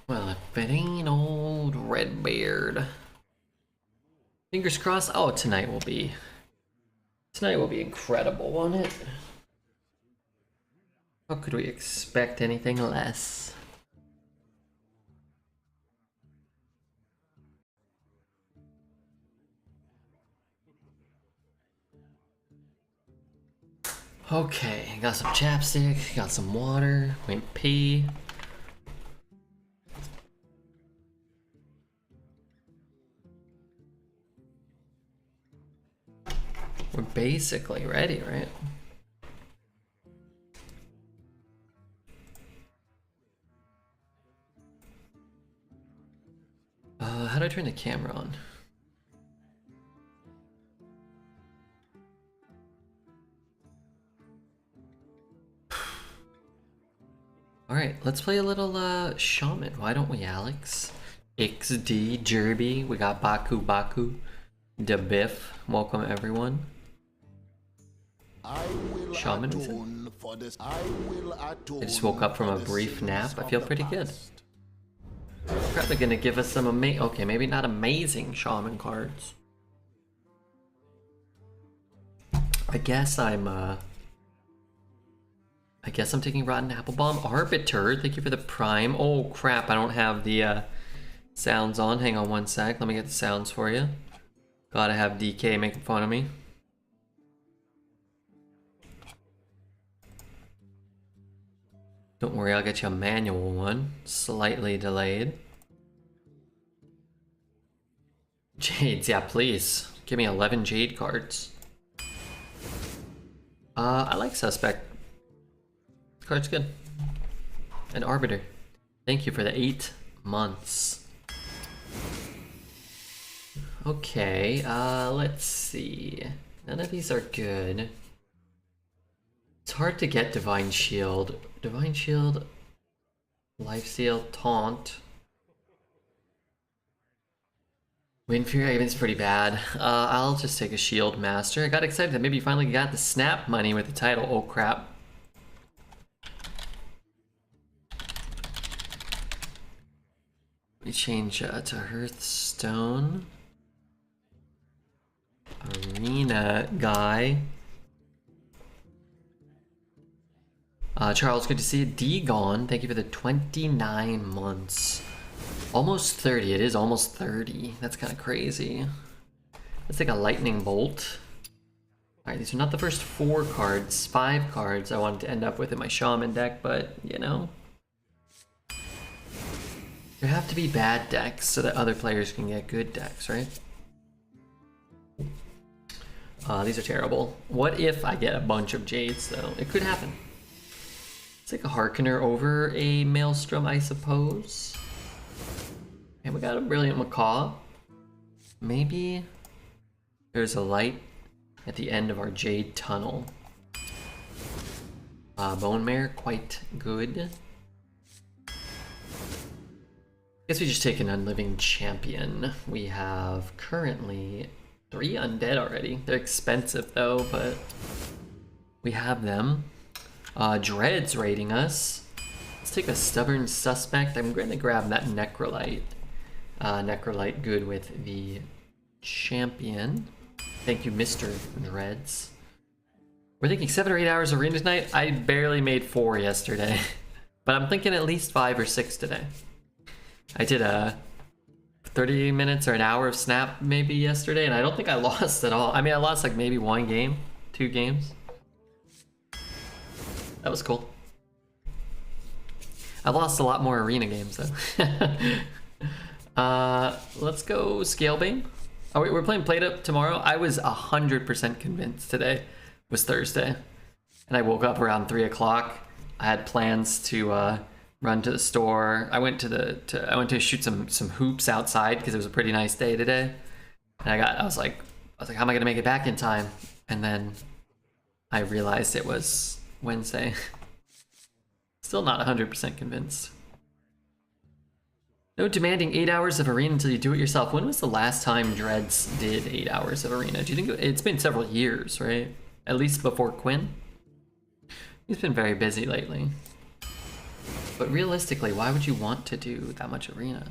Well, if it ain't old Redbeard. Fingers crossed. Oh, tonight will be incredible, won't it? How could we expect anything less? Okay, got some chapstick, got some water, went pee. We're basically ready, right? How do I turn the camera on? Alright, let's play a little shaman. Why don't we, Alex? XD, Jerby, we got Baku, Da Biff. Welcome everyone. Shaman, is it? I just woke up from a brief nap. I feel pretty good. Probably gonna give us some okay, maybe not amazing shaman cards. I guess I'm taking Rotten Apple Bomb. Arbiter, thank you for the prime. Oh crap, I don't have the sounds on. Hang on one sec, let me get the sounds for you. Gotta have DK making fun of me. Don't worry, I'll get you a manual one. Slightly delayed. Jades, yeah, please. Give me 11 Jade cards. I like Suspect. Card's good. And Arbiter. Thank you for the 8 months. Okay, let's see. None of these are good. It's hard to get Divine Shield. Divine Shield, Life Seal, Taunt. Wind Fury Haven's pretty bad. I'll just take a Shield Master. I got excited that maybe you finally got the Snap money with the title. Oh crap. We change to Hearthstone. Arena guy. Charles, good to see you. D-Gone, thank you for the 29 months. Almost 30, it is almost 30. That's kind of crazy. Let's take a Lightning Bolt. Alright, these are not the first 4 cards, 5 cards I wanted to end up with in my Shaman deck, but, you know. There have to be bad decks so that other players can get good decks, right? These are terrible. What if I get a bunch of Jades, though? It could happen. It's like a Harkener over a Maelstrom, I suppose. And we got a Brilliant Macaw. Maybe there's a light at the end of our Jade Tunnel. Bone Mare, quite good. Guess we just take an Unliving Champion. We have currently 3 undead already. They're expensive though, but we have them. Dread's raiding us. Let's take a Stubborn Suspect. I'm going to grab that Necrolite. Necrolite good with the champion. Thank you, Mr. Dreads. We're thinking 7 or 8 hours arena tonight. I barely made 4 yesterday. But I'm thinking at least 5 or 6 today. I did a 30 minutes or an hour of Snap maybe yesterday, and I don't think I lost at all. I mean, I lost like maybe 1 game, 2 games. That was cool. I lost a lot more arena games though. Let's go Scalebane. Oh wait, we're playing Plate-Up tomorrow. I was 100% convinced today was Thursday. And I woke up around 3 o'clock. I had plans to run to the store. I went to shoot some hoops outside because it was a pretty nice day today. And I was like, how am I gonna make it back in time? And then I realized it was Wednesday. Still not 100% convinced. No demanding 8 hours of arena until you do it yourself. When was the last time Dreads did 8 hours of arena? Do you think it's been several years, right? At least before Quinn. He's been very busy lately. But realistically, why would you want to do that much arena?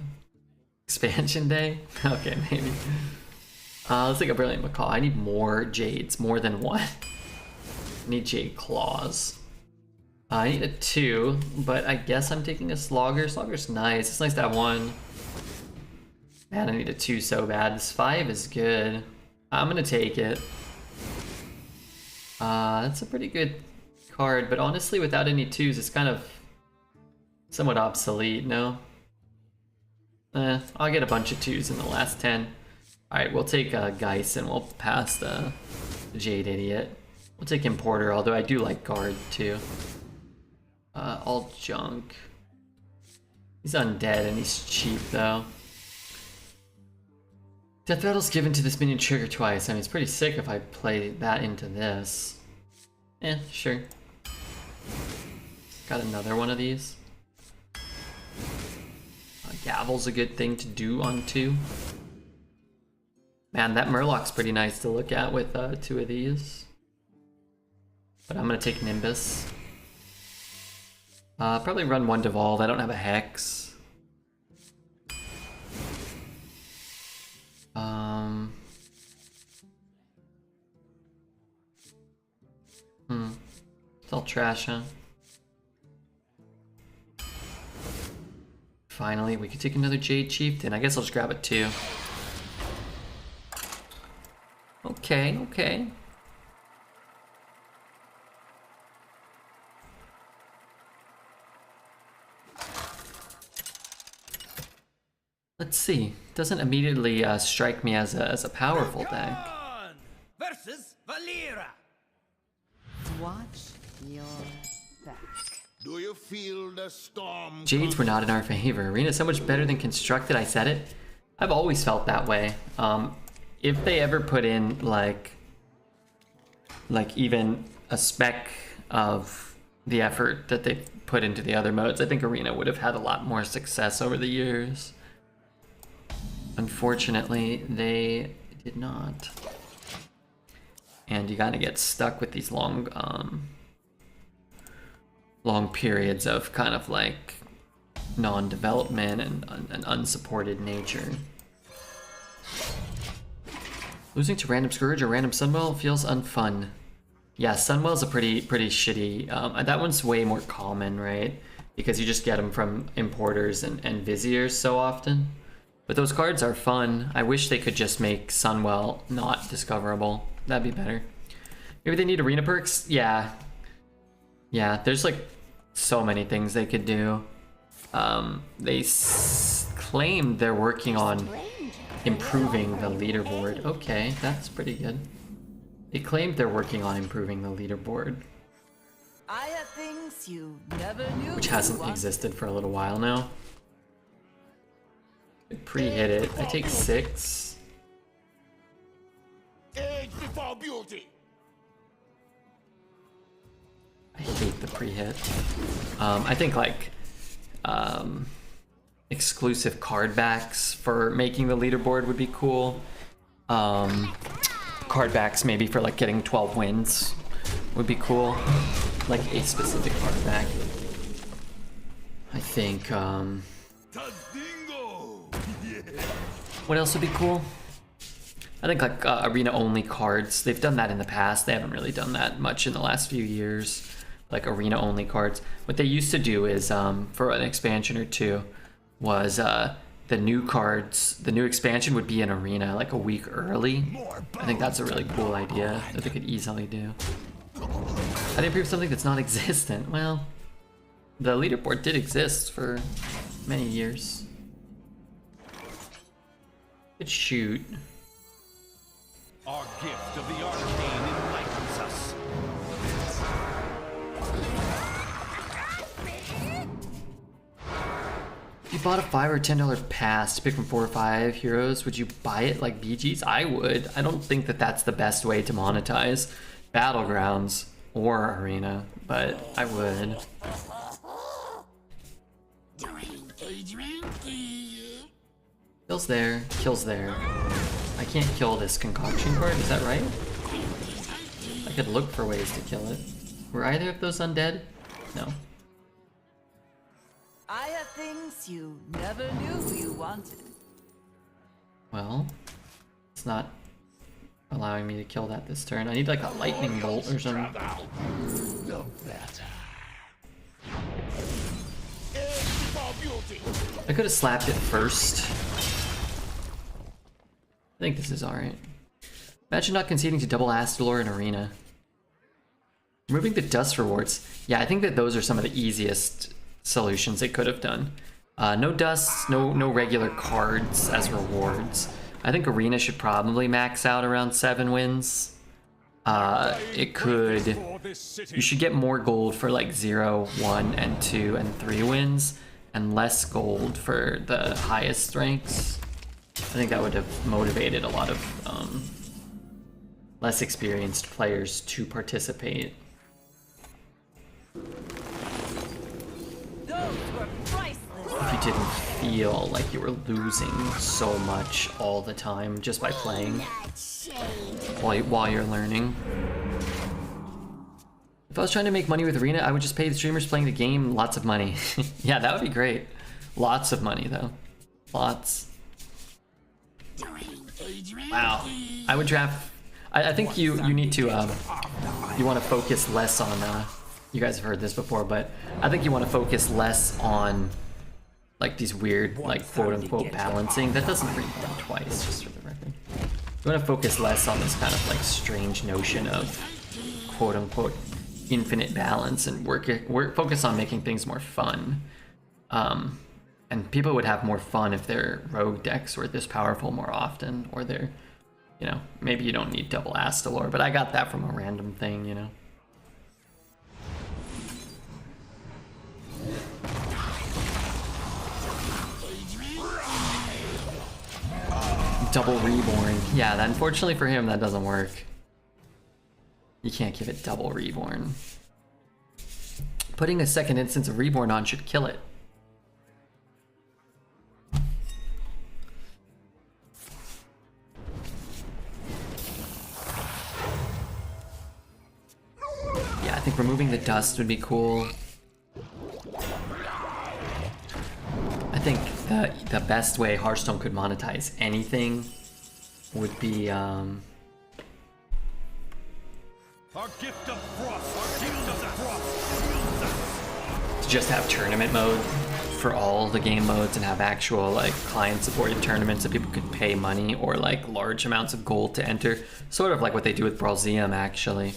Expansion day? Okay, maybe. Let's take a Brilliant Macaw. I need more Jades, more than one. I need Jade Claws. I need a 2, but I guess I'm taking a Slogger. Slogger's nice. It's nice to have one. Man, I need a 2 so bad. This 5 is good. I'm gonna take it. That's a pretty good card, but honestly, without any 2s, it's kind of somewhat obsolete, no? I'll get a bunch of 2s in the last 10. Alright, we'll take Geist and we'll pass the Jade Idiot. We'll take Importer, although I do like Guard too. All junk. He's undead and he's cheap though. Death Rattle's given to this minion trigger twice. I mean, it's pretty sick if I play that into this. Sure. Got another one of these. Gavel's a good thing to do on 2. Man, that Murloc's pretty nice to look at with 2 of these. But I'm gonna take Nimbus. Probably run 1 Devolve. I don't have a Hex. It's all trash, huh? Finally, we could take another Jade Chieftain. I guess I'll just grab it too. Okay, okay. Let's see. Doesn't immediately strike me as a powerful deck. Versus Valera. Watch your back. Do you feel the storm? Jades were not in our favor. Arena's so much better than Constructed. I said it. I've always felt that way. If they ever put in like even a speck of the effort that they put into the other modes, I think Arena would have had a lot more success over the years. Unfortunately, they did not. And you kind of get stuck with these long periods of kind of like non-development and an unsupported nature. Losing to random Scourge or random Sunwell feels unfun. Yeah, Sunwell's a pretty shitty. That one's way more common, right? Because you just get them from Importers and Viziers so often. But those cards are fun. I wish they could just make Sunwell not discoverable. That'd be better. Maybe they need arena perks? Yeah. Yeah, there's like so many things they could do. They claimed they're working on improving the leaderboard. Okay, that's pretty good. They claimed they're working on improving the leaderboard. I have things you never knew. Which hasn't existed for a little while now. Pre-hit it. I take 6. Age before beauty. I hate the pre-hit. I think like exclusive card backs for making the leaderboard would be cool. Card backs maybe for like getting 12 wins would be cool. Like a specific card back. I think what else would be cool? I think like arena only cards. They've done that in the past. They haven't really done that much in the last few years. Like arena only cards. What they used to do is for an expansion or two was the new cards, the new expansion would be in arena like a week early. I think that's a really cool idea that they could easily do. How do you improve something that's non-existent? Well, the leaderboard did exist for many years. Good shoot. Our gift of the arcane enlightens us. If you bought a $5 or $10 pass to pick from 4 or 5 heroes, would you buy it like BGs? I would. I don't think that that's the best way to monetize Battlegrounds or Arena, but I would. Kills there, kills there. I can't kill this concoction card, is that right? I could look for ways to kill it. Were either of those undead? No. things you never knew you wanted. Well, it's not allowing me to kill that this turn. I need like a lightning bolt or something. I could have slapped it first. I think this is alright. Imagine not conceding to double Astalor in Arena. Removing the dust rewards. Yeah, I think that those are some of the easiest solutions they could have done. No dust, no regular cards as rewards. I think Arena should probably max out around 7 wins. It could... You should get more gold for like 0, 1, and 2, and 3 wins, and less gold for the highest ranks. I think that would have motivated a lot of less experienced players to participate. Those were priceless. If you didn't feel like you were losing so much all the time just by playing while you're learning. If I was trying to make money with Arena, I would just pay the streamers playing the game lots of money. Yeah, that would be great. Lots of money though. Lots. Wow. I would draft... I think you need to... you want to focus less on... you guys have heard this before, but I think you want to focus less on like these weird, like quote-unquote balancing. That doesn't read them twice, just for the record. You want to focus less on this kind of like strange notion of quote-unquote infinite balance and focus on making things more fun. And people would have more fun if their rogue decks were this powerful more often, or they're, you know, maybe you don't need double Astalor, but I got that from a random thing, you know. Double Reborn. Yeah, that, unfortunately for him, that doesn't work. You can't give it double Reborn. Putting a second instance of Reborn on should kill it. Yeah, I think removing the dust would be cool. I think the best way Hearthstone could monetize anything would be Our gift of frost, our gift of frost. to just have tournament mode for all the game modes and have actual like client supported tournaments that people could pay money or like large amounts of gold to enter, sort of like what they do with Brawlzeum actually,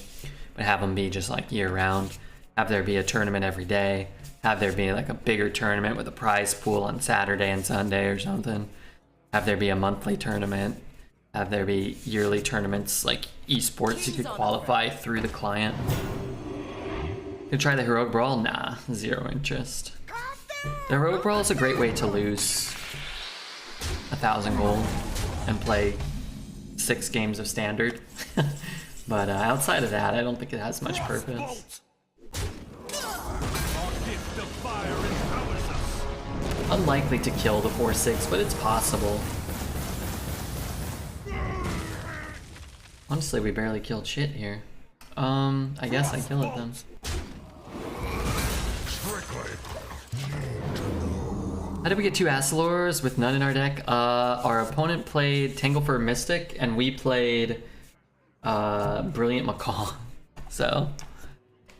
but have them be just like year round. Have there be a tournament every day. Have there be like a bigger tournament with a prize pool on Saturday and Sunday or something. Have there be a monthly tournament. Have there be yearly tournaments like esports you could qualify through the client. Could try the Heroic Brawl? Nah, 0 interest. The Heroic Brawl is a great way to lose 1,000 gold and play 6 games of Standard. But outside of that, I don't think it has much purpose. Unlikely to kill the 4/6, but it's possible. Honestly, we barely killed shit here. I guess I kill it then. How did we get 2 Astalors with none in our deck? Our opponent played Tangle Mystic, and we played Brilliant Macaw. So,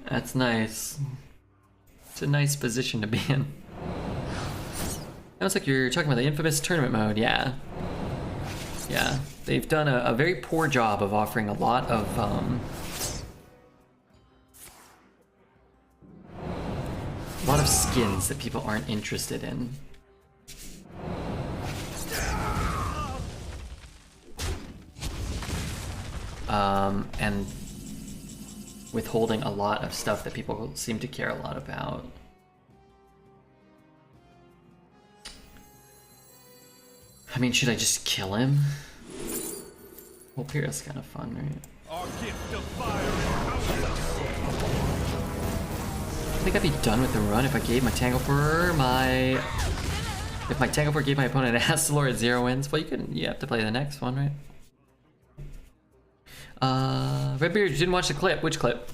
that's nice. It's a nice position to be in. Sounds like you're talking about the infamous tournament mode, yeah. Yeah, they've done a very poor job of offering a lot of skins that people aren't interested in. And withholding a lot of stuff that people seem to care a lot about. I mean, should I just kill him? Well, Pyrrha's kind of fun, right? Our gift of fire I think I'd be done with the run if I gave my Tanglefur If my Tanglefur gave my opponent an Astalor at 0 wins. Well, you have to play the next one, right? Redbeard, you didn't watch the clip. Which clip?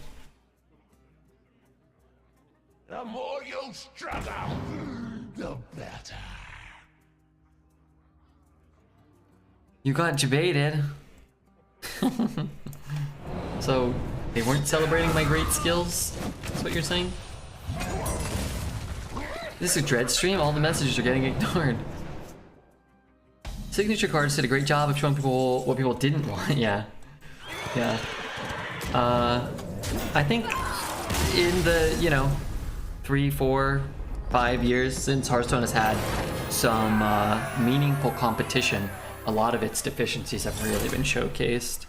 The more you struggle, the better. You got debated. So they weren't celebrating my great skills? That's what you're saying? This is a Dread stream? All the messages are getting ignored. Signature cards did a great job of showing people what people didn't want. Yeah. Yeah. I think in the, 3, 4, 5 years since Hearthstone has had some meaningful competition, a lot of its deficiencies have really been showcased.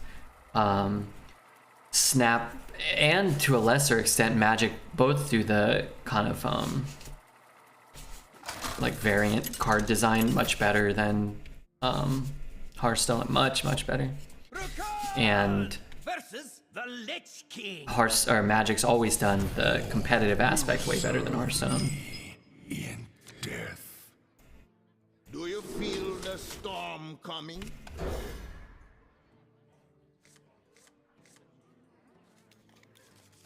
Snap and to a lesser extent Magic both do the kind of like variant card design much better than Hearthstone, much better. And versus the Lich King. Magic's always done the competitive aspect way better than Hearthstone. In death. Do you feel the storm coming?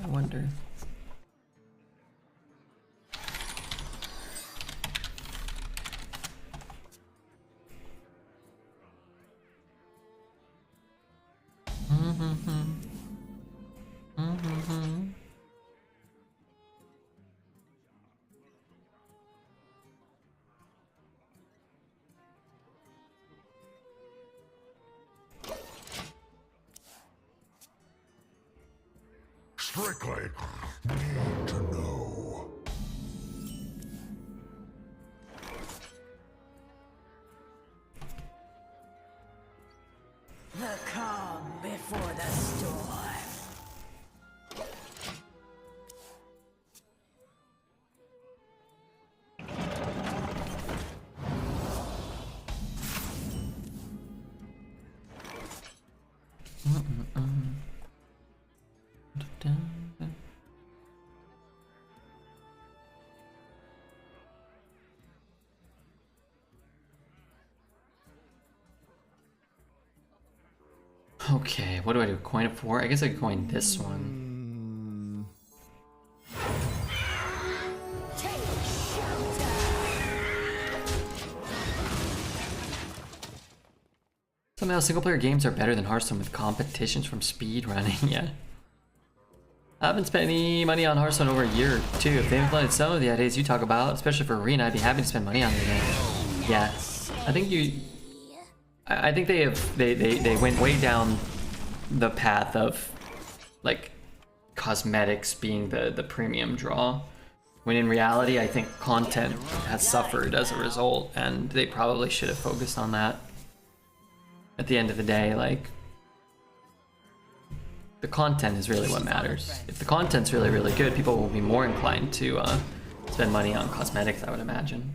I wonder. Strictly need to know. The calm before the storm. Okay, what do I do? Coin of 4? I guess I could coin this one. Take shelter. Somehow single-player games are better than Hearthstone with competitions from speedrunning. Yeah. I haven't spent any money on Hearthstone over a year or two. If they implemented some of the ideas you talk about, especially for Arena, I'd be happy to spend money on the game. Yeah, I think they went way down the path of like cosmetics being the premium draw, when in reality I think content has suffered as a result, and they probably should have focused on that. At the end of the day, like, the content is really what matters. If the content's really good, people will be more inclined to spend money on cosmetics, I would imagine.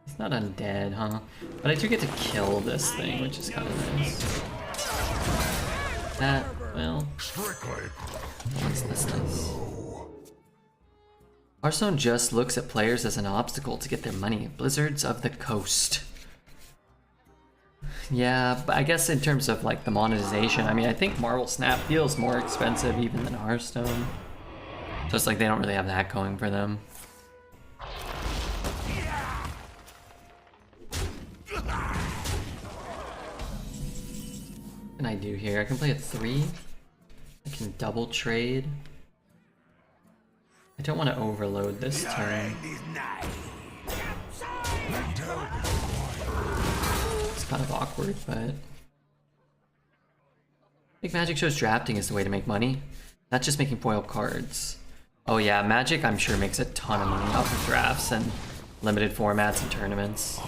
It's not undead, huh? But I do get to kill this thing, which is kind of nice. That, well, that's nice. Hearthstone just looks at players as an obstacle to get their money. Blizzards of the Coast. Yeah, but I guess in terms of like the monetization, I mean, I think Marvel Snap feels more expensive even than Hearthstone. So it's like they don't really have that going for them. What can I do here? I can play a 3. I can double trade. I don't want to overload this turn. It's kind of awkward, but I think Magic shows drafting is the way to make money, not just making foil cards. Oh yeah, Magic I'm sure makes a ton of money off of drafts and limited formats and tournaments.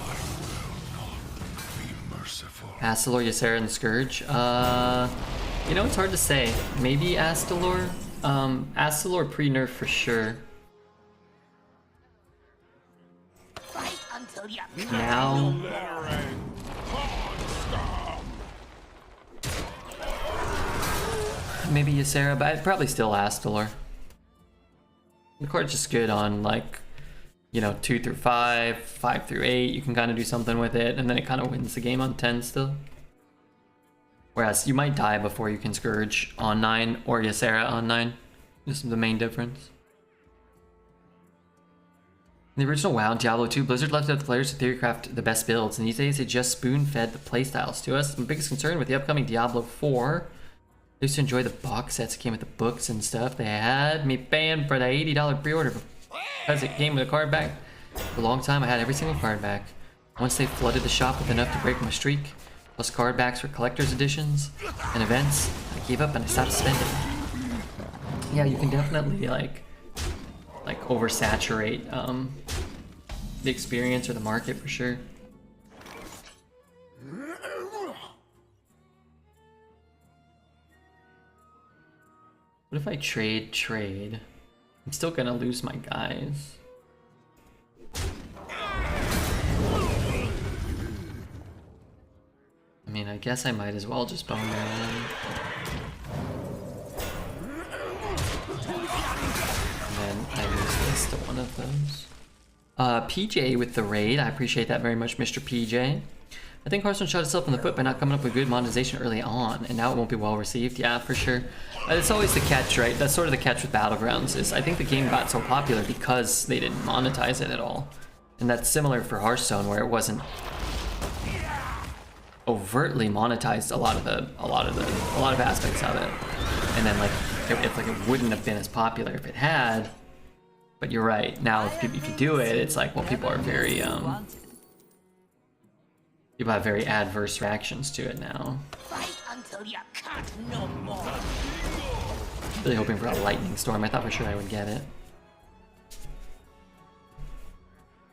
Astalor, Ysera, and Scourge. You know, it's hard to say. Maybe Astalor. Astalor pre-nerf for sure. Fight until you Now. Maybe Ysera, but I'd probably still Astalor. The card's just good on like, 2 through 5, 5 through 8. You can kind of do something with it, and then it kind of wins the game on 10 still. Whereas you might die before you can Scourge on 9 or Ysera on 9. This is the main difference. In the original WoW and Diablo 2, Blizzard left out the players to theorycraft the best builds, and these days they just spoon-fed the playstyles to us. My biggest concern with the upcoming Diablo 4, I used to enjoy the box sets that came with the books and stuff. They had me paying for the $80 pre-order because it came with a card back. For a long time, I had every single card back. Once they flooded the shop with enough to break my streak, plus card backs for collector's editions and events, I gave up and I stopped spending. Yeah, you can definitely like oversaturate the experience or the market for sure. What if I trade? I'm still gonna lose my guys. I mean, I guess I might as well just bone their in. And then I lose this to one of those. PJ with the raid. I appreciate that very much, Mr. PJ. I think Hearthstone shot itself in the foot by not coming up with good monetization early on, and now it won't be well received. Yeah, for sure. It's always the catch, right? That's sort of the catch with Battlegrounds, is I think the game got so popular because they didn't monetize it at all. And that's similar for Hearthstone, where it wasn't overtly monetized a lot of aspects of it. And then it wouldn't have been as popular if it had. But you're right. Now if you do it, it's like, well, people are very people have very adverse reactions to it now. Fight until you can't no more. Really hoping for a lightning storm. I thought for sure I would get it.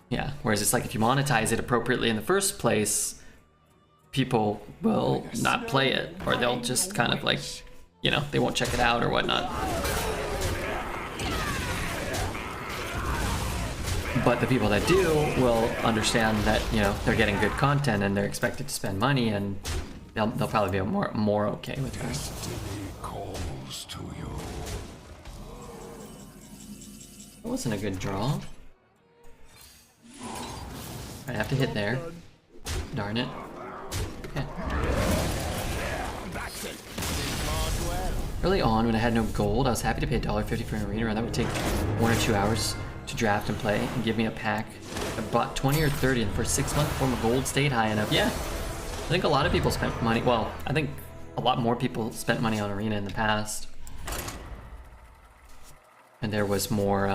Yeah, whereas it's like if you monetize it appropriately in the first place, people will not play it, or they'll just kind of like, you know, they won't check it out or whatnot. But the people that do will understand that, you know, they're getting good content and they're expected to spend money, and they'll probably be more okay with that. Destiny calls to you. That wasn't a good draw. I have to hit there. Darn it. Okay. Early on, when I had no gold, I was happy to pay $1.50 for an arena run. That would take 1 or 2 hours to draft and play and give me a pack. I bought 20 or 30 in the first 6 months before my gold stayed high enough. Yeah, I think a lot of people spent money. Well, I think a lot more people spent money on arena in the past, and there was more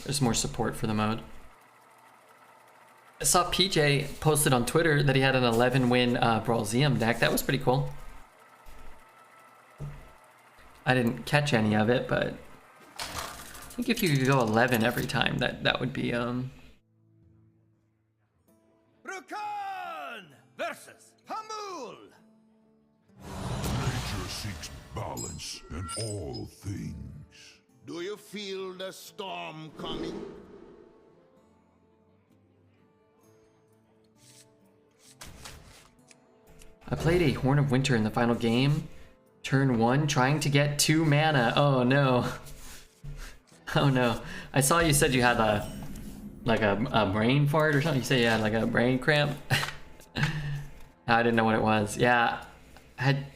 there's more support for the mode. I saw PJ posted on Twitter that he had an 11-win Brawlzeum deck. That was pretty cool. I didn't catch any of it, but I think if you could go 11 every time, that would be Rukan versus Hamul. Nature seeks balance in all things. Do you feel the storm coming? I played a Horn of Winter in the final game. Turn 1, trying to get 2 mana. Oh no. Oh no. I saw you said you had a brain fart or something. You said you had like a brain cramp. I didn't know what it was. Yeah.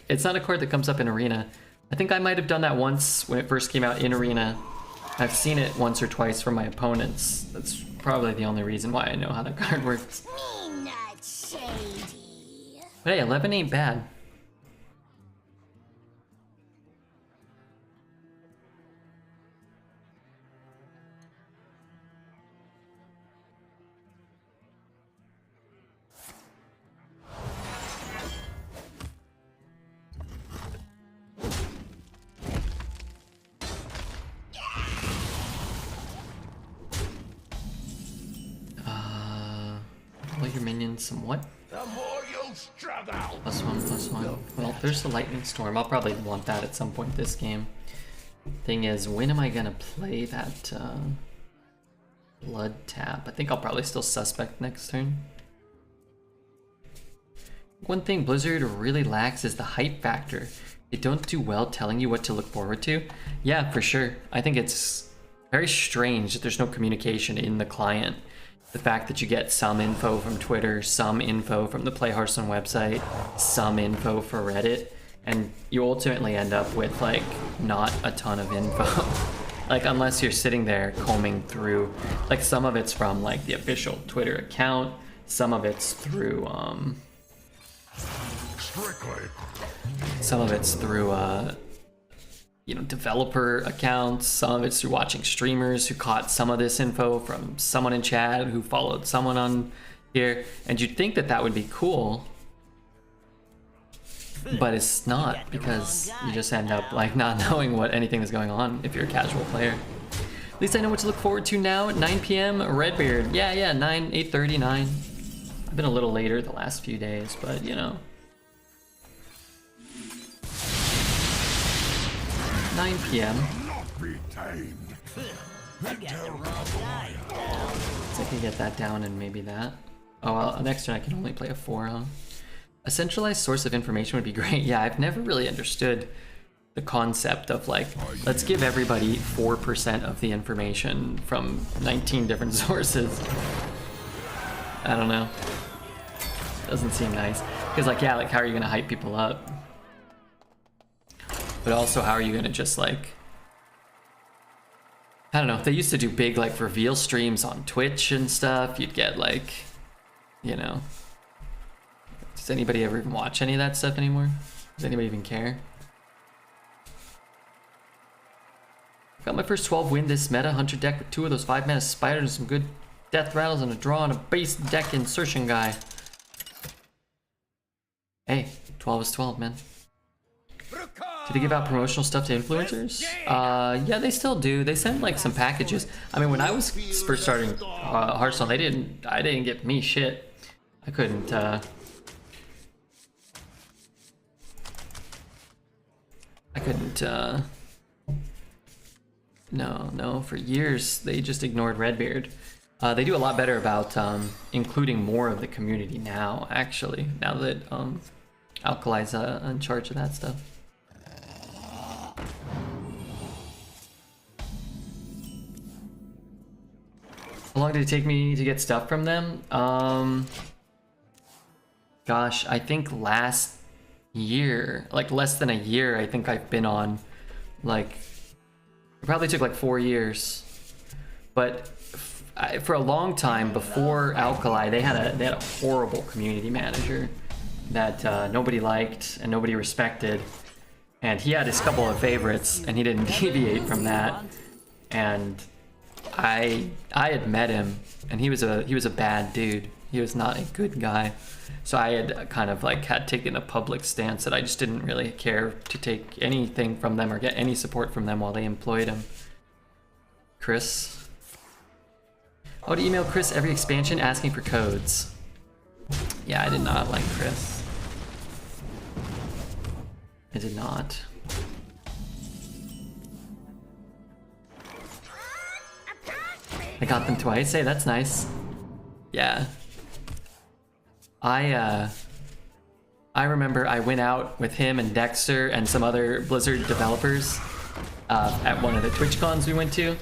It's not a card that comes up in Arena. I think I might have done that once when it first came out in Arena. I've seen it once or twice from my opponents. That's probably the only reason why I know how that card works. Me not shady. But hey, 11 ain't bad. All your minions somewhat. The more you struggle. +1/+1. Well, there's the lightning storm. I'll probably want that at some point this game. Thing is, when am I gonna play that blood tap? I think I'll probably still suspect next turn. One thing Blizzard really lacks is the hype factor. They don't do well telling you what to look forward to. Yeah, for sure. I think it's very strange that there's no communication in the client. The fact that you get some info from Twitter, some info from the Play Hearthstone website, some info for Reddit. and you ultimately end up with like not a ton of info. Like unless you're sitting there combing through, like some of it's from like the official Twitter account, some of it's through some of it's through you know, developer accounts, some of it's through watching streamers who caught some of this info from someone in chat who followed someone on here, and you'd think that that would be cool, but it's not, because you just end up like not knowing what anything is going on if you're a casual player. At least I know what to look forward to now at 9 p.m. Redbeard. Yeah, 8:30, 9. I've been a little later the last few days, but you know. 9 p.m. So I can get that down and maybe that. Oh, well, next turn I can only play a 4, huh? A centralized source of information would be great. Yeah, I've never really understood the concept of like, let's give everybody 4% of the information from 19 different sources. I don't know. Doesn't seem nice. Because like, yeah, like how are you gonna hype people up? But also, how are you gonna just like, I don't know, they used to do big like reveal streams on Twitch and stuff. You'd get like, you know, does anybody ever even watch any of that stuff anymore? Does anybody even care? Got my first 12 win this meta, Hunter deck with 2 of those 5 mana spiders and some good death rattles and a draw and a base deck insertion guy. Hey, 12 is 12, man. Do they give out promotional stuff to influencers? Yeah, they still do. They send like some packages. I mean, when I was first starting Hearthstone, I didn't get me shit. I couldn't. No. For years, they just ignored Redbeard. They do a lot better about including more of the community now. Actually, now that Alkali's in charge of that stuff. How long did it take me to get stuff from them? Gosh, I think last year, like less than a year, I think I've been on, like, it probably took like 4 years. But for a long time before Alkali, they had a horrible community manager that nobody liked and nobody respected. And he had his couple of favorites, and he didn't deviate from that. And I had met him, and he was a bad dude. He was not a good guy. So I had kind of like had taken a public stance that I just didn't really care to take anything from them or get any support from them while they employed him. Chris. I would email Chris every expansion asking for codes. Yeah, I did not like Chris. I did not. I got them twice. Hey, that's nice. Yeah. I remember I went out with him and Dexter and some other Blizzard developers at one of the TwitchCons we went to,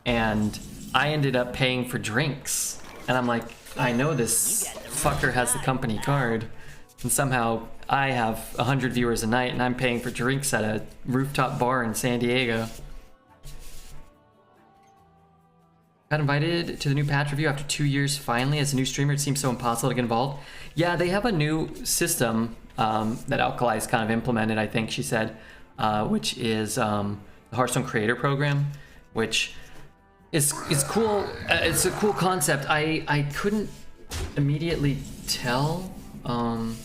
and I ended up paying for drinks. And I'm like, I know this fucker has the company card, and somehow I have 100 viewers a night and I'm paying for drinks at a rooftop bar in San Diego. Got invited to the new patch review after 2 years finally. As a new streamer, it seems so impossible to get involved. Yeah, they have a new system that Alkali's kind of implemented, I think she said, which is the Hearthstone Creator Program, which is cool. It's a cool concept. I couldn't immediately tell from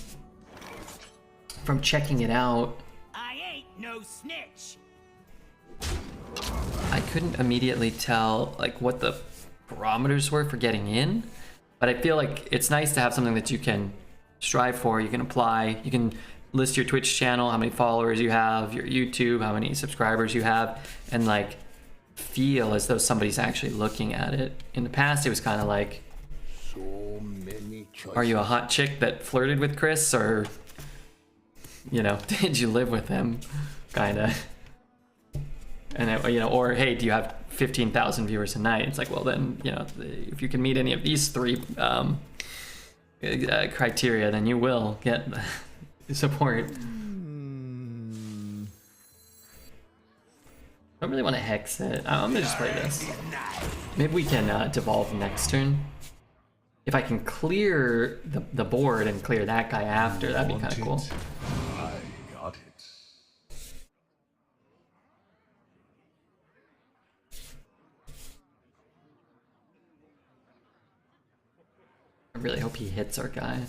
checking it out. I ain't no snitch. I couldn't immediately tell like what the parameters were for getting in, but I feel like it's nice to have something that you can strive for. You can apply, you can list your Twitch channel, how many followers you have, your YouTube, how many subscribers you have, and like feel as though somebody's actually looking at it. In the past, it was kind of like, So many choices. are you a hot chick that flirted with Chris, or, you know, did you live with him, kind of. And it, you know, or hey, do you have 15,000 viewers a night? It's like, well then, you know, if you can meet any of these 3 criteria, then you will get support. I don't really want to hex it. I'm gonna just play this. Maybe we can devolve next turn. If I can clear the board and clear that guy after, that'd be kind of cool. I got it. I really hope he hits our guy.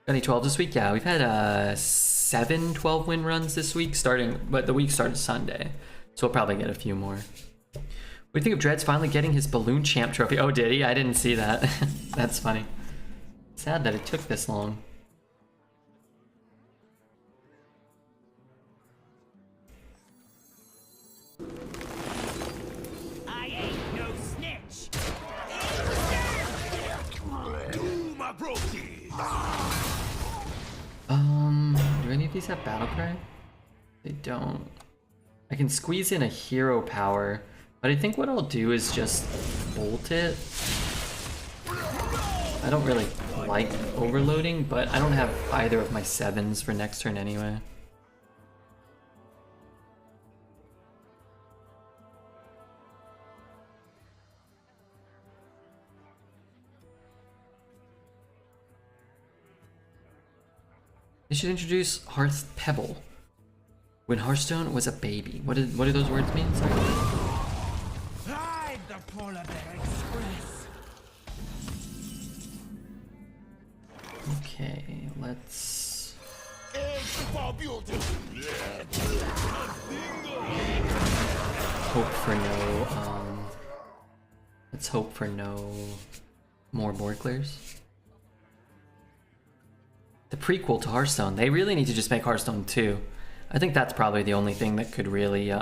Got any 12 this week? Yeah, we've had 7 12-win runs this week, but the week started Sunday, so we'll probably get a few more. What do you think of Dredd's finally getting his Balloon Champ trophy? Oh, did he? I didn't see that. That's funny. Sad that it took this long. I ain't no snitch. Do my brokey. Do any of these have battle cry? They don't. I can squeeze in a hero power, but I think what I'll do is just bolt it. I don't really like overloading, but I don't have either of my 7s for next turn anyway. They should introduce Hearth Pebble. When Hearthstone was a baby. What do those words mean? Sorry. Ride the polar bear express. Okay, let's hope for no let's hope for no more board clears. The prequel to Hearthstone. They really need to just make Hearthstone 2. I think that's probably the only thing that could really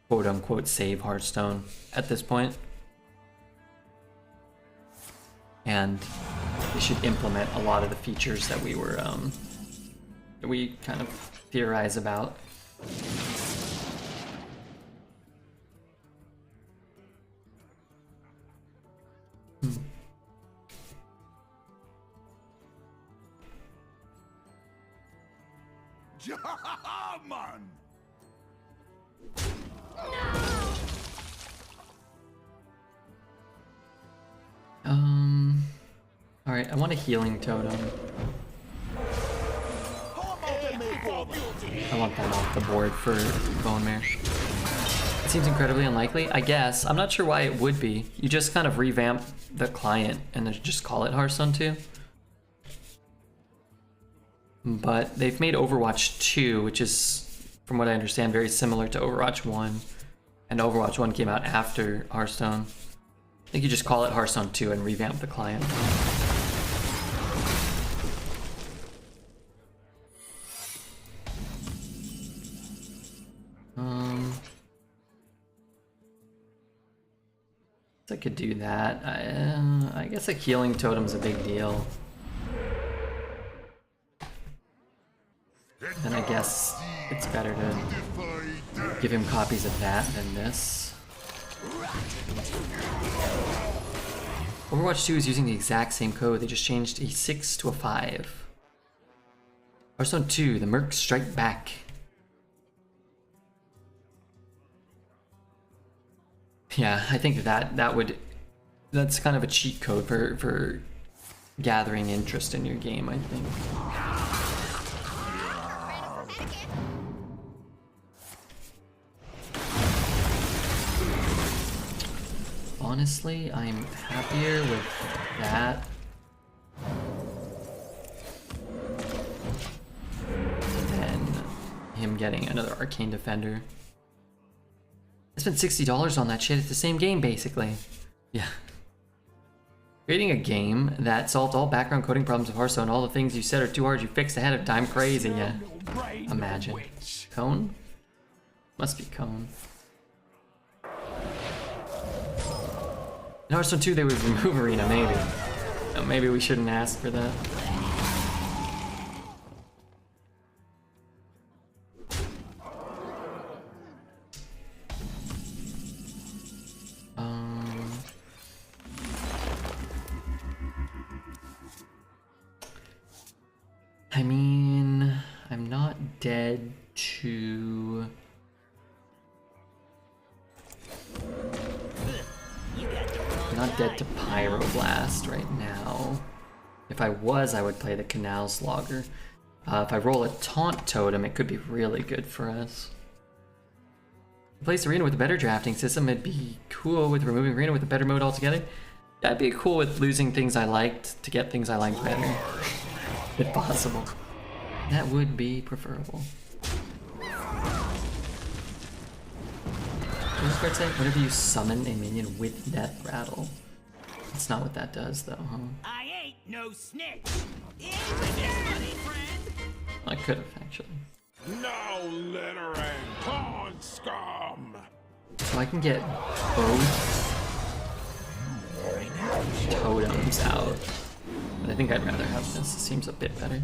quote unquote save Hearthstone at this point. And they should implement a lot of the features that we were that we kind of theorize about. Man! All right, I want a healing totem. I want that off the board for Bone Mare. It seems incredibly unlikely, I guess. I'm not sure why it would be. You just kind of revamp the client and then just call it Hearthstone 2. But they've made Overwatch 2, which is, from what I understand, very similar to Overwatch 1. And Overwatch 1 came out after Hearthstone. I think you just call it Hearthstone 2 and revamp the client. I could do that. I guess a healing totem's a big deal. And I guess it's better to give him copies of that than this. Overwatch 2 is using the exact same code. They just changed a 6 to a 5. Hearthstone 2, the Mercs Strike Back. Yeah, I think that's kind of a cheat code for gathering interest in your game, I think. Honestly, I'm happier with that than him getting another Arcane Defender. I spent $60 on that shit. It's the same game, basically. Yeah. Creating a game that solved all background coding problems of Hearthstone, all the things you said are too hard, you fixed ahead of time. Crazy, yeah. Imagine. Cone? Must be Cone. In Hearthstone 2, they would remove Arena, maybe. Oh, maybe we shouldn't ask for that. I mean, I'm not dead to not dead to Pyroblast right now. If I was, I would play the Canal Slogger. If I roll a Taunt Totem, it could be really good for us. Replace Arena with a better drafting system. It'd be cool with removing Arena with a better mode altogether. That'd be cool with losing things I liked to get things I liked better. If possible. That would be preferable. What does this card say? Whenever you summon a minion with Death Rattle. That's not what that does though, huh? I ain't no snitch. In with your money, friend. I could have actually. No littering, con scum! So I can get both totems out. But I think I'd rather have this. It seems a bit better.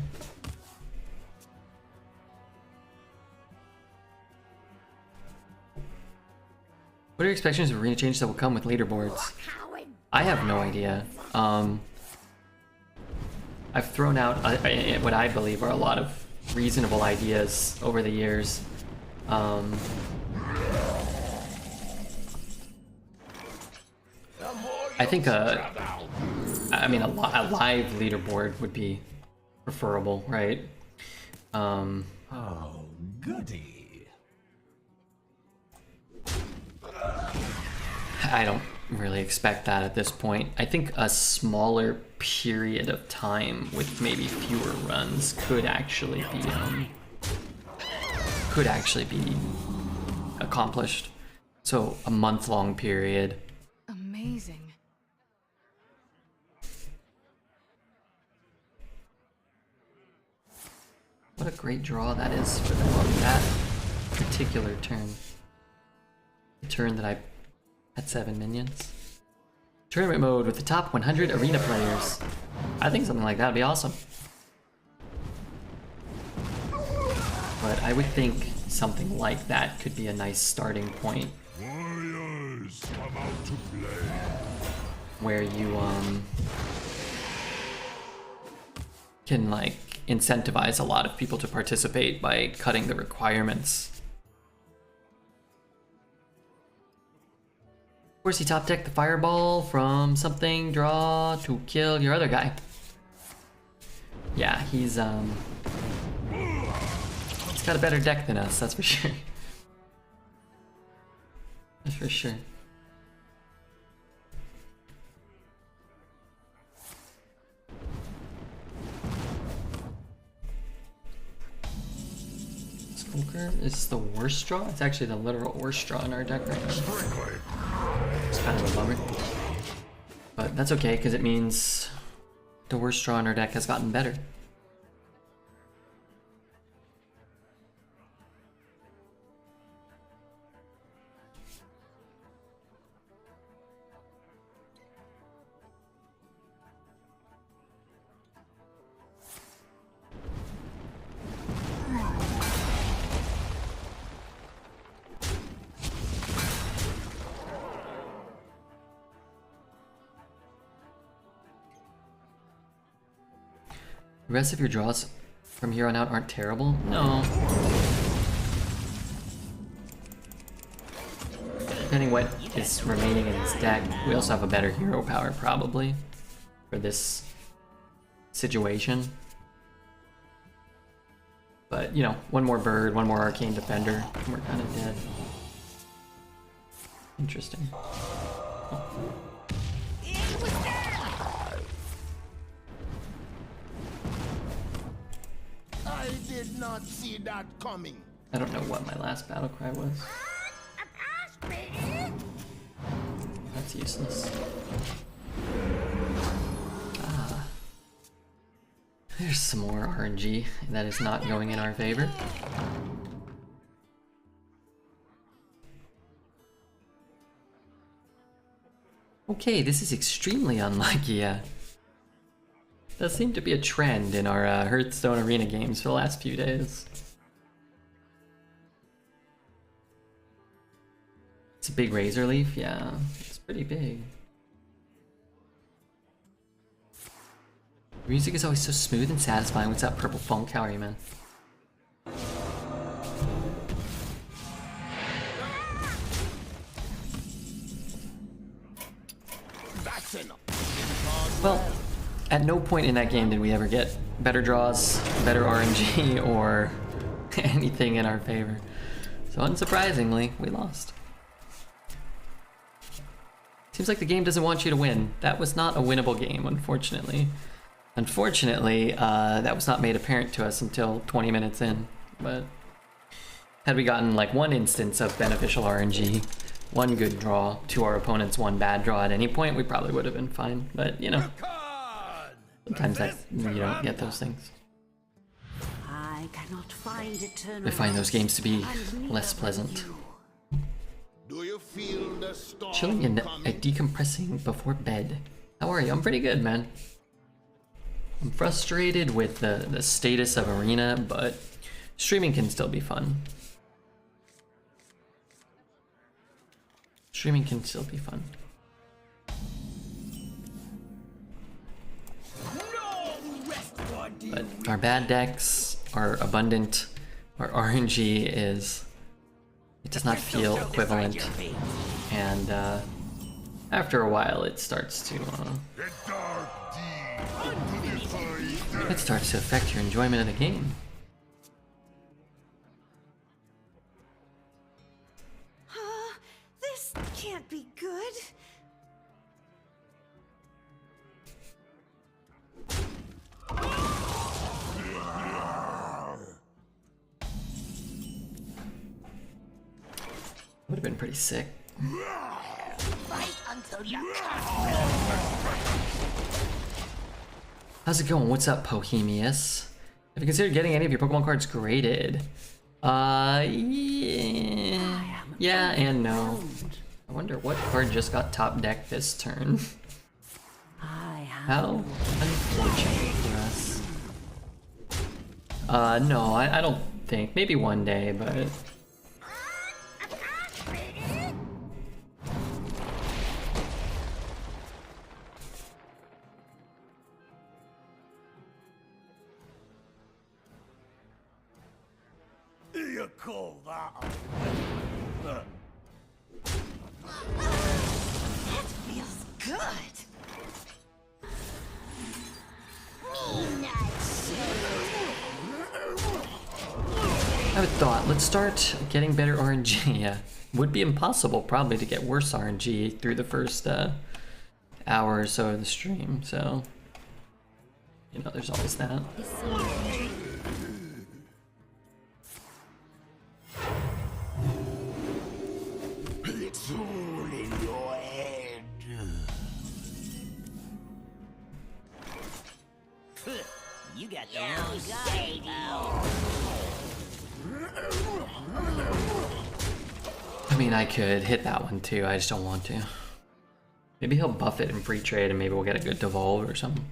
What are your expectations of arena changes that will come with leaderboards? I have no idea. I've thrown out what I believe are a lot of reasonable ideas over the years. I think a live leaderboard would be preferable, right? Oh, goody. I don't really expect that at this point. I think a smaller period of time with maybe fewer runs could actually be accomplished. So a month-long period. Amazing. What a great draw that is for them on that particular turn. The turn that I had 7 minions. Tournament mode with the top 100 arena players. I think something like that would be awesome. But I would think something like that could be a nice starting point. Warriors, come out to play. Where you can like incentivize a lot of people to participate by cutting the requirements. Of course, you top deck the fireball from something, draw to kill your other guy. Yeah, he's got a better deck than us, that's for sure. That's for sure. Skulker is the worst draw? It's actually the literal worst draw in our deck right now. It's kind of a bummer. But that's okay, because it means the worst draw in our deck has gotten better. The rest of your draws from here on out aren't terrible? No. Depending what is remaining in his deck, we also have a better hero power probably for this situation. But, you know, one more bird, one more arcane defender, and we're kind of dead. Interesting. Oh. I did not see that coming. I don't know what my last battle cry was. That's useless. Ah. There's some more RNG that is not going in our favor. Okay, this is extremely unlucky. That seemed to be a trend in our Hearthstone Arena games for the last few days. It's a big razor leaf, yeah, it's pretty big. The music is always so smooth and satisfying. What's that purple funk? How are you, man? Well, at no point in that game did we ever get better draws, better RNG, or anything in our favor. So unsurprisingly, we lost. Seems like the game doesn't want you to win. That was not a winnable game, unfortunately. Unfortunately, that was not made apparent to us until 20 minutes in. But had we gotten like one instance of beneficial RNG, one good draw to our opponent's one bad draw at any point, we probably would have been fine. But you know, sometimes that you don't get those things. I cannot find eternal I find those games to be and less neither pleasant. you. Do you feel the storm Chilling and coming? decompressing before bed. How are you? I'm pretty good, man. I'm frustrated with the status of Arena, but streaming can still be fun. Streaming can still be fun. But our bad decks are abundant. Our RNG is... It does not feel equivalent. And after a while it starts to... It starts to affect your enjoyment of the game. This can't be good. Would have been pretty sick. Fight until you How's it going? What's up, Pohemius? Have you considered getting any of your Pokemon cards graded? Yeah and no. I wonder what card just got top decked this turn. How unfortunate for us. No, I don't think. Maybe one day, but... You call that That feels good. I have a thought. Let's start getting better RNG. Yeah, would be impossible probably to get worse RNG through the first hour or so of the stream. So, you know, there's always that. It's all in your head. You got the wrong guy. I mean, I could hit that one too. I just don't want to. Maybe he'll buff it in free trade, and maybe we'll get a good devolve or something.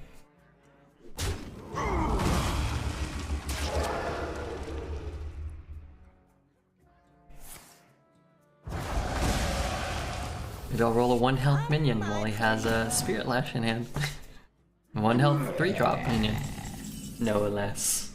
Maybe I'll roll a 1 health minion while he has a Spirit Lash in hand. 1 health 3-drop minion. No less.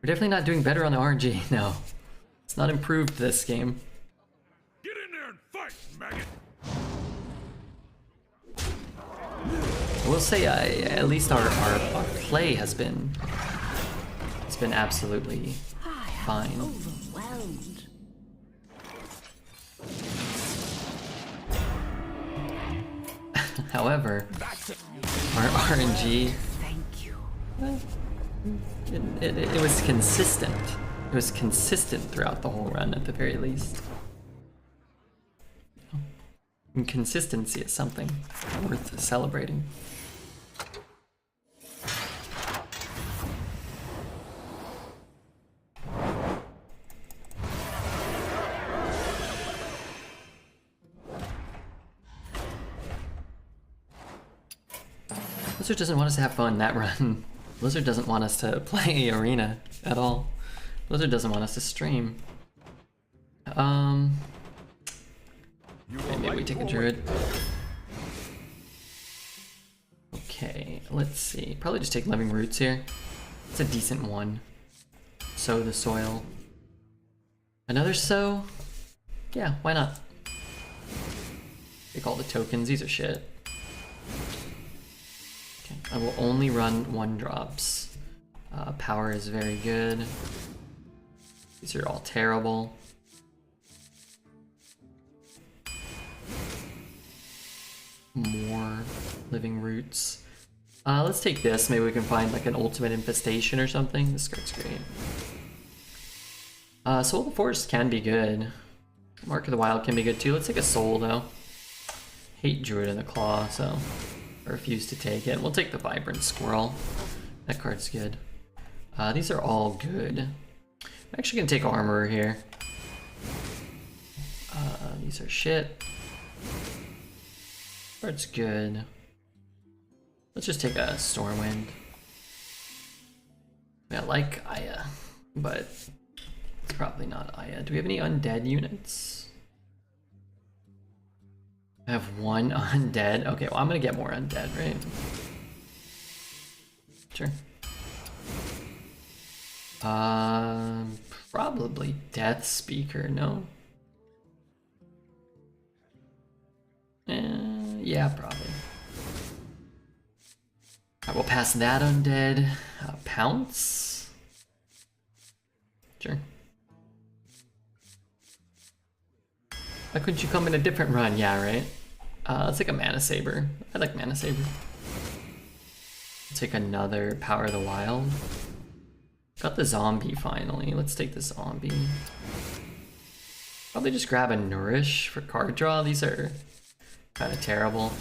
We're definitely not doing better on the RNG, no. It's not improved this game. Get in there and fight, maggot! I will say, at least our play has been absolutely fine. Overwhelmed. However, our RNG, Thank you. it was consistent. It was consistent throughout the whole run, at the very least. And consistency is something worth celebrating. Blizzard doesn't want us to have fun that run. Blizzard doesn't want us to play Arena at all. Blizzard doesn't want us to stream. Maybe we take a druid. Okay, let's see. Probably just take Living Roots here. It's a decent one. Sow the soil. Another sow? Yeah, why not? Take all the tokens, these are shit. Okay, I will only run 1-drops. Power is very good. These are all terrible. More living roots. Let's take this. Maybe we can find like an ultimate infestation or something. This card's great. Soul of the Forest can be good. Mark of the Wild can be good too. Let's take a soul though. Hate Druid in the Claw, so I refuse to take it. We'll take the Vibrant Squirrel. That card's good. These are all good. I'm actually gonna take Armorer here. These are shit. Card's good. Let's just take a Stormwind. I like Aya, but it's probably not Aya. Do we have any undead units? I have 1 undead. Okay, well I'm gonna get more undead, right? Sure. Probably Death Speaker, no? Yeah, probably. I will pass that undead. Pounce? Sure. Why couldn't you come in a different run? Yeah, right? Let's take a Mana Saber. I like Mana Saber. Let's take another Power of the Wild. Got the zombie finally. Let's take the zombie. Probably just grab a Nourish for card draw. These are kind of terrible.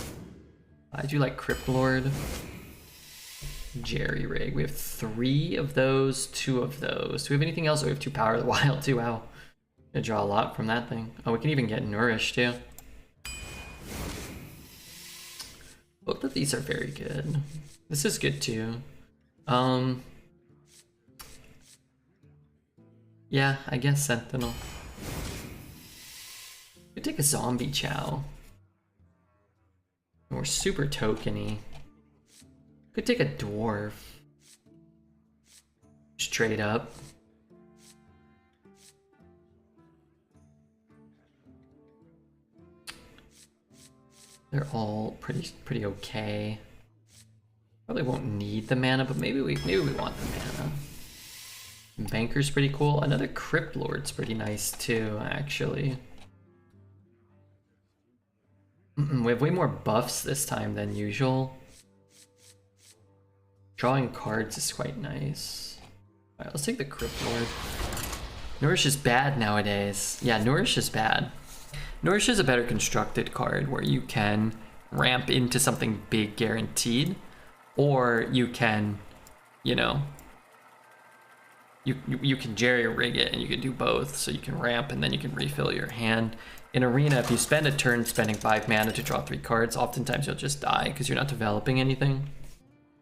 I do like Crypt Lord. Jerry Rig. We have 3 of those, 2 of those. Do we have anything else? Oh, we have 2 Power of the Wild too. Wow. Gonna draw a lot from that thing. Oh, we can even get Nourish too. Both of these are very good. This is good too. Yeah, I guess Sentinel. We take a Zombie Chow. We're super tokeny. Could take a Dwarf. Just trade up. They're all pretty okay. Probably won't need the mana, but maybe we want the mana. Banker's pretty cool. Another Crypt Lord's pretty nice too, actually. We have way more buffs this time than usual. Drawing cards is quite nice. Alright, let's take the Crypt Lord. Nourish is bad nowadays. Yeah, Nourish is bad. Nourish is a better constructed card where you can ramp into something big guaranteed, or you can, you know, you can jerry rig it and you can do both, so you can ramp and then you can refill your hand. In Arena, if you spend a turn spending 5 mana to draw 3 cards, oftentimes you'll just die because you're not developing anything.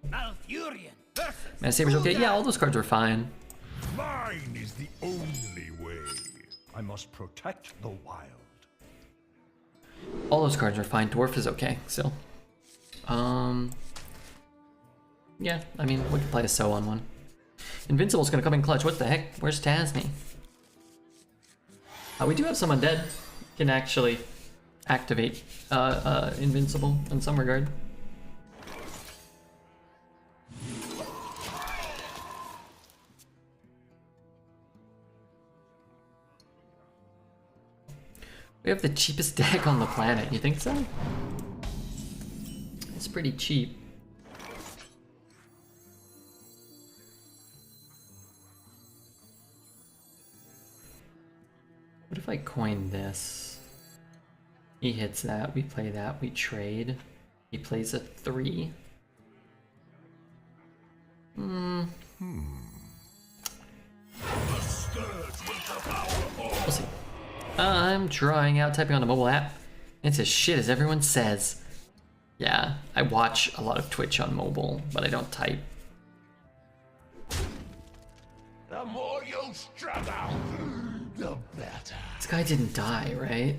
Malfurion versus Mana Saber's okay. Yeah, all those cards were fine. Mine is the only way. I must protect the wild. All those cards are fine. Dwarf is okay still. Yeah, I mean, we can play a Sow on one. Invincible's gonna come in clutch. What the heck? Where's Tasney? We do have some undead. Can actually activate Invincible in some regard. We have the cheapest deck on the planet. You think so? It's pretty cheap. What if I coin this? He hits that, we play that, we trade. He plays a 3. We'll see. I'm trying out typing on a mobile app. It's as shit as everyone says. Yeah, I watch a lot of Twitch on mobile, but I don't type. The more you struggle, the better. This guy didn't die, right?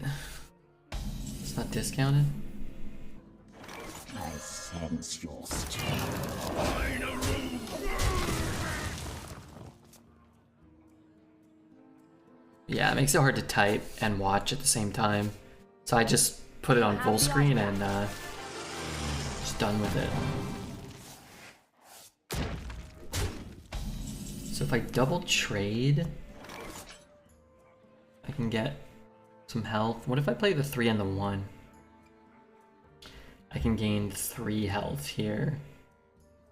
It's not discounted. I sense your strength. Yeah, it makes it hard to type and watch at the same time. So I just put it on full screen and just done with it. So if I double trade, I can get some health. What if I play the 3 and the 1? I can gain 3 health here.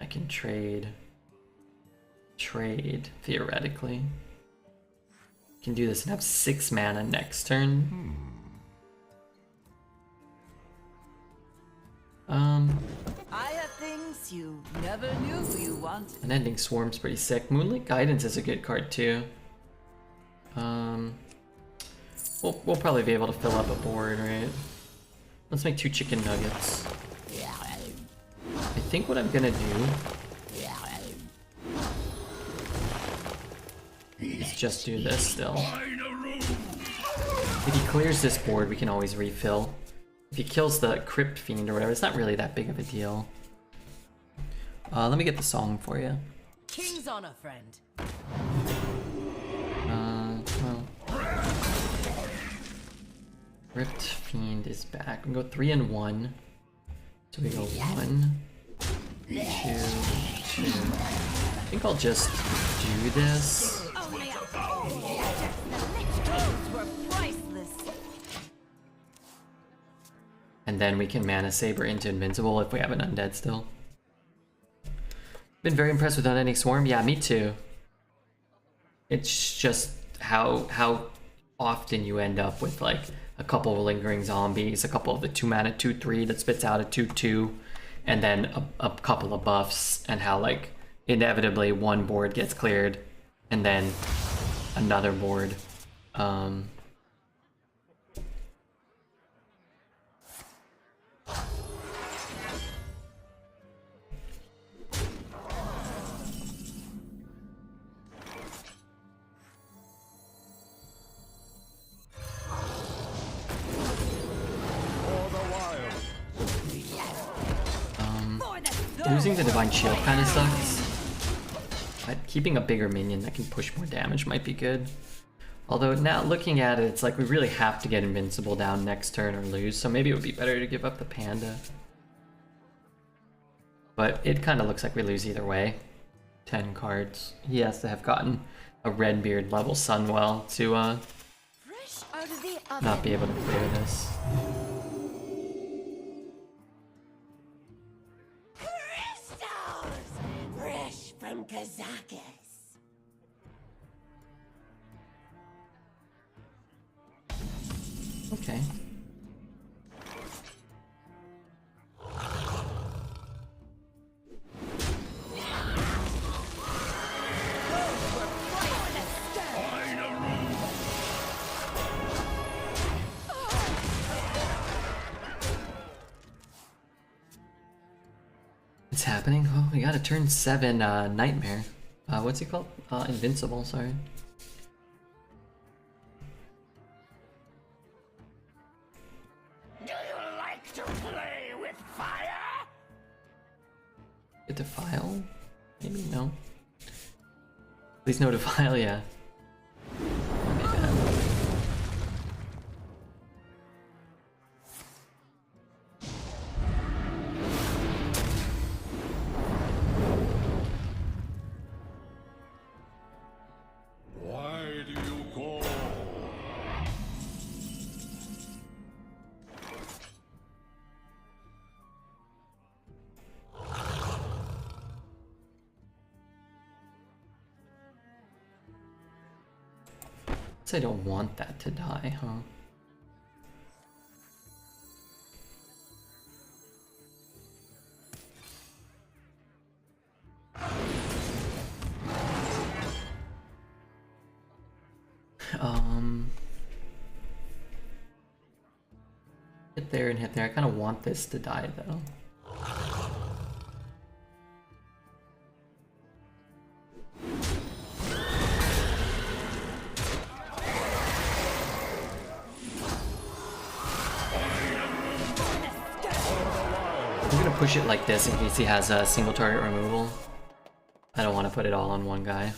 I can trade theoretically. Can do this and have 6 mana next turn. I have things you never knew you wanted. Unending Swarm's pretty sick. Moonlit Guidance is a good card too. We'll probably be able to fill up a board, right? Let's make 2 chicken nuggets. I think what I'm gonna do is just do this still. If he clears this board, we can always refill. If he kills the Crypt Fiend or whatever, it's not really that big of a deal. Let me get the song for you. King's honor, friend. Well. Crypt Fiend is back. We can go 3 and 1. So we go 1, 2, 2. I think I'll just do this. Only a those were priceless. And then we can Mana Saber into Invincible if we have an Undead still. Been very impressed with Unending Swarm. Yeah, me too. It's just how often you end up with like a couple of lingering zombies, a couple of the 2 mana 2/3 that spits out a 2/2, and then a couple of buffs, and how like inevitably one board gets cleared and then another board. Losing the Divine Shield kind of sucks. But keeping a bigger minion that can push more damage might be good. Although now looking at it, it's like we really have to get Invincible down next turn or lose, so maybe it would be better to give up the Panda. But it kind of looks like we lose either way. 10 cards. He has to have gotten a Redbeard level Sunwell to Fresh out of the oven. not be able to clear this. Crystals! Fresh from Kazakis. Okay. It's happening. Oh, we got a turn 7 Nightmare. What's it called? Invincible, sorry. Do you like to play with fire? Get Defile? Maybe no. Please no Defile, yeah. Okay, Why do you call? guess I don't want that to die, huh? Hit there and hit there. I kind of want this to die though. I'm gonna push it like this in case he has a single target removal. I don't want to put it all on one guy.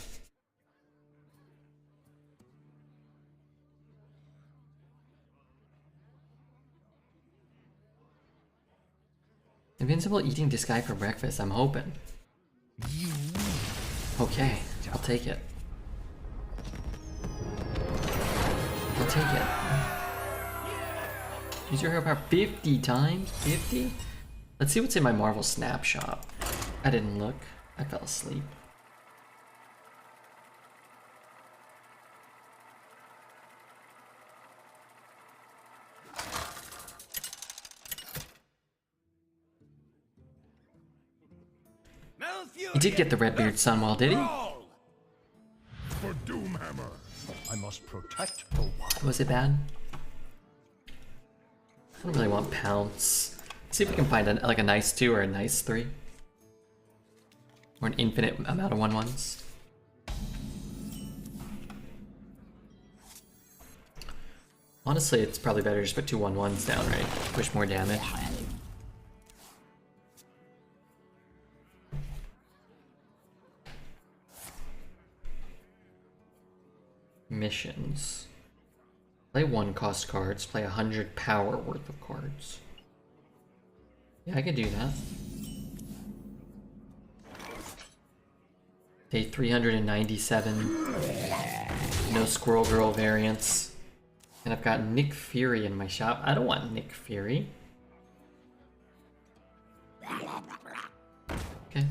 Invincible eating this guy for breakfast, I'm hoping. Okay, I'll take it. I'll take it. Use your hero power 50 times? 50? Let's see what's in my Marvel snapshot. I didn't look. I fell asleep. He did get the Redbeard Sunwell, did he? For Doomhammer. I must protect the wild. Was it bad? I don't really want Pounce. See if we can find like a nice 2 or a nice 3. Or an infinite amount of 1/1s. Honestly, it's probably better to just put 2 1/1s down, right? Push more damage. Missions. Play 1 cost cards, play 100 power worth of cards. Yeah, I could do that. Day 397. No Squirrel Girl variants. And I've got Nick Fury in my shop. I don't want Nick Fury. Okay. Well,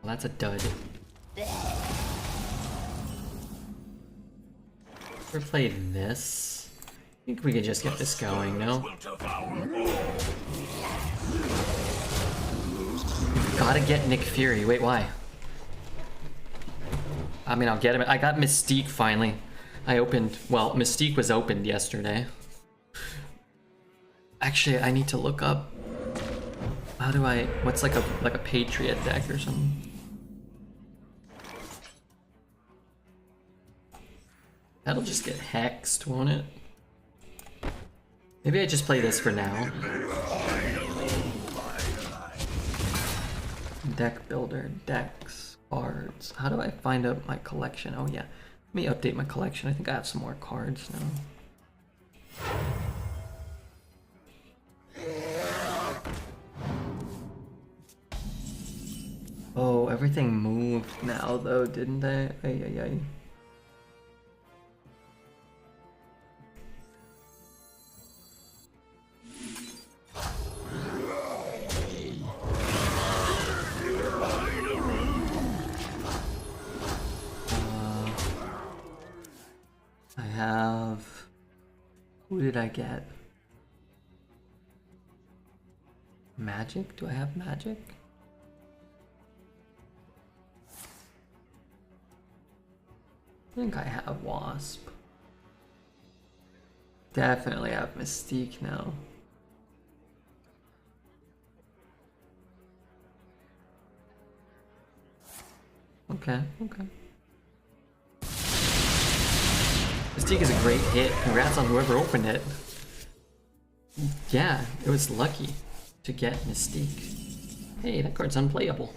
that's a dud. We're playing this. I think we could just get this going, no? Gotta get Nick Fury. Wait, why? I mean, I'll get him. I got Mystique finally. I opened, well, Mystique was opened yesterday. Actually, I need to look up. How do I, what's like a Patriot deck or something? That'll just get hexed, won't it? Maybe I just play this for now. Deck builder, decks, cards. How do I find out my collection? Oh yeah, let me update my collection. I think I have some more cards now. Oh, everything moved now though, didn't they? Ay, ay, ay. Who did I get? Magic? Do I have magic? I think I have Wasp. Definitely have Mystique now. Okay, okay. Mystique is a great hit. Congrats on whoever opened it. Yeah, it was lucky to get Mystique. Hey, that card's unplayable.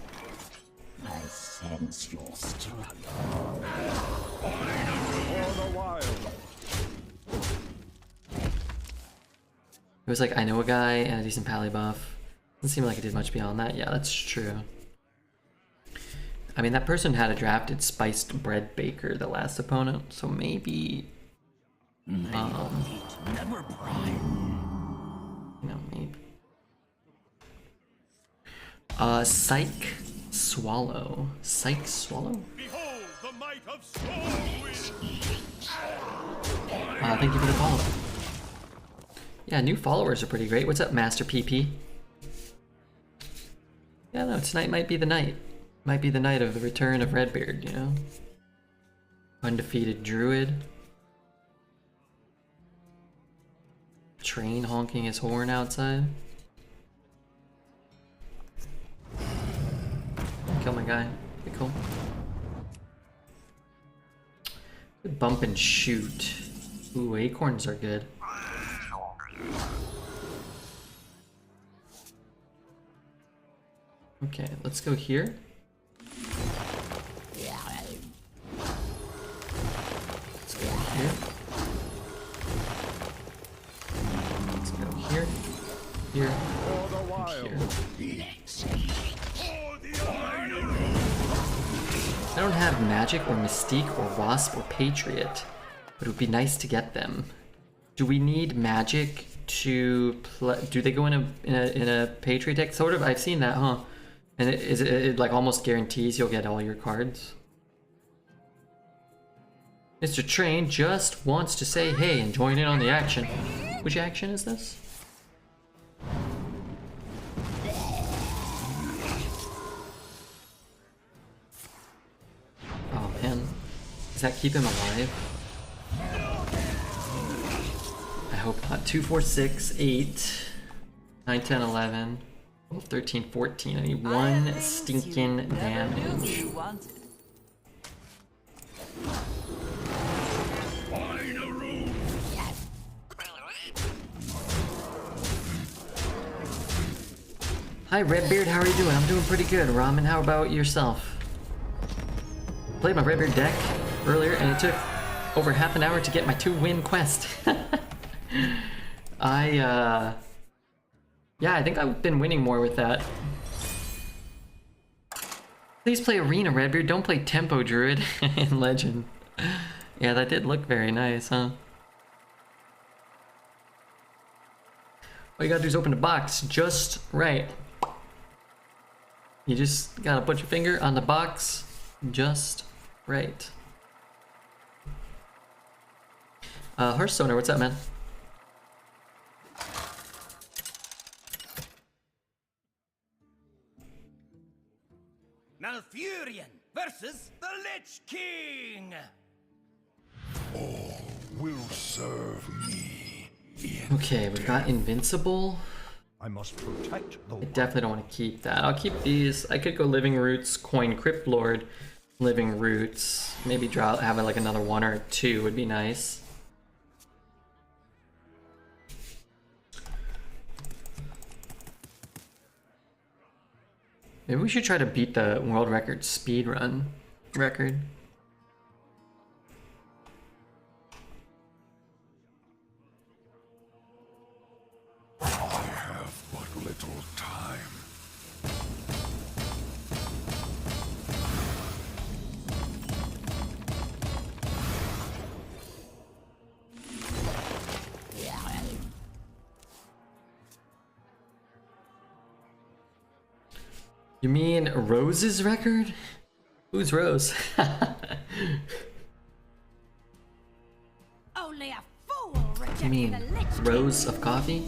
I sense your struggle. For the wild. It was like, I know a guy and a decent pally buff. Doesn't seem like it did much beyond that. Yeah, that's true. I mean, that person had a drafted spiced bread baker, the last opponent, so maybe... Never pride. You know, maybe. Psych Swallow. Psych Swallow? Behold the might of Soulwind. Thank you for the follow. Yeah, new followers are pretty great. What's up, Master PP? Yeah, no, tonight might be the night. Might be the night of the return of Redbeard, you know? Undefeated Druid. Train honking his horn outside. Kill my guy. Pretty cool. Good bump and shoot. Ooh, acorns are good. Okay, let's go here. Let's go here. Let's go here, here, For the wild. here. I don't have Magic or Mystique or Wasp or Patriot, but it would be nice to get them. Do we need Magic to play? Do they go in a Patriot deck? Sort of. I've seen that, huh? And it like almost guarantees you'll get all your cards. Mr. Train just wants to say hey and join in on the action. Which action is this? Oh man. Does that keep him alive? I hope not. 2, 4, 6, 8, 9, 10, 11, 12, 13, 14. I need one stinking damage. Hi Redbeard, how are you doing? I'm doing pretty good. Ramen, how about yourself? Played my Redbeard deck earlier and it took over half an hour to get my 2-win quest. Yeah, I think I've been winning more with that. Please play Arena, Redbeard. Don't play Tempo Druid in Legend. Yeah, that did look very nice, huh? All you gotta do is open the box just right. You just gotta put your finger on the box just right. Hearthstoner, what's up, man? Malfurion versus the Lich King. All will serve me. Okay, we got Invincible. I must protect the I definitely don't want to keep that. I'll keep these. I could go Living Roots, coin Crypt Lord, Living Roots. Maybe draw, have like another 1 or 2 would be nice. Maybe we should try to beat the world record speed run record. I have but little time. You mean Rose's record? Who's Rose? Only a fool rejects You mean the Lich King. Rose of Coffee?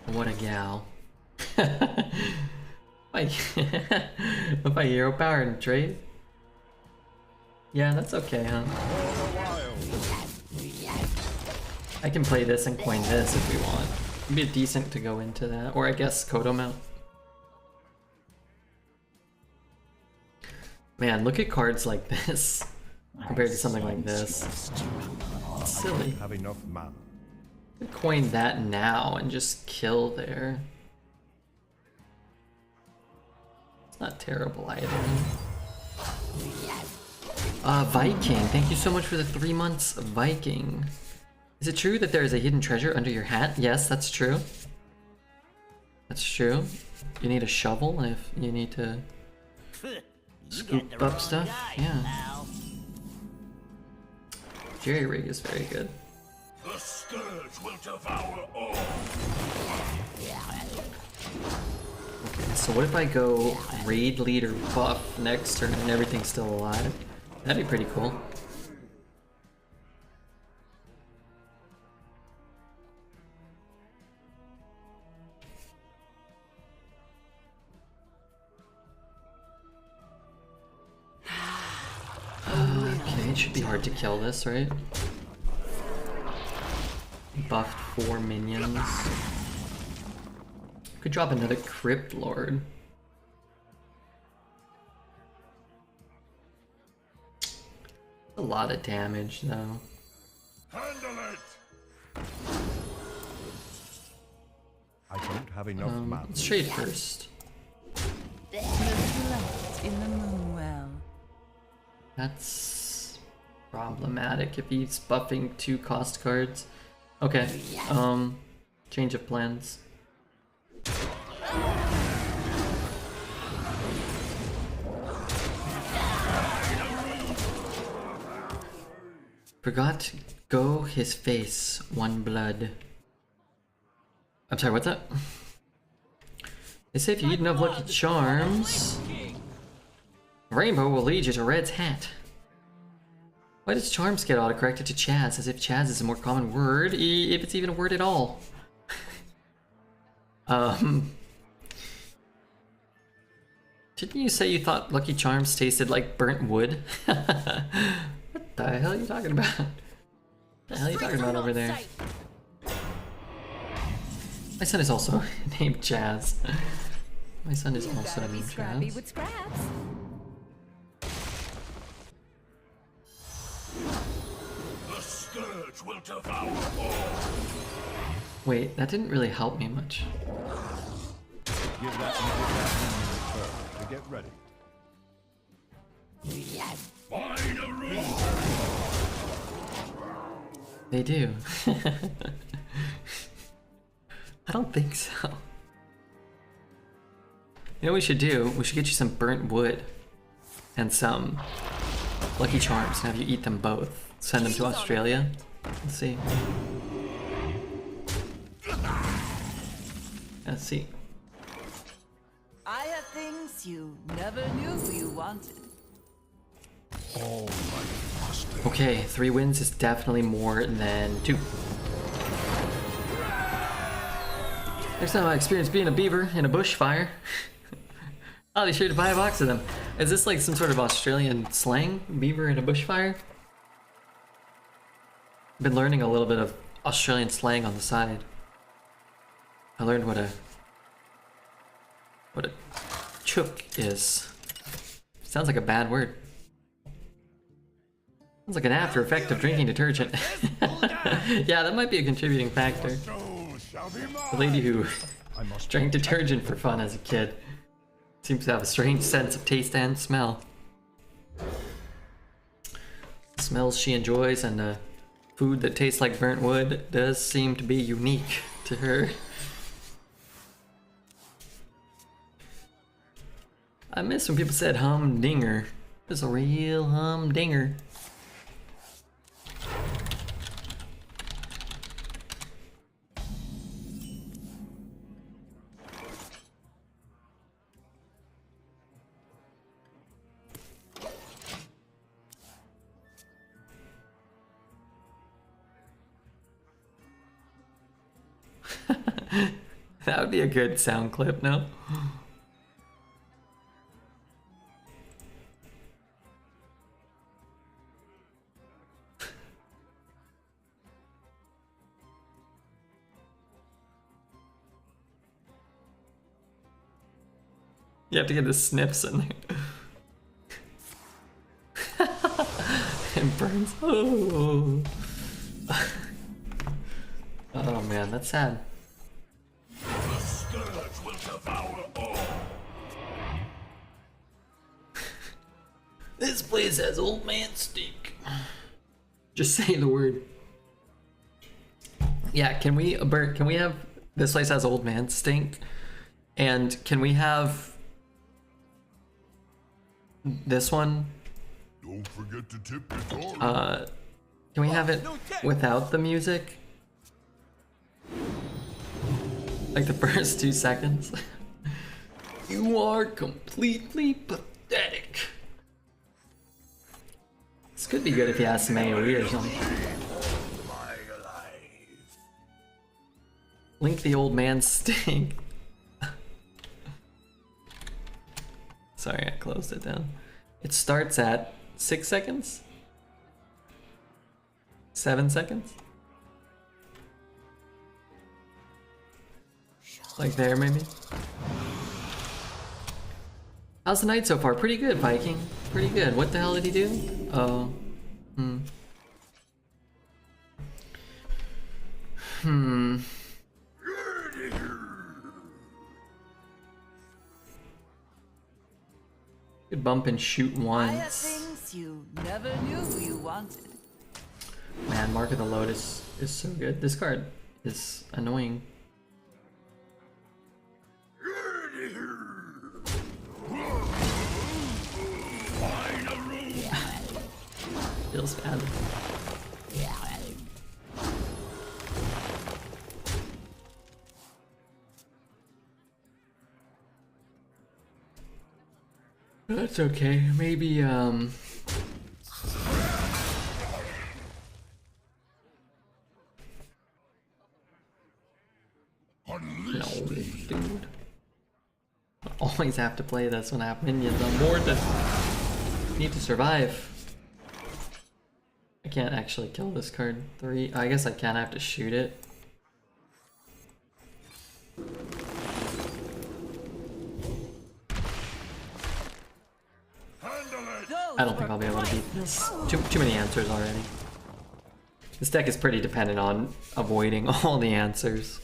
What a gal. If I hero power and trade? Yeah, that's okay, huh? I can play this and coin this if we want. It'd be decent to go into that. Or I guess Kodo mount. Man, look at cards like this compared to something like this. It's silly. have enough mana. Could coin that now and just kill there. It's not terrible either. Viking, thank you so much for the 3 months, Viking. Is it true that there is a hidden treasure under your hat? Yes, that's true. That's true. You need a shovel if you need to scoop up stuff. Yeah. Jerry Rig is very good. The scourge will devour all. Okay, so what if I go raid leader buff next turn and everything's still alive? That'd be pretty cool. Okay, it should be hard to kill this, right? Buffed 4 minions. Could drop another Crypt Lord. A lot of damage, though. Handle it! I don't have enough mana. Let's trade first. There's light in the moonwell. That's problematic if he's buffing 2 cost cards. Okay, change of plans. Forgot to go his face, one blood. I'm sorry, what's that? They say if you eat enough Lucky Charms, Rainbow will lead you to Red's hat. Why does Charms get autocorrected to Chaz, as if Chaz is a more common word, if it's even a word at all? Didn't you say you thought Lucky Charms tasted like burnt wood? What the hell are you talking about? What the hell are you talking about over there? My son is also named Chaz. My son is also named Scrappy Chaz. with scraps. The scourge will devour all. Wait, that didn't really help me much. Give that in return to get ready. Find a room. They do. I don't think so. You know what we should do? We should get you some burnt wood and some Lucky Charms and have you eat them both. Send them to Australia. Let's see. Let's see. I have things you never knew you wanted. Okay, 3 wins is definitely more than 2. Next time I experience being a beaver in a bushfire, I'll be sure to buy a box of them. Is this like some sort of Australian slang? Beaver in a bushfire? I've been learning a little bit of Australian slang on the side. I learned what a chook is. Sounds like a bad word. Sounds like an after effect of drinking detergent. Yeah, that might be a contributing factor. The lady who drank detergent for fun as a kid seems to have a strange sense of taste and smell. Smells she enjoys and food that tastes like burnt wood does seem to be unique to her. I miss when people said humdinger. It was a real humdinger. That would be a good sound clip, no? You have to get the snips in there. It burns. Oh. Oh man, that's sad. The scourge will devour all. This place has old man stink. Just say the word. Yeah, can we, Bert, can we have this place has old man stink? And can we have this one? Don't forget to tip your daughter. Can we have it without the music? Like the first 2 seconds? You are completely pathetic. This could be good if you ask some AoE or something. Link the old man stink. Sorry, I closed it down. It starts at 6 seconds? 7 seconds? Like there, maybe? How's the night so far? Pretty good, Viking. Pretty good. What the hell did he do? Oh. Good bump and shoot I have once. things you never knew you wanted. Man, Mark of the Lotus is so good. This card is annoying. Feels bad. That's okay. Maybe, no, dude. Always have to play this when I have minions on board that need to survive. I can't actually kill this card. 3. I guess I can. I have to shoot it. I don't think I'll be able to beat this. Too many answers already. This deck is pretty dependent on avoiding all the answers.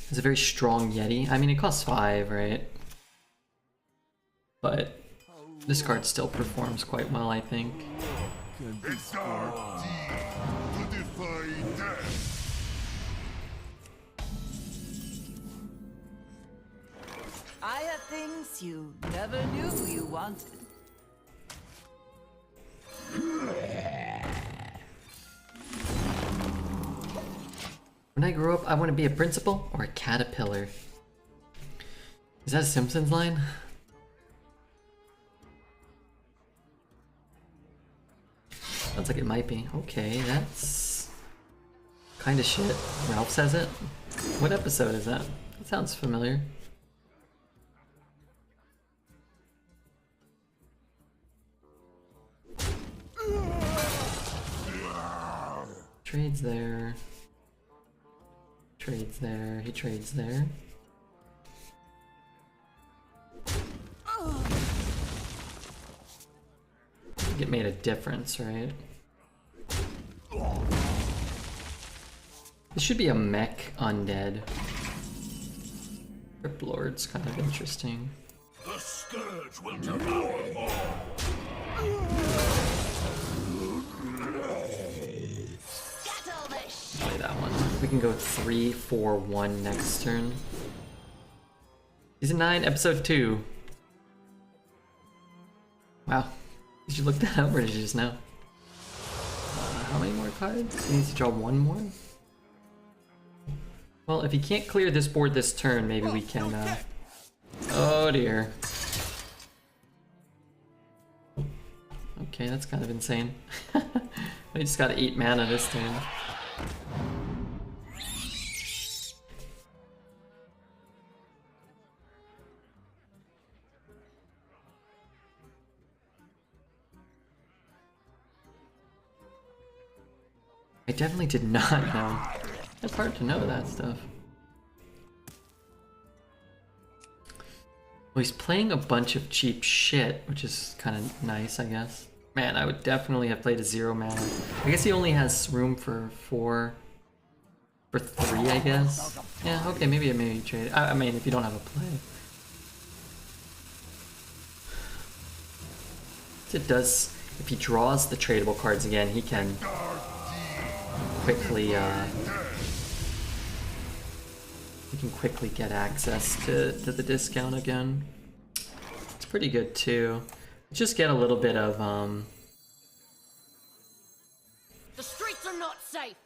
It's a very strong Yeti. I mean, it costs 5, right? But this card still performs quite well, I think. It's our deed to defy death. I have things you never knew you wanted. When I grow up, I want to be a principal or a caterpillar. Is that a Simpsons line? Sounds like it might be. Okay, that's kind of shit. Ralph says it. What episode is that? That sounds familiar. Trades there. Trades there. He trades there. I think it made a difference, right? This should be a mech undead. Crypt Lord's kind of interesting. The scourge will devour all. Play that one. We can go 3, 4, 1 next turn. Season 9, episode 2. Wow. Did you look that up or did you just know? How many more cards? He needs to draw 1 more? Well, if he can't clear this board this turn, maybe we can, Oh dear. Okay, that's kind of insane. I just got 8 mana this turn. I definitely did not know. It's hard to know that stuff. Well, he's playing a bunch of cheap shit, which is kind of nice, I guess. Man, I would definitely have played a 0 mana. I guess he only has room for 3, I guess. Yeah, okay, maybe trade. I mean, if you don't have a play. It does, if he draws the tradable cards again, he can quickly, get access to the discount again. It's pretty good too. Just get a little bit of The streets are not safe.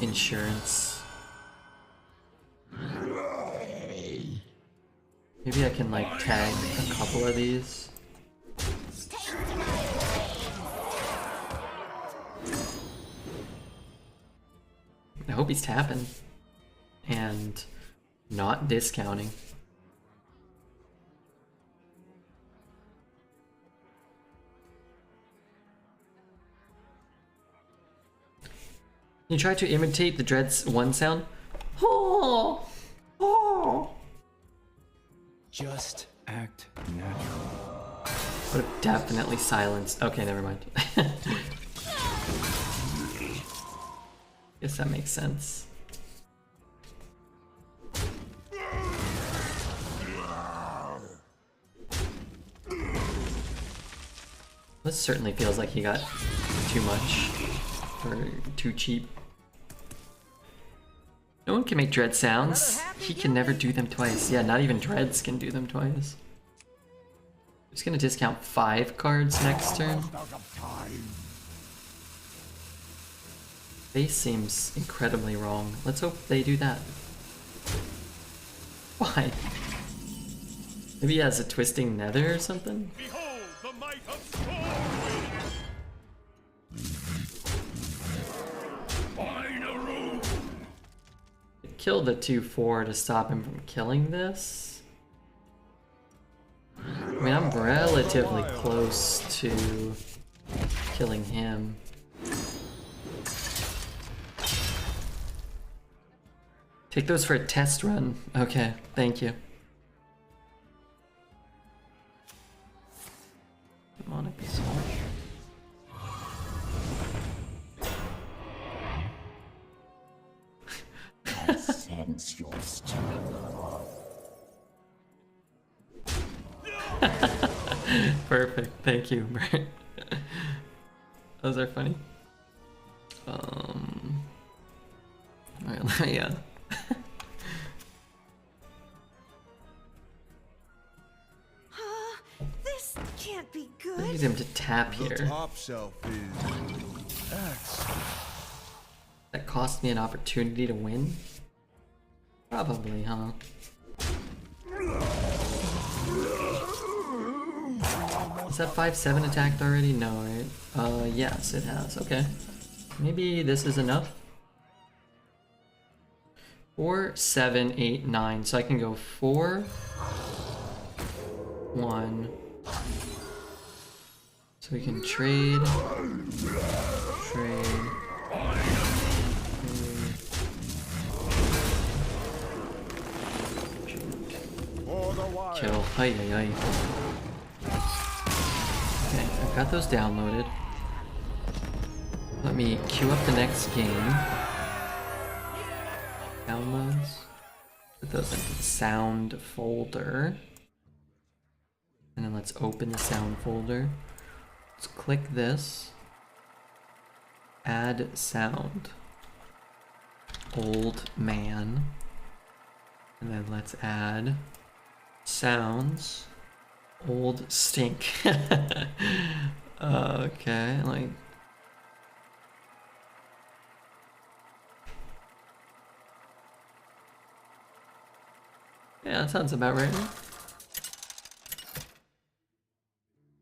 insurance. Maybe I can like tag a couple of these. I hope he's tapping and not discounting. You try to imitate the Dread's 1 sound. Oh, oh. Just act natural. Would have definitely silenced. Okay, never mind. Guess that makes sense. This certainly feels like he got too much or too cheap. No one can make Dread sounds. He can never do them twice. Yeah, not even Dreads can do them twice. I'm just gonna discount 5 cards next turn. Base seems incredibly wrong. Let's hope they do that. Why? Maybe he has a twisting nether or something? Behold the might of Stormwind! Kill the 2/4 to stop him from killing this. I mean, I'm relatively close to killing him. Take those for a test run. Okay, thank you. Demonic assault. I sense your struggle. Perfect, thank you, Bert. Those are funny. Alright, yeah. This can't be I good. need him to tap The here. top shelf is excellent. That cost me an opportunity to win? Probably, huh? Is that 5/7 attacked already? No, right? Yes, it has. Okay. Maybe this is enough. 4, 7, 8, 9. So I can go 4, 1. So we can trade. Trade. For the wild. Kill. Ay, ay, ay. Okay, I've got those downloaded. Let me queue up the next game. Downloads. Put those into the sound folder. And then let's open the sound folder. Let's click this. Add sound. Old man. And then let's add sounds. Old stink. Okay, like. Yeah, that sounds about right.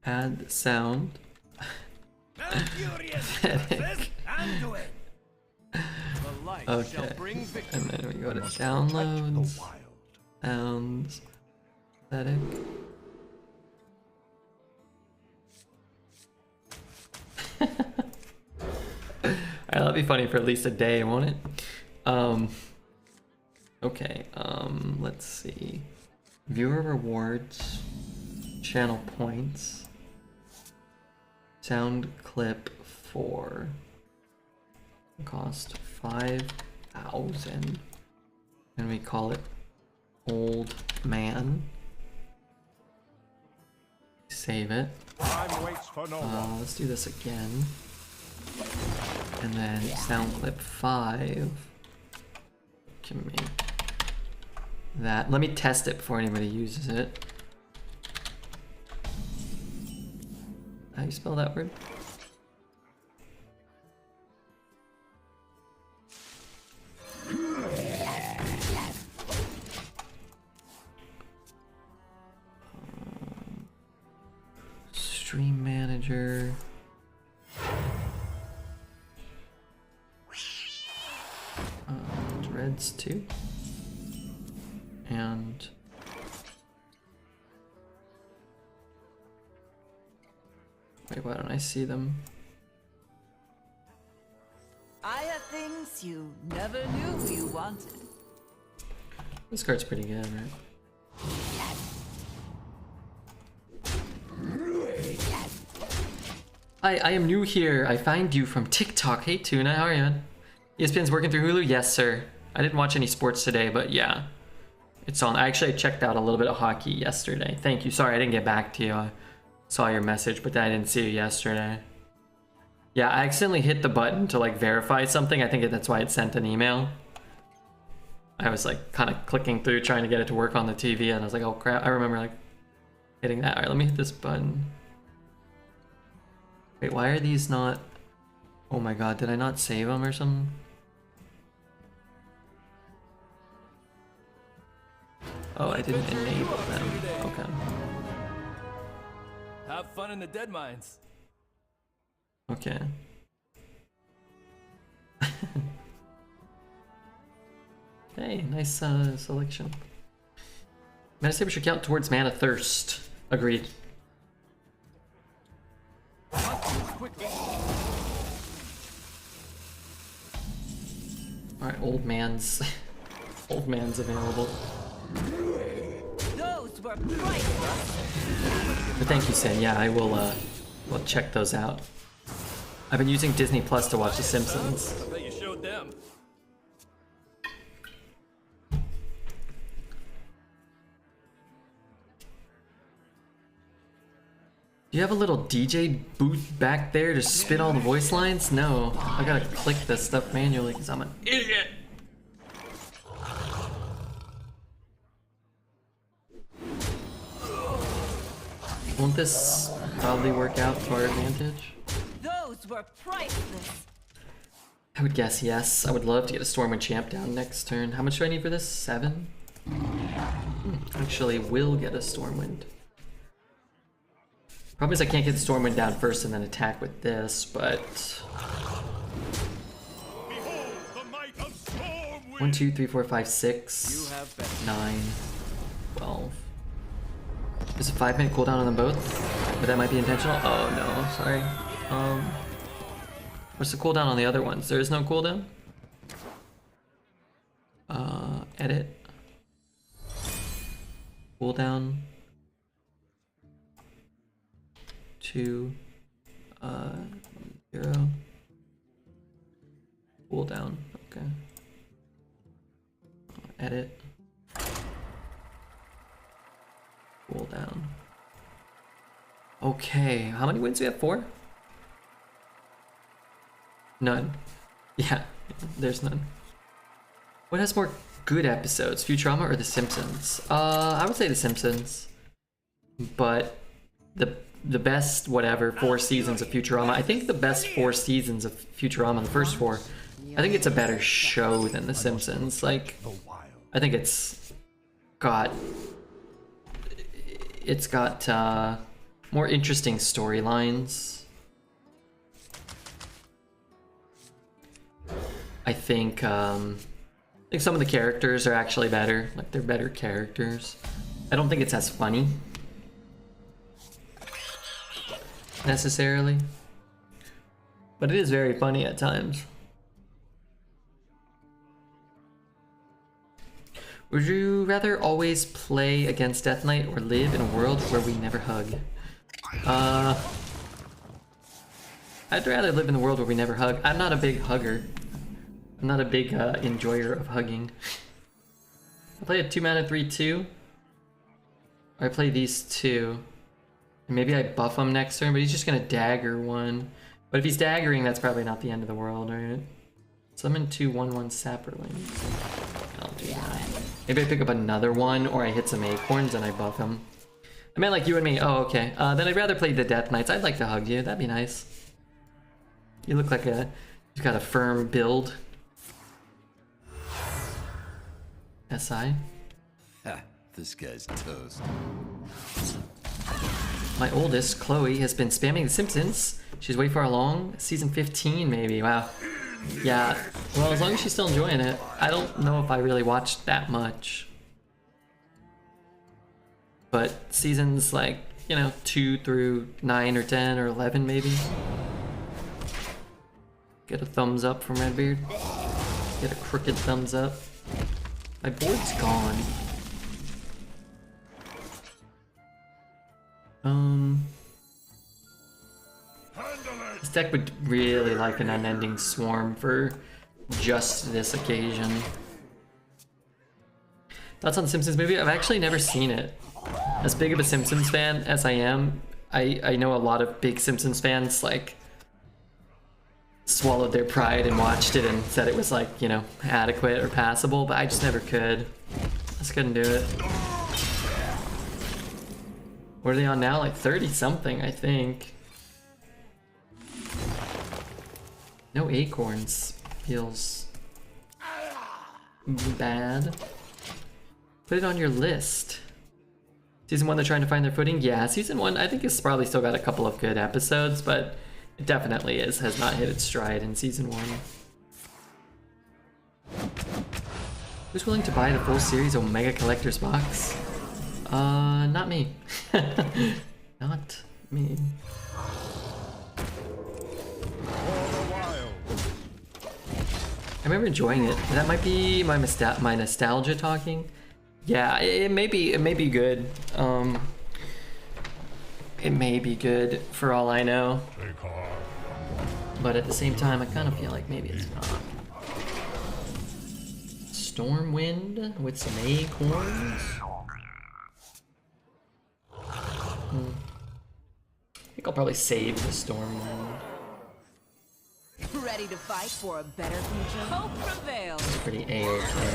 Add sound. Now furious versus undo it. The light shall Okay. bring victory. And then we go to Touch downloads. the wild. Sounds. Aesthetic. Alright, that'll be funny for at least a day, won't it? Okay, let's see. Viewer rewards, channel points, sound clip 4. Cost 5,000. And we call it Old Man. Save it. Time waits for no one. Let's do this again. And then sound clip 5. Can make that. Let me test it before anybody uses it. How do you spell that word? Stream manager. Dreads 2. And wait, why don't I see them? I have things you never knew you wanted. This card's pretty good, right? Hi, I am new here. I find you from TikTok. Hey, Tuna, how are you, man? ESPN's working through Hulu? Yes, sir. I didn't watch any sports today, but yeah. It's on. I checked out a little bit of hockey yesterday. Thank you. Sorry, I didn't get back to you. I saw your message, but I didn't see you yesterday. Yeah, I accidentally hit the button to like verify something. I think that's why it sent an email. I was like kind of clicking through trying to get it to work on the TV, and I was like, oh crap. I remember like hitting that. All right, let me hit this button. Wait, why are these not? Oh my god, did I not save him or something? Oh, I didn't enable them. Okay. Have fun in the dead mines. Okay. Hey, nice selection. Mana Saber should count towards Mana Thirst. Agreed. Alright, old man's old man's available. Those were priceless. But thank you, Sin. Yeah, I will we'll check those out. I've been using Disney Plus to watch The Simpsons. I bet you showed them. Do you have a little DJ booth back there to spit all the voice lines? No, I gotta click this stuff manually because I'm an idiot. Won't this probably work out to our advantage? Those were priceless. I would guess yes. I would love to get a Stormwind champ down next turn. How much do I need for this? 7? Actually, will get a Stormwind. Problem is I can't get the Stormwind down first and then attack with this, but... Behold the might of Stormwind! 1, 2, 3, 4, 5, 6, 9, 12. There's a 5-minute cooldown on them both, but that might be intentional. Oh no, sorry. What's the cooldown on the other ones? There is no cooldown? Edit. Cooldown. 2, 0. Cooldown, okay. Edit. Cooldown. Okay, how many wins do we have? 4? None. Yeah, there's none. What has more good episodes, Futurama or The Simpsons? I would say The Simpsons, but the best whatever 4 seasons of Futurama. I think the best 4 seasons of Futurama, the first 4. I think it's a better show than The Simpsons. Like, I think it's got more interesting storylines. I think some of the characters are actually better. Like, they're better characters. I don't think it's as funny necessarily, but it is very funny at times. Would you rather always play against Death Knight or live in a world where we never hug? I'd rather live in a world where we never hug. I'm not a big hugger. I'm not a big enjoyer of hugging. I play a 2 mana 3/2. Or I play these 2. And maybe I buff him next turn, but he's just gonna dagger 1. But if he's daggering, that's probably not the end of the world, right? Summon 2 1/1 Sapperlings. I'll do that. Maybe I pick up another one, or I hit some acorns and I buff him. I meant like you and me. Oh, okay. Then I'd rather play the Death Knights. I'd like to hug you. That'd be nice. You look like you've got a firm build. SI. Ha, this guy's toast. My oldest, Chloe, has been spamming The Simpsons. She's way far along. Season 15, maybe. Wow. Yeah. Well, as long as she's still enjoying it. I don't know if I really watched that much. But seasons like, 2 through 9 or 10 or 11, maybe. Get a thumbs up from Redbeard. Get a crooked thumbs up. My board's gone. This deck would really like an unending swarm for just this occasion. Thoughts on the Simpsons movie? I've actually never seen it. As big of a Simpsons fan as I am, I know a lot of big Simpsons fans like swallowed their pride and watched it and said it was like, adequate or passable, but I just never could. I just couldn't do it. What are they on now? Like 30 something, I think. No acorns. Feels bad. Put it on your list. Season 1, they're trying to find their footing? Yeah, Season 1, I think it's probably still got a couple of good episodes, but it definitely has not hit its stride in Season 1. Who's willing to buy the full series Omega Collector's Box? Not me. Not me. I remember enjoying it. That might be my nostalgia talking. Yeah, it may be good. It may be good for all I know. But at the same time, I kind of feel like maybe it's not. Stormwind with some acorns. I think I'll probably save the Stormwind. Ready to fight for a better future? Hope prevails. Pretty A-okay.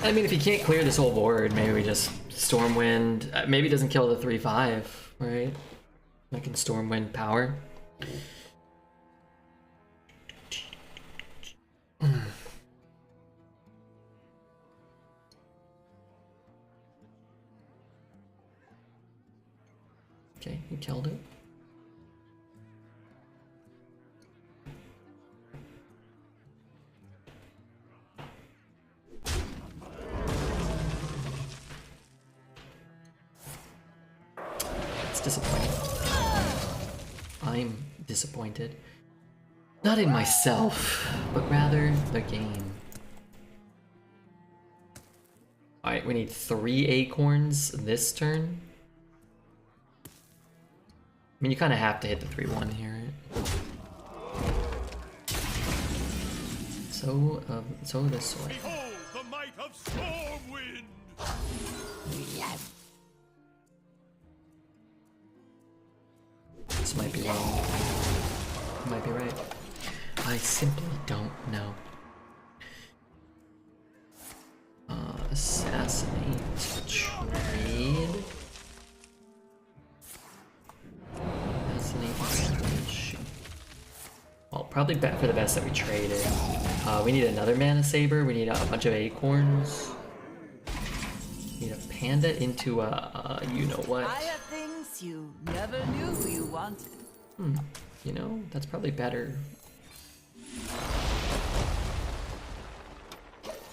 I mean, if you can't clear this whole board, maybe we just Stormwind. Maybe it doesn't kill the 3/5, right? I can Stormwind power. Okay, he killed it. It's disappointing. I'm disappointed. Not in myself, but rather the game. Alright, we need 3 acorns this turn. I mean, you kind of have to hit the 3/1 here, right? So this way. Behold the might of Stormwind! This might be wrong. You might be right. I simply don't know. Assassinate. Trade. Assassinate. Well, probably for the best that we traded. We need another mana saber. We need a bunch of acorns. We need a panda into a you know what. I have things you never knew you wanted. You know, that's probably better.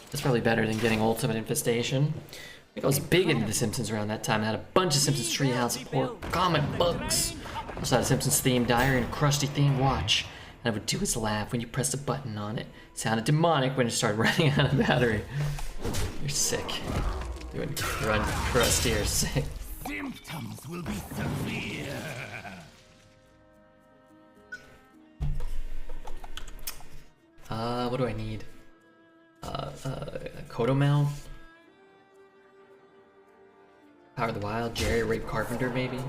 That's probably better than getting Ultimate Infestation. I think I was big into The Simpsons around that time. I had a bunch of Simpsons Treehouse support, comic books. I also had a Simpsons theme diary and a Krusty theme watch. And I would do his laugh when you pressed a button on it. It sounded demonic when it started running out of battery. You're sick. You and Krusty are sick. Symptoms will be severe. What do I need? Kodo Mount? Power of the Wild, Jerry, Rape Carpenter, maybe?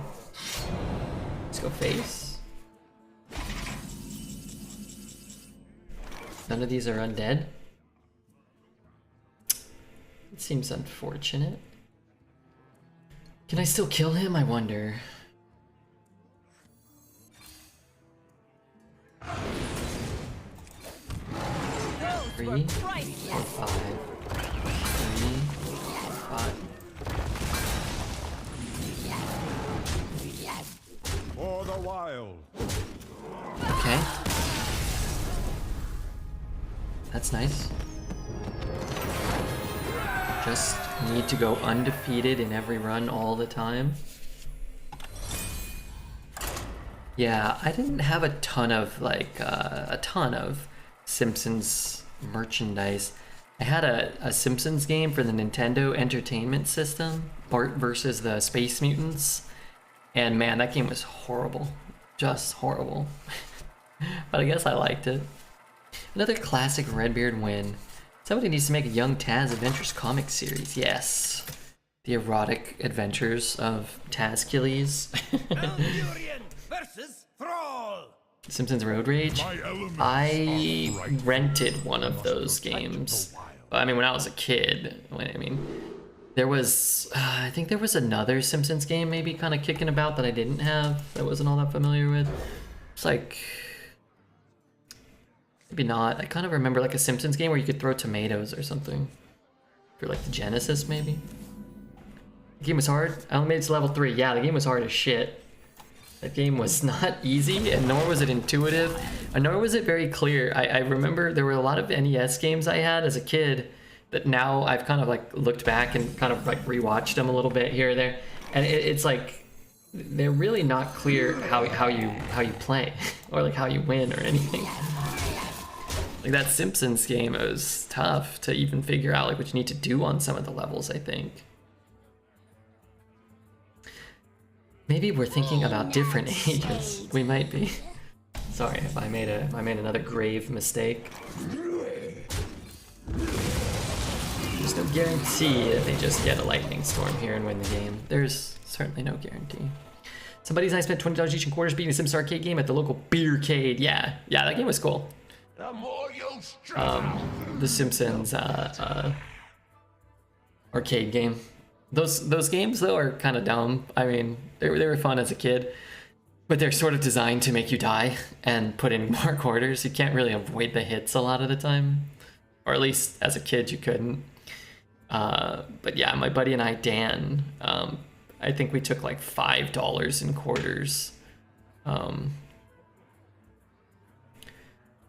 Let's go face. None of these are undead? It seems unfortunate. Can I still kill him, I wonder? Three, 4, 5. 3, 5. For the wild. Okay. That's nice. Just need to go undefeated in every run all the time. Yeah, I didn't have a ton of Simpsons merchandise. I had a Simpsons game for the Nintendo Entertainment System, Bart versus the Space Mutants, and man, that game was horrible. Just horrible. But I guess I liked it. Another classic Redbeard win. Somebody needs to make a Young Taz Adventures comic series. Yes. The erotic adventures of Tazkilles. Valkyrian versus Thrall. Simpsons Road Rage. I rented one of those games. I mean, when I was a kid. There was, I think there was another Simpsons game maybe kind of kicking about that I didn't have, that I wasn't all that familiar with. It's like maybe not. I kind of remember like a Simpsons game where you could throw tomatoes or something. For like the Genesis, maybe. The game was hard. I only made it to level 3. Yeah, the game was hard as shit. That game was not easy, and nor was it intuitive, and nor was it very clear. I remember there were a lot of NES games I had as a kid that now I've kind of like looked back and kind of like rewatched them a little bit here or there, and it's like they're really not clear how you play or like how you win or anything. Like that Simpsons game, it was tough to even figure out like what you need to do on some of the levels, I think. Maybe we're thinking about different ages. We might be. Sorry if I made another grave mistake. There's no guarantee that they just get a lightning storm here and win the game. There's certainly no guarantee. Somebody's I spent $20 each in quarters beating a Sims arcade game at the local beercade. Yeah, that game was cool. The Simpsons arcade game. Those games though are kind of dumb. I mean, they were fun as a kid, but they're sort of designed to make you die and put in more quarters. You can't really avoid the hits a lot of the time, or at least as a kid you couldn't. But yeah, my buddy and I, Dan, I think we took like $5 in quarters.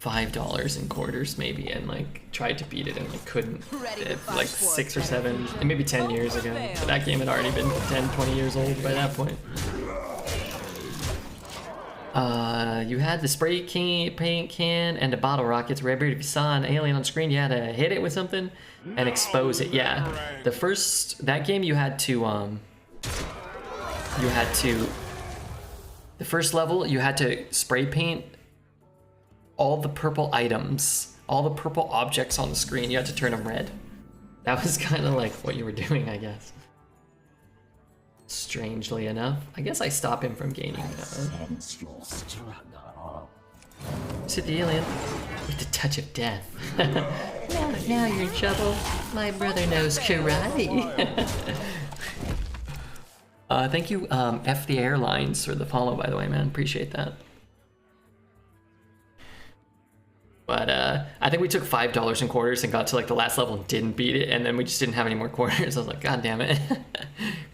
$5 in quarters maybe, and like tried to beat it and like couldn't. Like 6 or 7, and maybe 10 years ago. But that game had already been 10, 20 years old by that point. You had the spray paint can and a bottle rockets. Redbeard, if you saw an alien on screen, you had to hit it with something and expose it. Yeah, that game you had to the first level you had to spray paint all the purple items, all the purple objects on the screen. You had to turn them red. That was kind of like what you were doing, I guess. Strangely enough. I guess I stop him from gaining Sit the alien with the touch of death. now you're in trouble. My brother knows karate. Thank you, F the Airlines, for the follow, by the way, man. Appreciate that. But I think we took $5 in quarters and got to like the last level and didn't beat it, and then we just didn't have any more quarters. I was like, God damn it.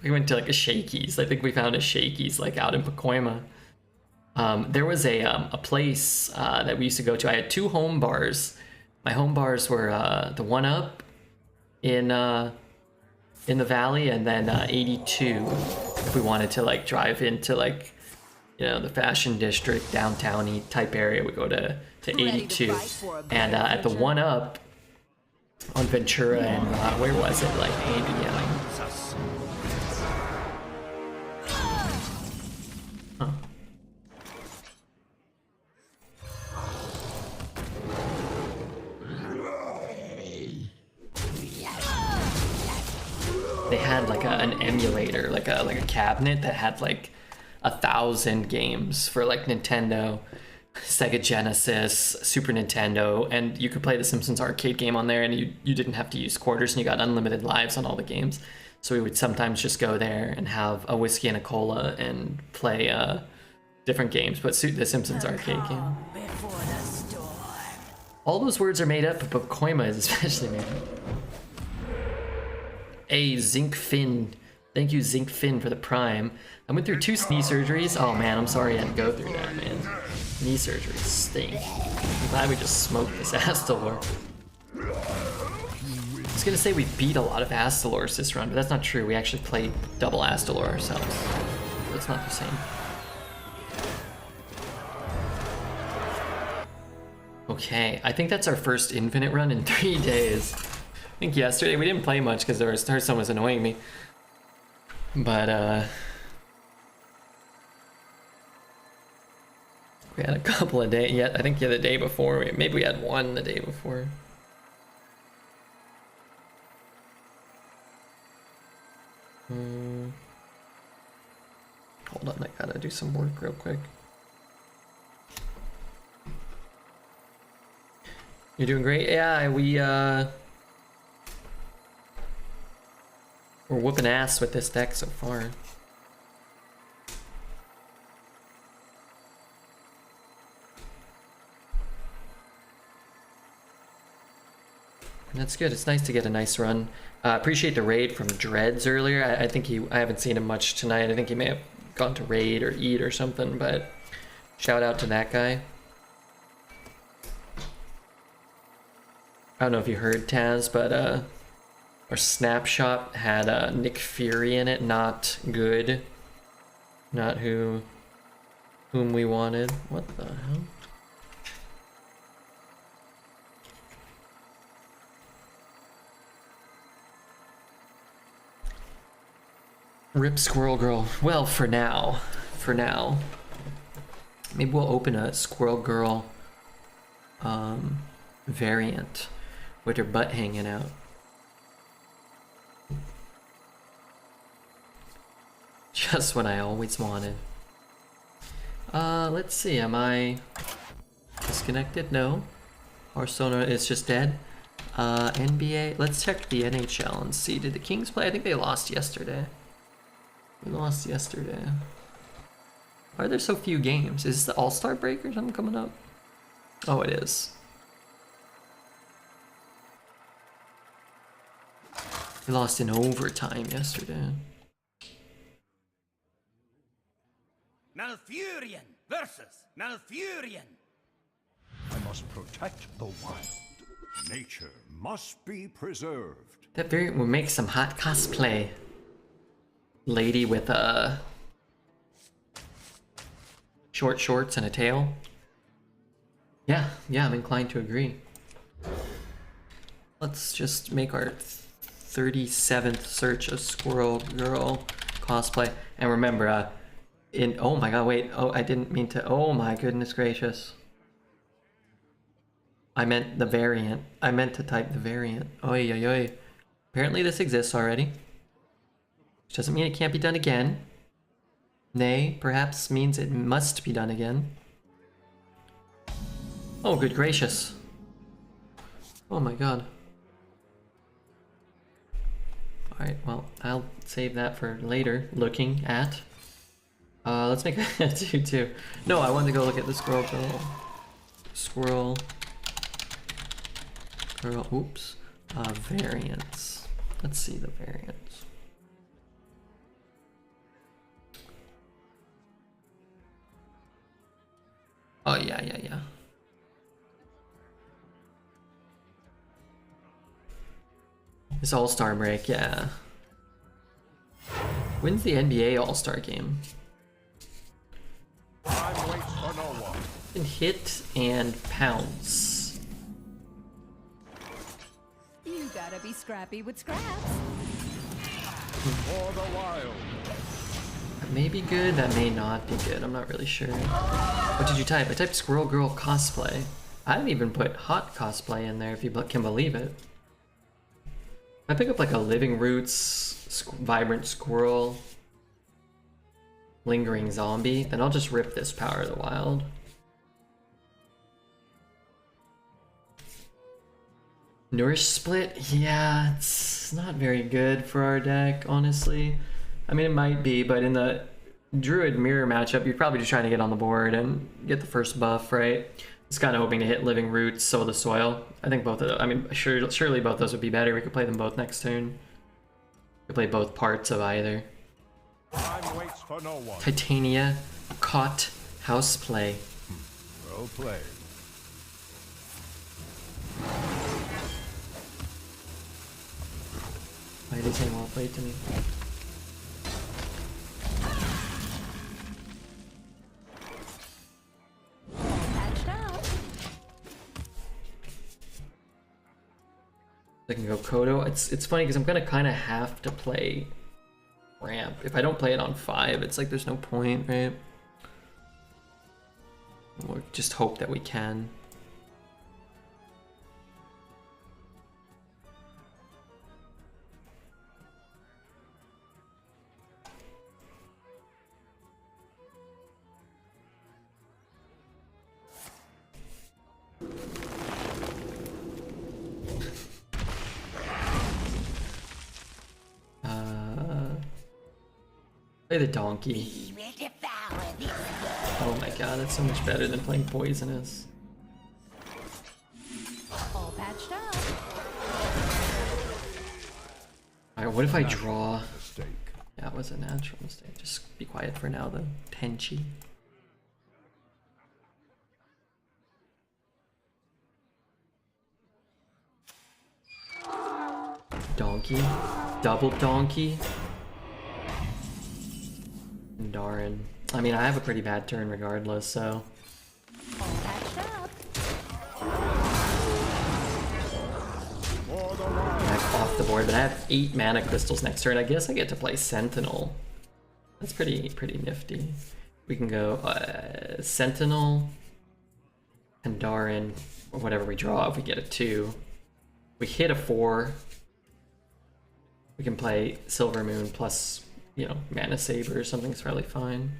We went to like a Shakey's. I think we found a Shakey's like out in Pacoima. There was a place that we used to go to. I had 2 home bars. My home bars were the One Up in the valley, and then 82 if we wanted to like drive into like, you know, the fashion district, downtown-y type area. We go to 82, and at the One Up on Ventura and where was it? Like maybe they had like an emulator, like a cabinet that had like 1,000 games for like Nintendo, Sega Genesis, Super Nintendo, and you could play the Simpsons arcade game on there, and you didn't have to use quarters, and you got unlimited lives on all the games. So we would sometimes just go there and have a whiskey and a cola and play different games, but the Simpsons arcade game. All those words are made up, but Pacoima is especially made up. A Zinc Fin. Thank you, Zinc Fin, for the Prime. I went through 2 knee surgeries. Oh man, I'm sorry I had to go through that, man. Knee surgeries stink. I'm glad we just smoked this Astalor. I was gonna say we beat a lot of Astalors this run, but that's not true. We actually played double Astalor ourselves. That's not the same. Okay, I think that's our first infinite run in 3 days. I think yesterday we didn't play much because Hearthstone was annoying me. But we had a couple of days. Yeah, I think the day before. Maybe we had one the day before. Hold on, I gotta do some work real quick. You're doing great. Yeah, we're whooping ass with this deck so far. That's good. It's nice to get a nice run. Appreciate the raid from Dreads earlier. I think I haven't seen him much tonight. I think he may have gone to raid or eat or something, but shout out to that guy. I don't know if you heard, Taz, but our snapshot had Nick Fury in it. Not good. Not whom we wanted. What the hell? Rip Squirrel Girl. Well, for now. For now. Maybe we'll open a Squirrel Girl variant with her butt hanging out. Just what I always wanted. Let's see, am I disconnected? No. Hearthstone is just dead. NBA, let's check the NHL and see. Did the Kings play? I think they lost yesterday. We lost yesterday. Why are there so few games? Is this the All-Star break or something coming up? Oh, it is. We lost in overtime yesterday. Malfurion versus Malfurion. I must protect the wild. Nature must be preserved. That variant would make some hot cosplay. Lady with short shorts and a tail. Yeah, I'm inclined to agree. Let's just make our 37th search of Squirrel Girl cosplay. And remember, oh my god, wait, oh, I didn't mean to, oh my goodness gracious. I meant the variant. I meant to type the variant. Oy, oy, oy. Apparently this exists already. Which doesn't mean it can't be done again. Nay, perhaps means it must be done again. Oh, good gracious. Oh my god. Alright, well, I'll save that for later, looking at. Let's make a 2-2. No, I wanted to go look at the Squirrel Girl. Squirrel Girl, oops. Variants. Let's see the variants. Oh, yeah. This All-Star break, yeah. When's the NBA All-Star game? Time waits for no one. And hit and pounce. You gotta be scrappy with scraps. For the wild. That may be good, that may not be good. I'm not really sure. What did you type? I typed Squirrel Girl cosplay. I didn't even put hot cosplay in there, if you can believe it. I pick up like a Living Roots, Vibrant Squirrel, Lingering Zombie, then I'll just rip this Power of the Wild. Nourish Split? Yeah, it's not very good for our deck, honestly. I mean, it might be, but in the Druid Mirror matchup, you're probably just trying to get on the board and get the first buff, right? It's kind of hoping to hit Living Roots, Sow the Soil. I think both of those, I mean, surely both those would be better. We could play them both next turn. We could play both parts of either. Time waits for no one. Titania, Caught, House Play. Well played. Why are they saying well played to me? Patched up. I can go Kodo. It's funny because I'm gonna kind of have to play Ramp. If I don't play it on 5, it's like there's no point, right? We'll just hope that we can. Play the donkey. Oh my god, that's so much better than playing poisonous. All patched up. Alright, what if I draw? Mistake. Yeah, it was a natural mistake. Just be quiet for now, though. Tenchi. Donkey. Double donkey. Darn. I mean, I have a pretty bad turn regardless, so. Back off the board, but I have 8 mana crystals next turn. I guess I get to play Sentinel. That's pretty nifty. We can go Sentinel, Pandaren, or whatever we draw if we get a 2. We hit a 4. We can play Silver Moon plus, you know, Mana Saber or something's fairly fine.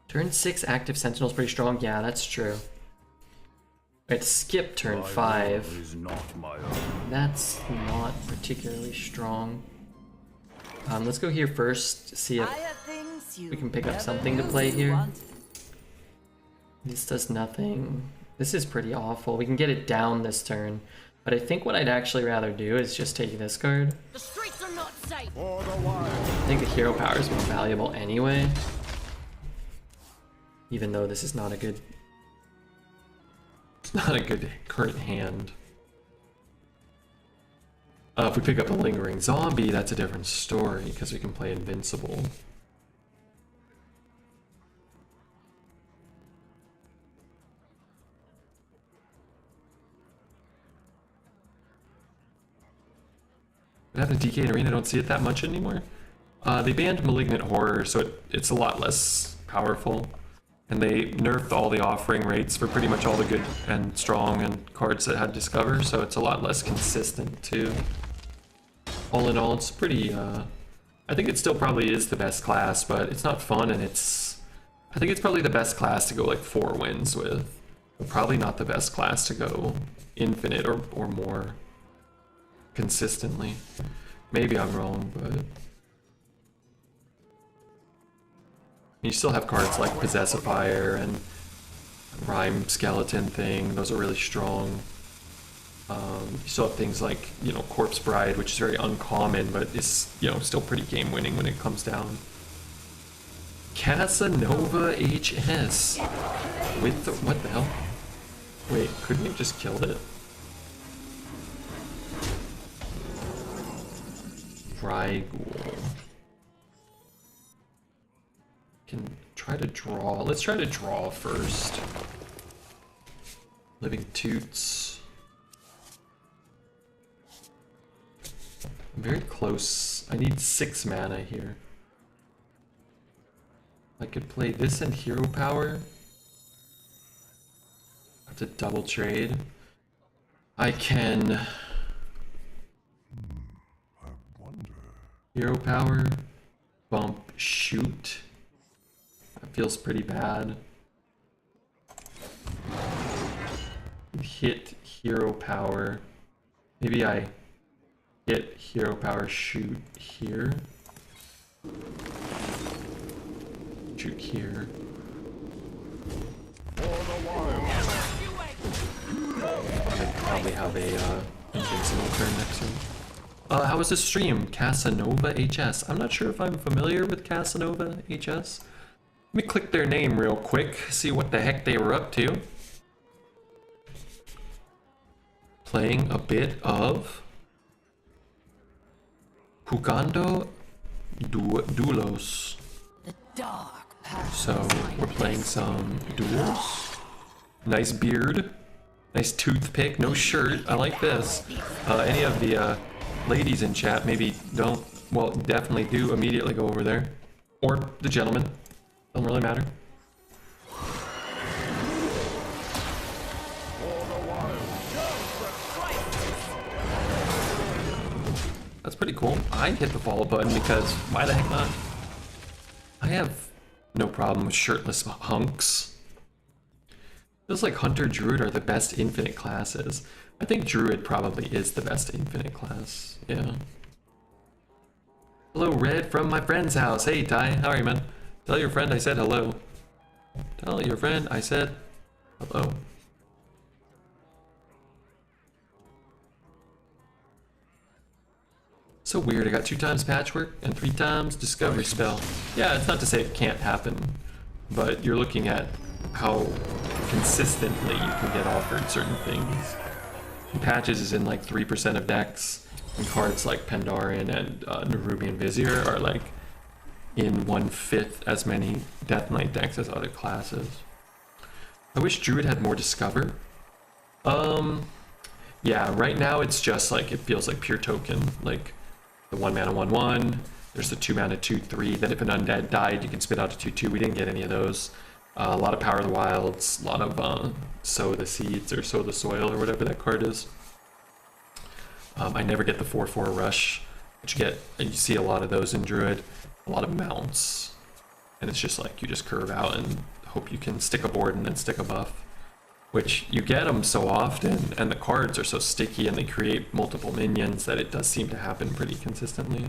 Turn 6 active Sentinel's pretty strong. Yeah, that's true. Let's skip turn 5. Is not my own. That's not particularly strong. Let's go here first, see if I have things you we can pick up never something to knew play you here. wanted. This does nothing. This is pretty awful. We can get it down this turn. But I think what I'd actually rather do is just take this card. The streets are not safe. For the wild. I think the hero power is more valuable anyway. Even though this is not a good... It's not a good current hand. If we pick up a Lingering Zombie, that's a different story, because we can play Invincible. What happened to DK Arena? I don't see it that much anymore. They banned Malignant Horror, so it's a lot less powerful. And they nerfed all the offering rates for pretty much all the good and strong and cards that had Discover, so it's a lot less consistent too. All in all, it's pretty, I think it still probably is the best class, but it's not fun, and I think it's probably the best class to go like 4 wins with. But probably not the best class to go infinite or more consistently. Maybe I'm wrong, but... You still have cards like Possessifier and Rhyme Skeleton thing, those are really strong. You still have things like, you know, Corpse Bride, which is very uncommon, but is, you know, still pretty game winning when it comes down. Casanova HS. With the, what the hell? Wait, couldn't you have just killed it? Vrygul. Can try to draw. Let's try to draw first. Living Toots. I'm very close. I need 6 mana here. I could play this and Hero Power. I have to double trade. I can I wonder. Hero Power, bump, shoot. That feels pretty bad. Hit Hero Power. Maybe I hit Hero Power, shoot here. Shoot here. I probably have a invincible turn next turn. How was the stream? Casanova HS. I'm not sure if I'm familiar with Casanova HS. Let me click their name real quick, see what the heck they were up to. Playing a bit of Jugando Duelos. The dark past. So we're playing some duels. Nice beard. Nice toothpick. No shirt. I like this. Any of the ladies in chat maybe don't, well, definitely do immediately go over there. Or the gentleman. Doesn't really matter. That's pretty cool. I hit the follow button because why the heck not? I have no problem with shirtless hunks. Feels like Hunter Druid are the best infinite classes. I think Druid probably is the best infinite class. Yeah. Hello, Red from my friend's house. Hey, Ty. How are you, man? Tell your friend I said hello. Tell your friend I said hello. So weird, I got 2 times patchwork and 3 times discovery spell. Yeah, it's not to say it can't happen, but you're looking at how consistently you can get offered certain things. And patches is in like 3% of decks, and cards like Pandaren and Nerubian Vizier are like in 1/5 as many Death Knight decks as other classes. I wish Druid had more discover. Yeah, right now it's just like, it feels like pure token, like the 1 mana 1/1, there's the 2 mana 2/3, that if an undead died you can spit out a 2/2, we didn't get any of those. A lot of Power of the Wilds, a lot of Sow the Seeds or Sow the Soil or whatever that card is. I never get the 4/4 Rush, which you see a lot of those in Druid, a lot of mounts, and it's just like you just curve out and hope you can stick a board and then stick a buff, which you get them so often, and the cards are so sticky and they create multiple minions that it does seem to happen pretty consistently.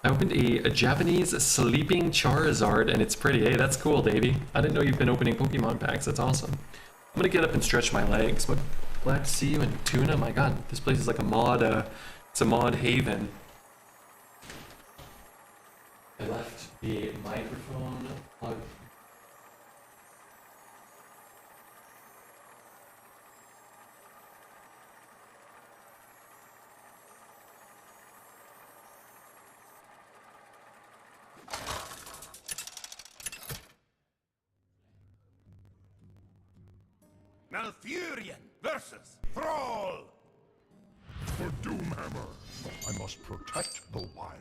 I opened a Japanese sleeping Charizard and it's pretty. Hey, that's cool, Davey. I didn't know you've been opening Pokemon packs. That's awesome. I'm gonna get up and stretch my legs, but glad to see you in Tuna. My god, this place is like a mod, it's a mod haven. I left the microphone plugged. Malfurion versus Thrall. For Doomhammer. I must protect the wild.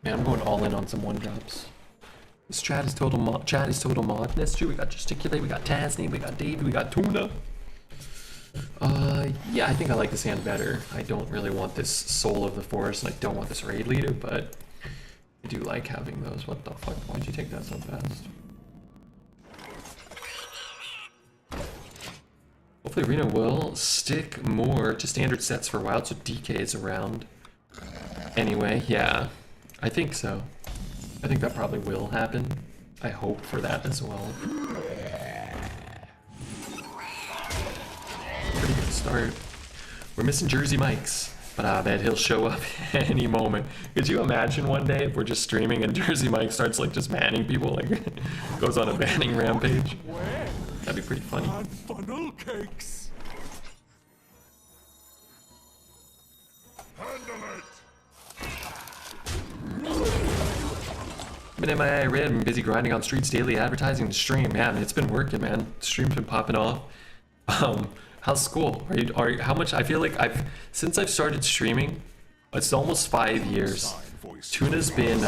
Man, I'm going all in on some 1-drops. This chat is total mod. Chat is total mod. That's true. We got Gesticulate, we got Tasney, we got Davey, we got Tuna. Yeah, I think I like this hand better. I don't really want this Soul of the Forest, and I don't want this Raid Leader, but I do like having those. What the fuck? Why'd you take that so fast? Hopefully Arena will stick more to standard sets for a while, so DK is around. Anyway, yeah, I think so. I think that probably will happen. I hope for that as well. Pretty good start. We're missing Jersey Mike's, but I bet he'll show up any moment. Could you imagine one day if we're just streaming and Jersey Mike starts like just banning people, like goes on a banning rampage? That'd be pretty funny. And funnel cakes. Handle it. Been MIA Red, been busy grinding on Streets daily advertising and stream. Man, it's been working, man. Stream's been popping off. How's school? How much? I feel like since I've started streaming, it's almost 5 years. Tuna's been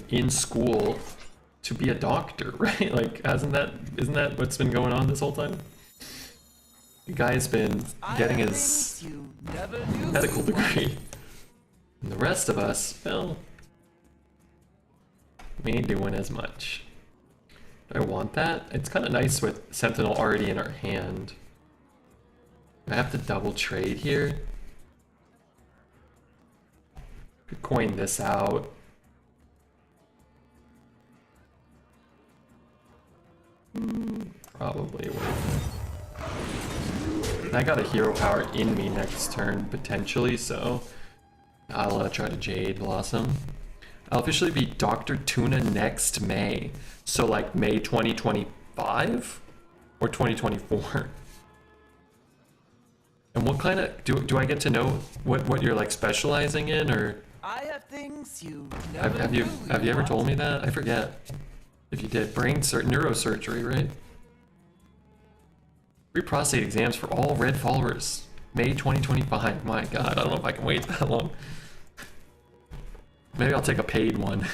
in school to be a doctor, right? Like, isn't that what's been going on this whole time? The guy's been getting his medical degree. And the rest of us, well, we ain't doing as much. Do I want that? It's kind of nice with Sentinel already in our hand. I have to double trade here. Could coin this out. Probably worth it. And I got a hero power in me next turn, potentially, so I'll try to Jade Blossom. I'll officially be Dr. Tuna next May. So like May 2025 or 2024. And what kind of, do I get to know what you're like specializing in, or I have things you never have you ever told me that? I forget. If you did, neurosurgery, right? Free prostate exams for all red followers. May 2025. My god, I don't know if I can wait that long. Maybe I'll take a paid one.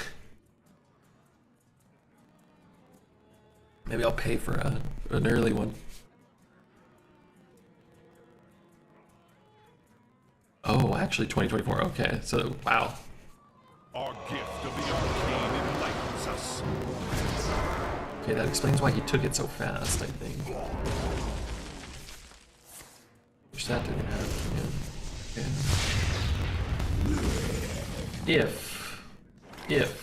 Maybe I'll pay for an early one. Oh, actually 2024. Okay, so wow. Our gift of the arcane enlightens us. Okay, that explains why he took it so fast, I think. Wish that didn't happen. Yeah. If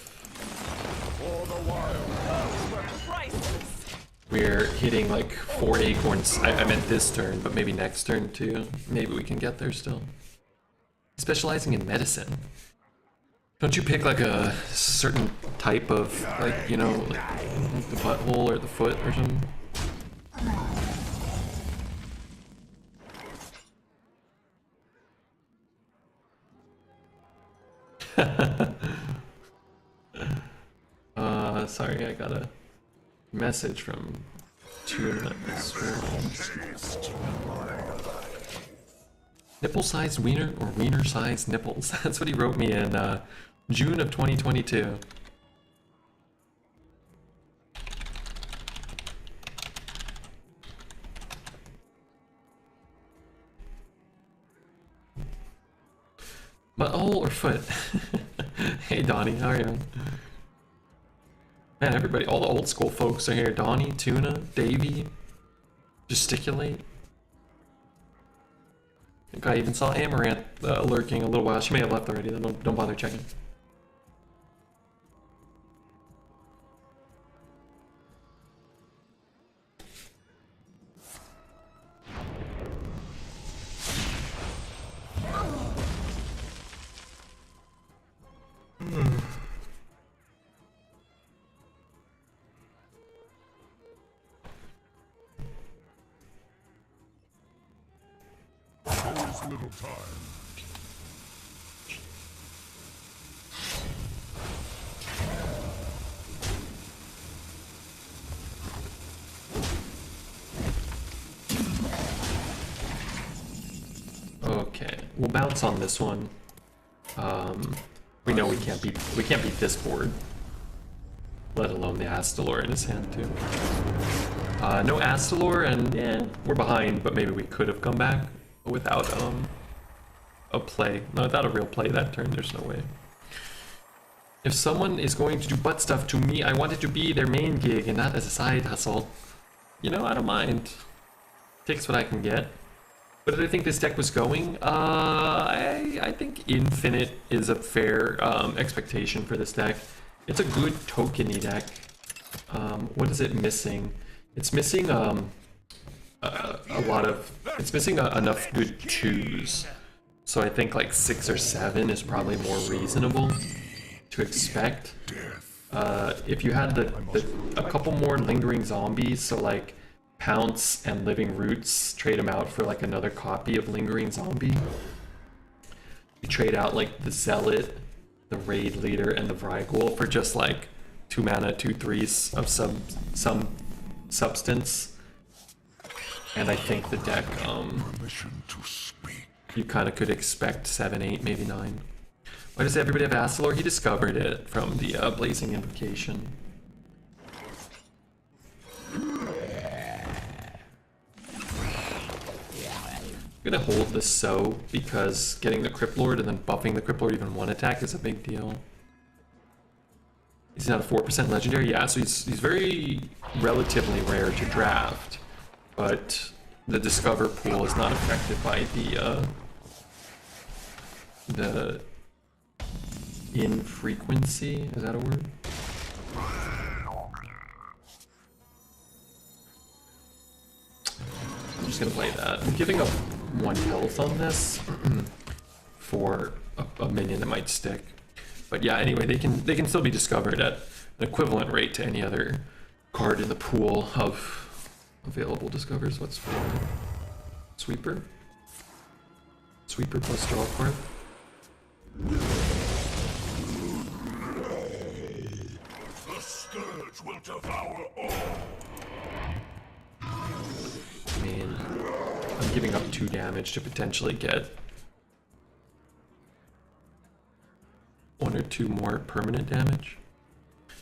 we're hitting like 4 acorns, I meant this turn, but maybe next turn too. Maybe we can get there still. Specializing in medicine. Don't you pick like a certain type of, like, you know, like the butthole or the foot or something? Sorry, I got a message from Tuna as well. Nipple-sized wiener or wiener-sized nipples? That's what he wrote me in June of 2022. Butthole or foot? Hey Donnie, how are you? Man, everybody, all the old school folks are here. Donnie, Tuna, Davey, Gesticulate. I think I even saw Amaranth lurking a little while. She may have left already, then don't bother checking. There's little time. Okay, we'll bounce on this one. We know we can't beat this board, let alone the Astalor in his hand too. No Astalor, and yeah, we're behind, but maybe we could have come back without a play. No, without a real play that turn. There's no way. If someone is going to do butt stuff to me, I want it to be their main gig and not as a side hustle. You know, I don't mind. Takes what I can get. What did I think this deck was going? I think Infinite is a fair expectation for this deck. It's a good tokeny deck. What is it missing? It's missing it's missing enough good 2s. So I think like 6 or 7 is probably more reasonable to expect. If you had a couple more lingering zombies, so like Pounce and Living Roots, trade them out for like another copy of Lingering Zombie. You trade out like the Zealot, the Raid Leader, and the Vrygul for just like 2 mana, 2/3s of some substance. And I think the deck, you kind of could expect 7, 8, maybe 9. Why does everybody have Astalor? He discovered it from the Blazing Invocation. I'm gonna hold this so because getting the Crypt Lord and then buffing the Crypt Lord even 1 attack is a big deal. He's not a 4% legendary, yeah, so he's very relatively rare to draft, but the Discover pool is not affected by the infrequency, is that a word? I'm just gonna play that. I'm giving up 1 health on this for a minion that might stick. But yeah, anyway, they can still be discovered at an equivalent rate to any other card in the pool of available discovers. What's for Sweeper? Sweeper plus draw card. The scourge will devour all. I mean, I'm giving up 2 damage to potentially get 1 or 2 more permanent damage.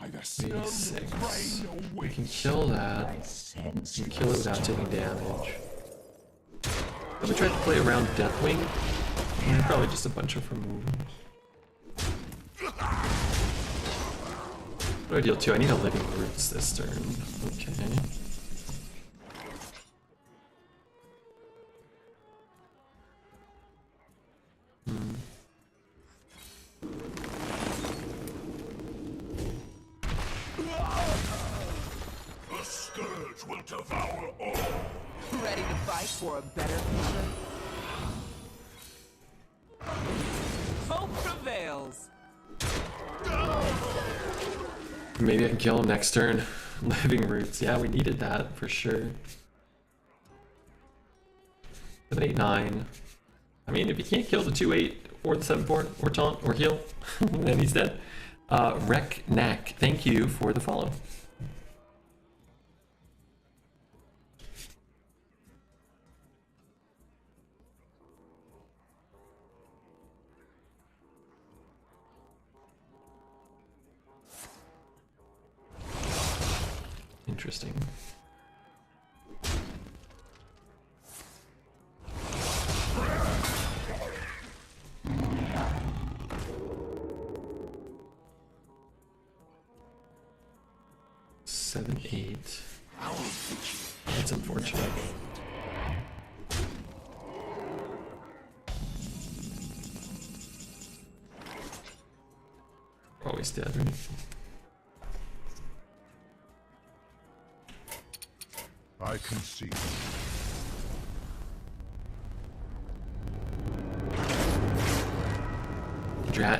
Neither snow nor 86. rain nor We wind. can kill that. We can kill it without taking damage. Have we tried to play around Deathwing? Probably just a bunch of removal. What do I deal to? I need a Living Roots this turn. Okay. The scourge will devour all. Ready to fight for a better future? Hope prevails. Maybe I can kill him next turn. Living Roots. Yeah, we needed that for sure. 7, 8, 9. I mean, if you can't kill the 2-8 or the 7-4 or taunt or heal, then he's dead. Wreck Knack, thank you for the follow. Interesting. Seven, 8. That's unfortunate. Always dead, right? I can see.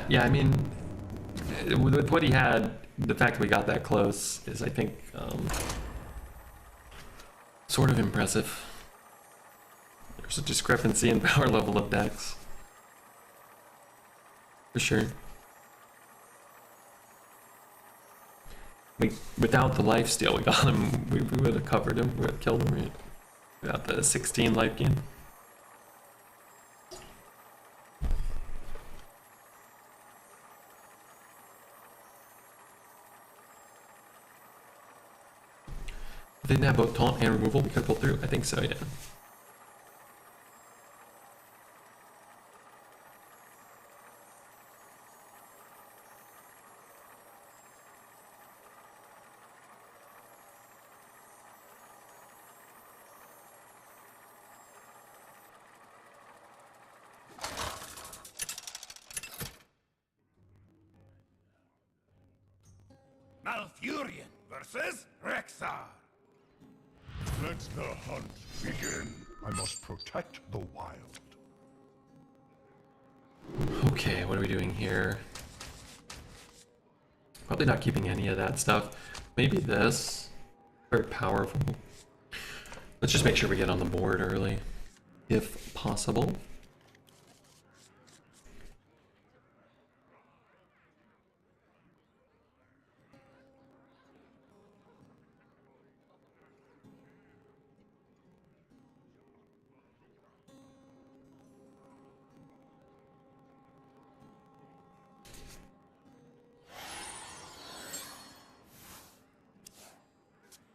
Yeah, I mean, with what he had, the fact that we got that close is, I think, sort of impressive. There's a discrepancy in power level of decks. For sure. Without the lifesteal, we got him. We would have covered him. We would have killed him, right? Without the 16 life gain. If they didn't have both taunt and removal, we could have pulled through. I think so, yeah. Malfurion versus Rexar. Let the hunt begin. I must protect the wild. Okay, what are we doing here? Probably not keeping any of that stuff. Maybe this. Very powerful. Let's just make sure we get on the board early, if possible.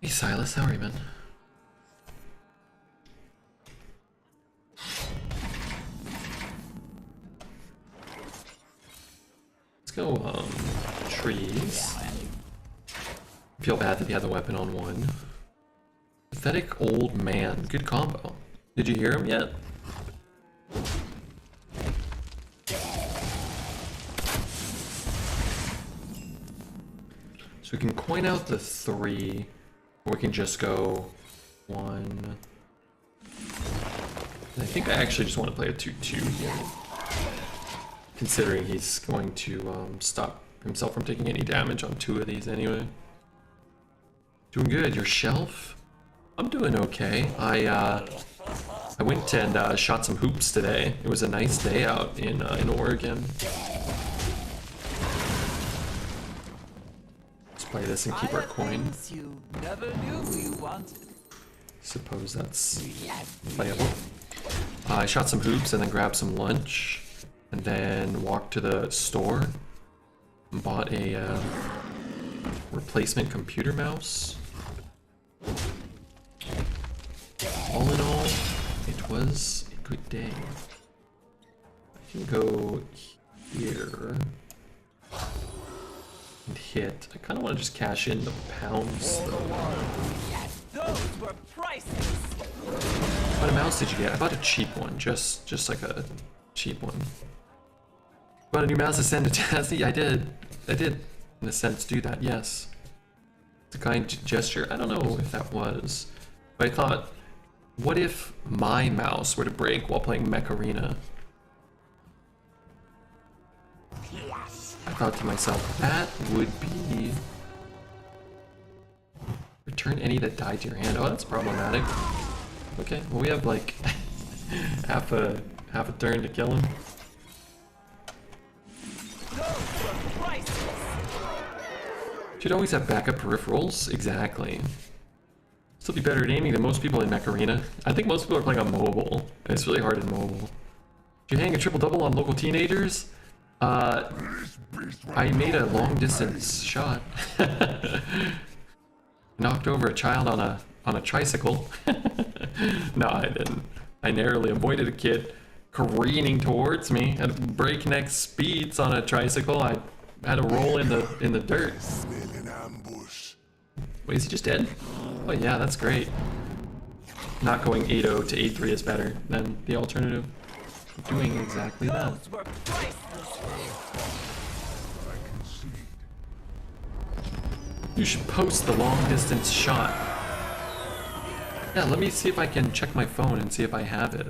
Hey Silas, how are you, man? Let's go, trees. I feel bad that he had the weapon on one. Pathetic old man. Good combo. Did you hear him yet? So we can coin out the 3. Or we can just go 1. I think I actually just want to play a 2-2 here. Considering he's going to stop himself from taking any damage on 2 of these anyway. Doing good. Your shelf? I'm doing okay. I went and shot some hoops today. It was a nice day out in Oregon. Play this and keep our coin. You never knew you wanted. Suppose that's playable. I shot some hoops and then grabbed some lunch, and then walked to the store and bought a replacement computer mouse. All in all, it was a good day. I can go here and hit. I kind of want to just cash in the pounds though. Those were priceless. What a mouse did you get? I bought a cheap one, just like a cheap one. Bought a new mouse to send to Tassie? I did, in a sense, do that, yes. It's a kind gesture. I don't know if that was, but I thought, what if my mouse were to break while playing Mech Arena? I thought to myself, that would be... Return any that died to your hand. Oh, that's problematic. Okay, well we have like half a turn to kill him. Should always have backup peripherals. Exactly. Still be better at aiming than most people in Mech Arena. I think most people are playing on mobile. And it's really hard in mobile. Did you hang a triple-double on local teenagers? I made a long-distance shot. Knocked over a child on a tricycle. No, I didn't. I narrowly avoided a kid careening towards me at breakneck speeds on a tricycle. I had to roll in the dirt. Wait, is he just dead? Oh yeah, that's great. Not going 8-0 to 8-3 is better than the alternative. Doing exactly that. You should post the long distance shot. Yeah, let me see if I can check my phone and see if I have it.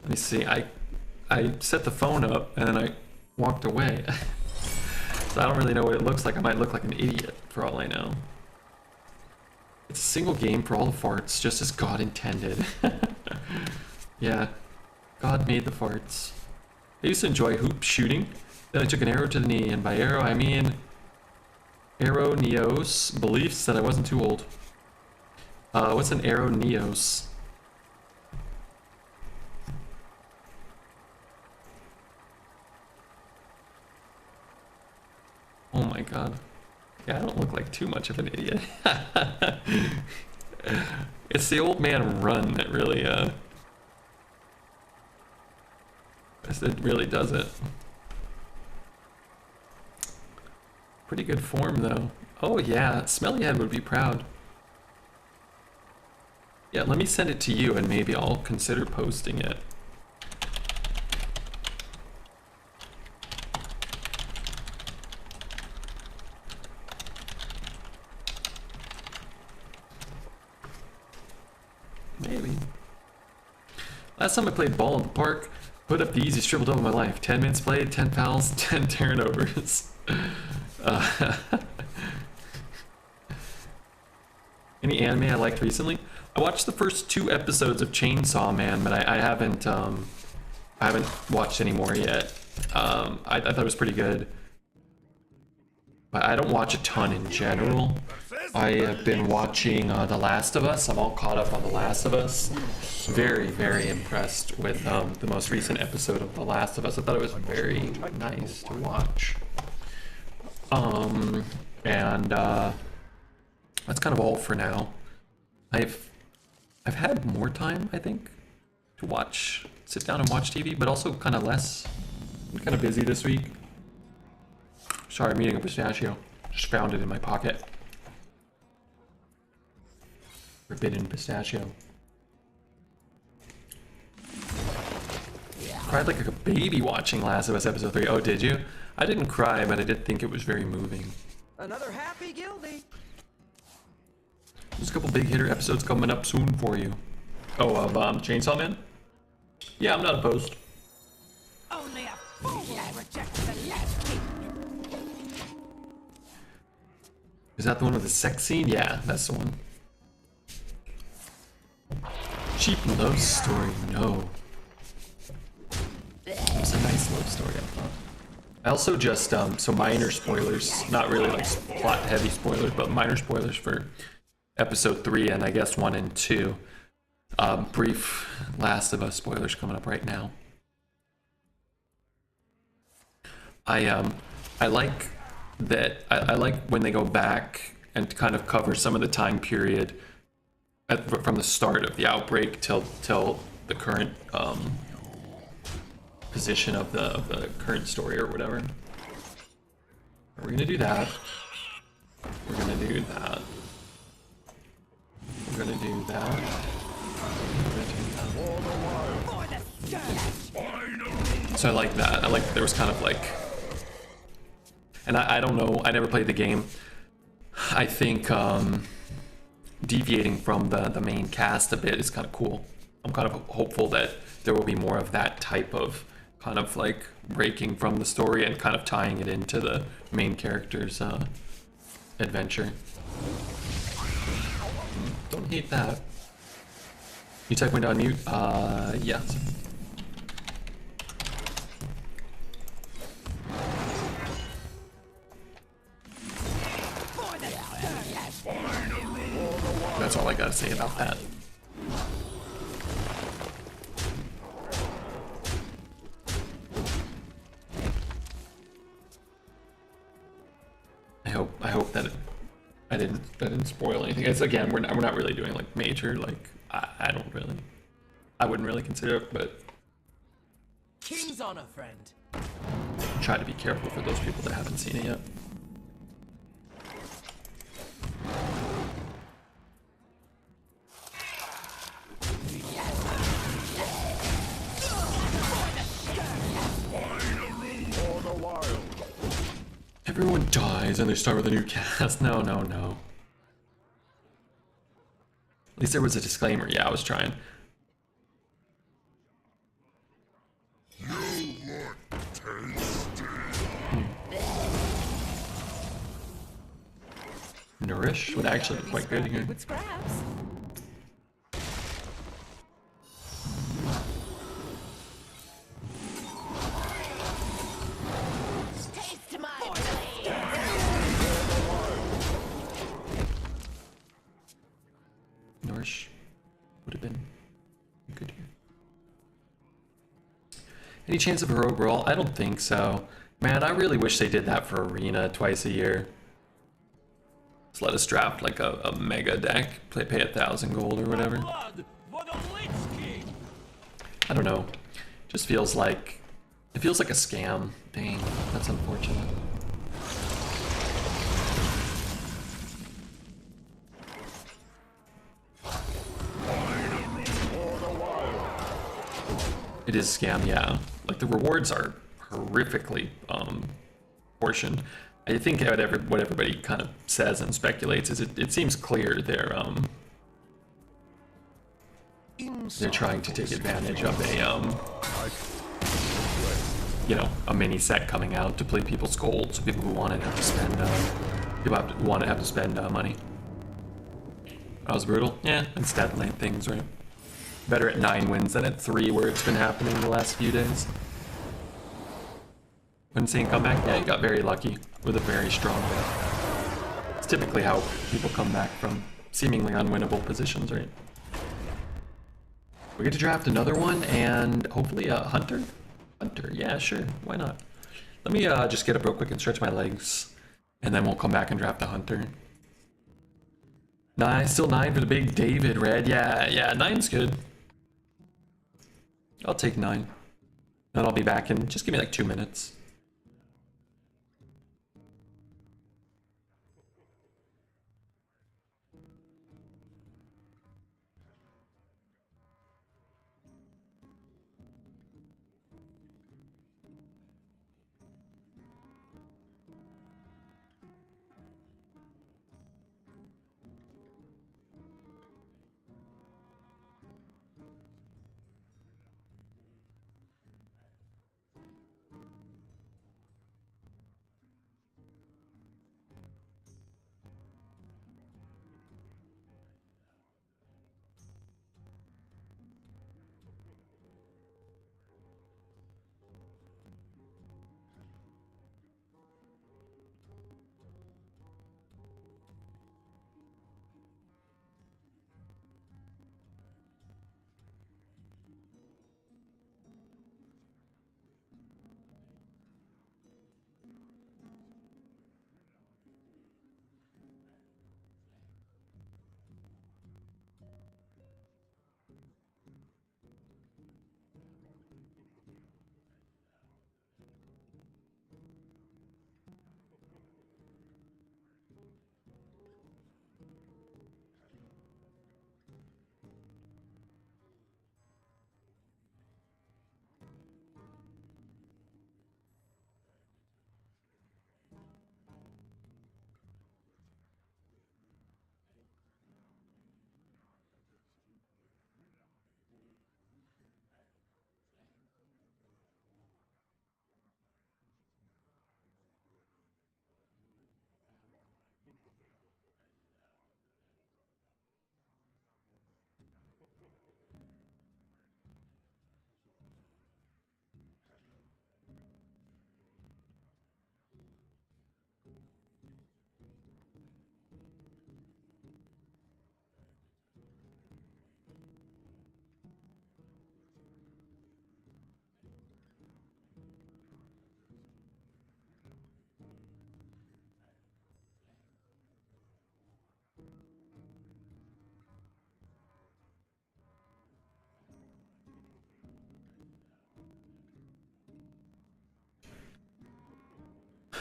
Let me see. I set the phone up and then I walked away. So I don't really know what it looks like. I might look like an idiot for all I know. It's a single game for all the farts, just as God intended. Yeah, God made the farts. I used to enjoy hoop shooting. Then I took an arrow to the knee, and by arrow I mean arrow neos beliefs that I wasn't too old. What's an arrow neos? Oh my god. Yeah, I don't look like too much of an idiot. It's the old man run that really, it really does it. Pretty good form though. Oh yeah, Smellyhead would be proud. Yeah, let me send it to you and maybe I'll consider posting it. Maybe. Last time I played ball in the park, put up the easiest triple double of my life. 10 minutes played, 10 fouls, 10 turnovers. Any anime I liked recently? I watched the first 2 episodes of Chainsaw Man, but I haven't watched any more yet. I thought it was pretty good. But I don't watch a ton in general. I have been watching The Last of Us. I'm all caught up on The Last of Us. Very, very impressed with the most recent episode of The Last of Us. I thought it was very nice to watch. That's kind of all for now. I've had more time, I think, to sit down and watch TV, but also kind of less. I'm kind of busy this week. Sorry, I'm eating a pistachio. Just found it in my pocket. Forbidden pistachio. Cried like a baby watching Last of Us episode 3. Oh, did you? I didn't cry, but I did think it was very moving. Another happy guilty. There's a couple big hitter episodes coming up soon for you. Oh, of Chainsaw Man? Yeah, I'm not opposed. Only a fool rejects the last king. Is that the one with the sex scene? Yeah, that's the one. Cheap love story, no. It was a nice love story, I thought. I also just, so minor spoilers, not really like plot heavy spoilers, but minor spoilers for episode 3 and I guess 1 and 2. Brief Last of Us spoilers coming up right now. I like that I like when they go back and kind of cover some of the time period from the start of the outbreak till the current position of the current story or whatever. We're gonna do that. We're gonna do that. We're gonna do that. We're gonna do that. So I like that. I like there was kind of like, and I don't know, I never played the game. I think deviating from the main cast a bit is kind of cool. I'm kind of hopeful that there will be more of that type of kind of like breaking from the story and kind of tying it into the main character's adventure. Don't hate that. You type window on mute? Yeah. That's all I gotta say about that. I hope that I didn't spoil anything. It's again, we're not really doing like major, like I wouldn't really consider it, but King's on a friend. try to be careful for those people that haven't seen it yet. Everyone dies and they start with a new cast. No, no, no. At least there was a disclaimer. Yeah, I was trying. Nourish would actually be quite good here. With scraps. Taste my blade. Nourish would have been good here. Any chance of a rogue roll? I don't think so. Man, I really wish they did that for Arena twice a year. Just let us draft like a mega deck, pay 1,000 gold or whatever. I don't know. Just feels like it feels like a scam. Dang, that's unfortunate. It is scam, yeah. Like the rewards are horrifically portioned. I think what everybody kind of says and speculates is it seems clear they're trying to take advantage of a you know, a mini set coming out to play people's gold, so people who want it have to spend have to spend money. That was brutal. Yeah, and stat lane things, right? Better at 9 wins than at 3, where it's been happening the last few days. Insane comeback? Yeah, you got very lucky with a very strong deck. It's typically how people come back from seemingly unwinnable positions, right? We get to draft another one and hopefully a hunter? Hunter, yeah, sure, why not? Let me just get up real quick and stretch my legs, and then we'll come back and draft a hunter. 9, still 9 for the big David red. Yeah, 9's good. I'll take 9. Then I'll be back in, just give me like 2 minutes.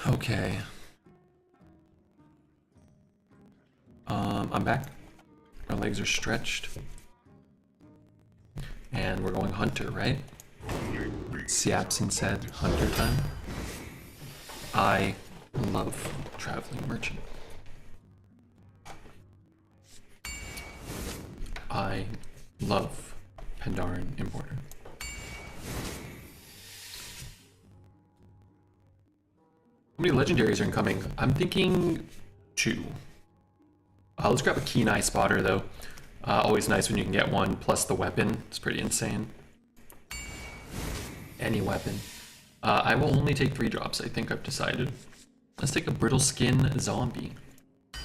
Okay. I'm back. My legs are stretched. And we're going hunter, right? Siapson said hunter time. I love traveling merchant. I love Pandaren importer. How many legendaries are incoming? I'm thinking 2. Let's grab a keen eye spotter though. Always nice when you can get one plus the weapon. It's pretty insane. Any weapon. I will only take 3 drops, I think I've decided. Let's take a brittle skin zombie. I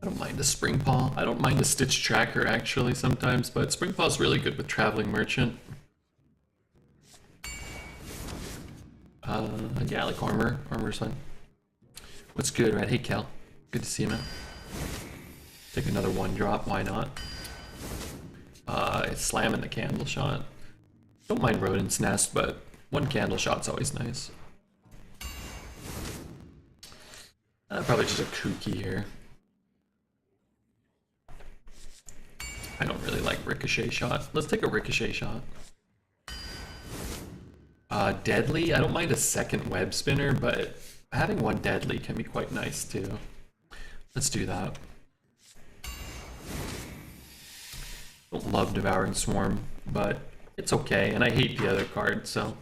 don't mind a spring paw. I don't mind a stitch tracker actually sometimes, but spring paw is really good with traveling merchant. Yeah, like armor. Armor's fine. What's good, Red? Hey, Kel. Good to see you, man. Take another 1 drop. Why not? It's slamming the candle shot. Don't mind Rodent's Nest, but 1 candle shot's always nice. Probably just a kooky here. I don't really like ricochet shot. Let's take a ricochet shot. Deadly, I don't mind a second web spinner, but having 1 deadly can be quite nice too. Let's do that. Don't love Devouring Swarm, but it's okay, and I hate the other card, so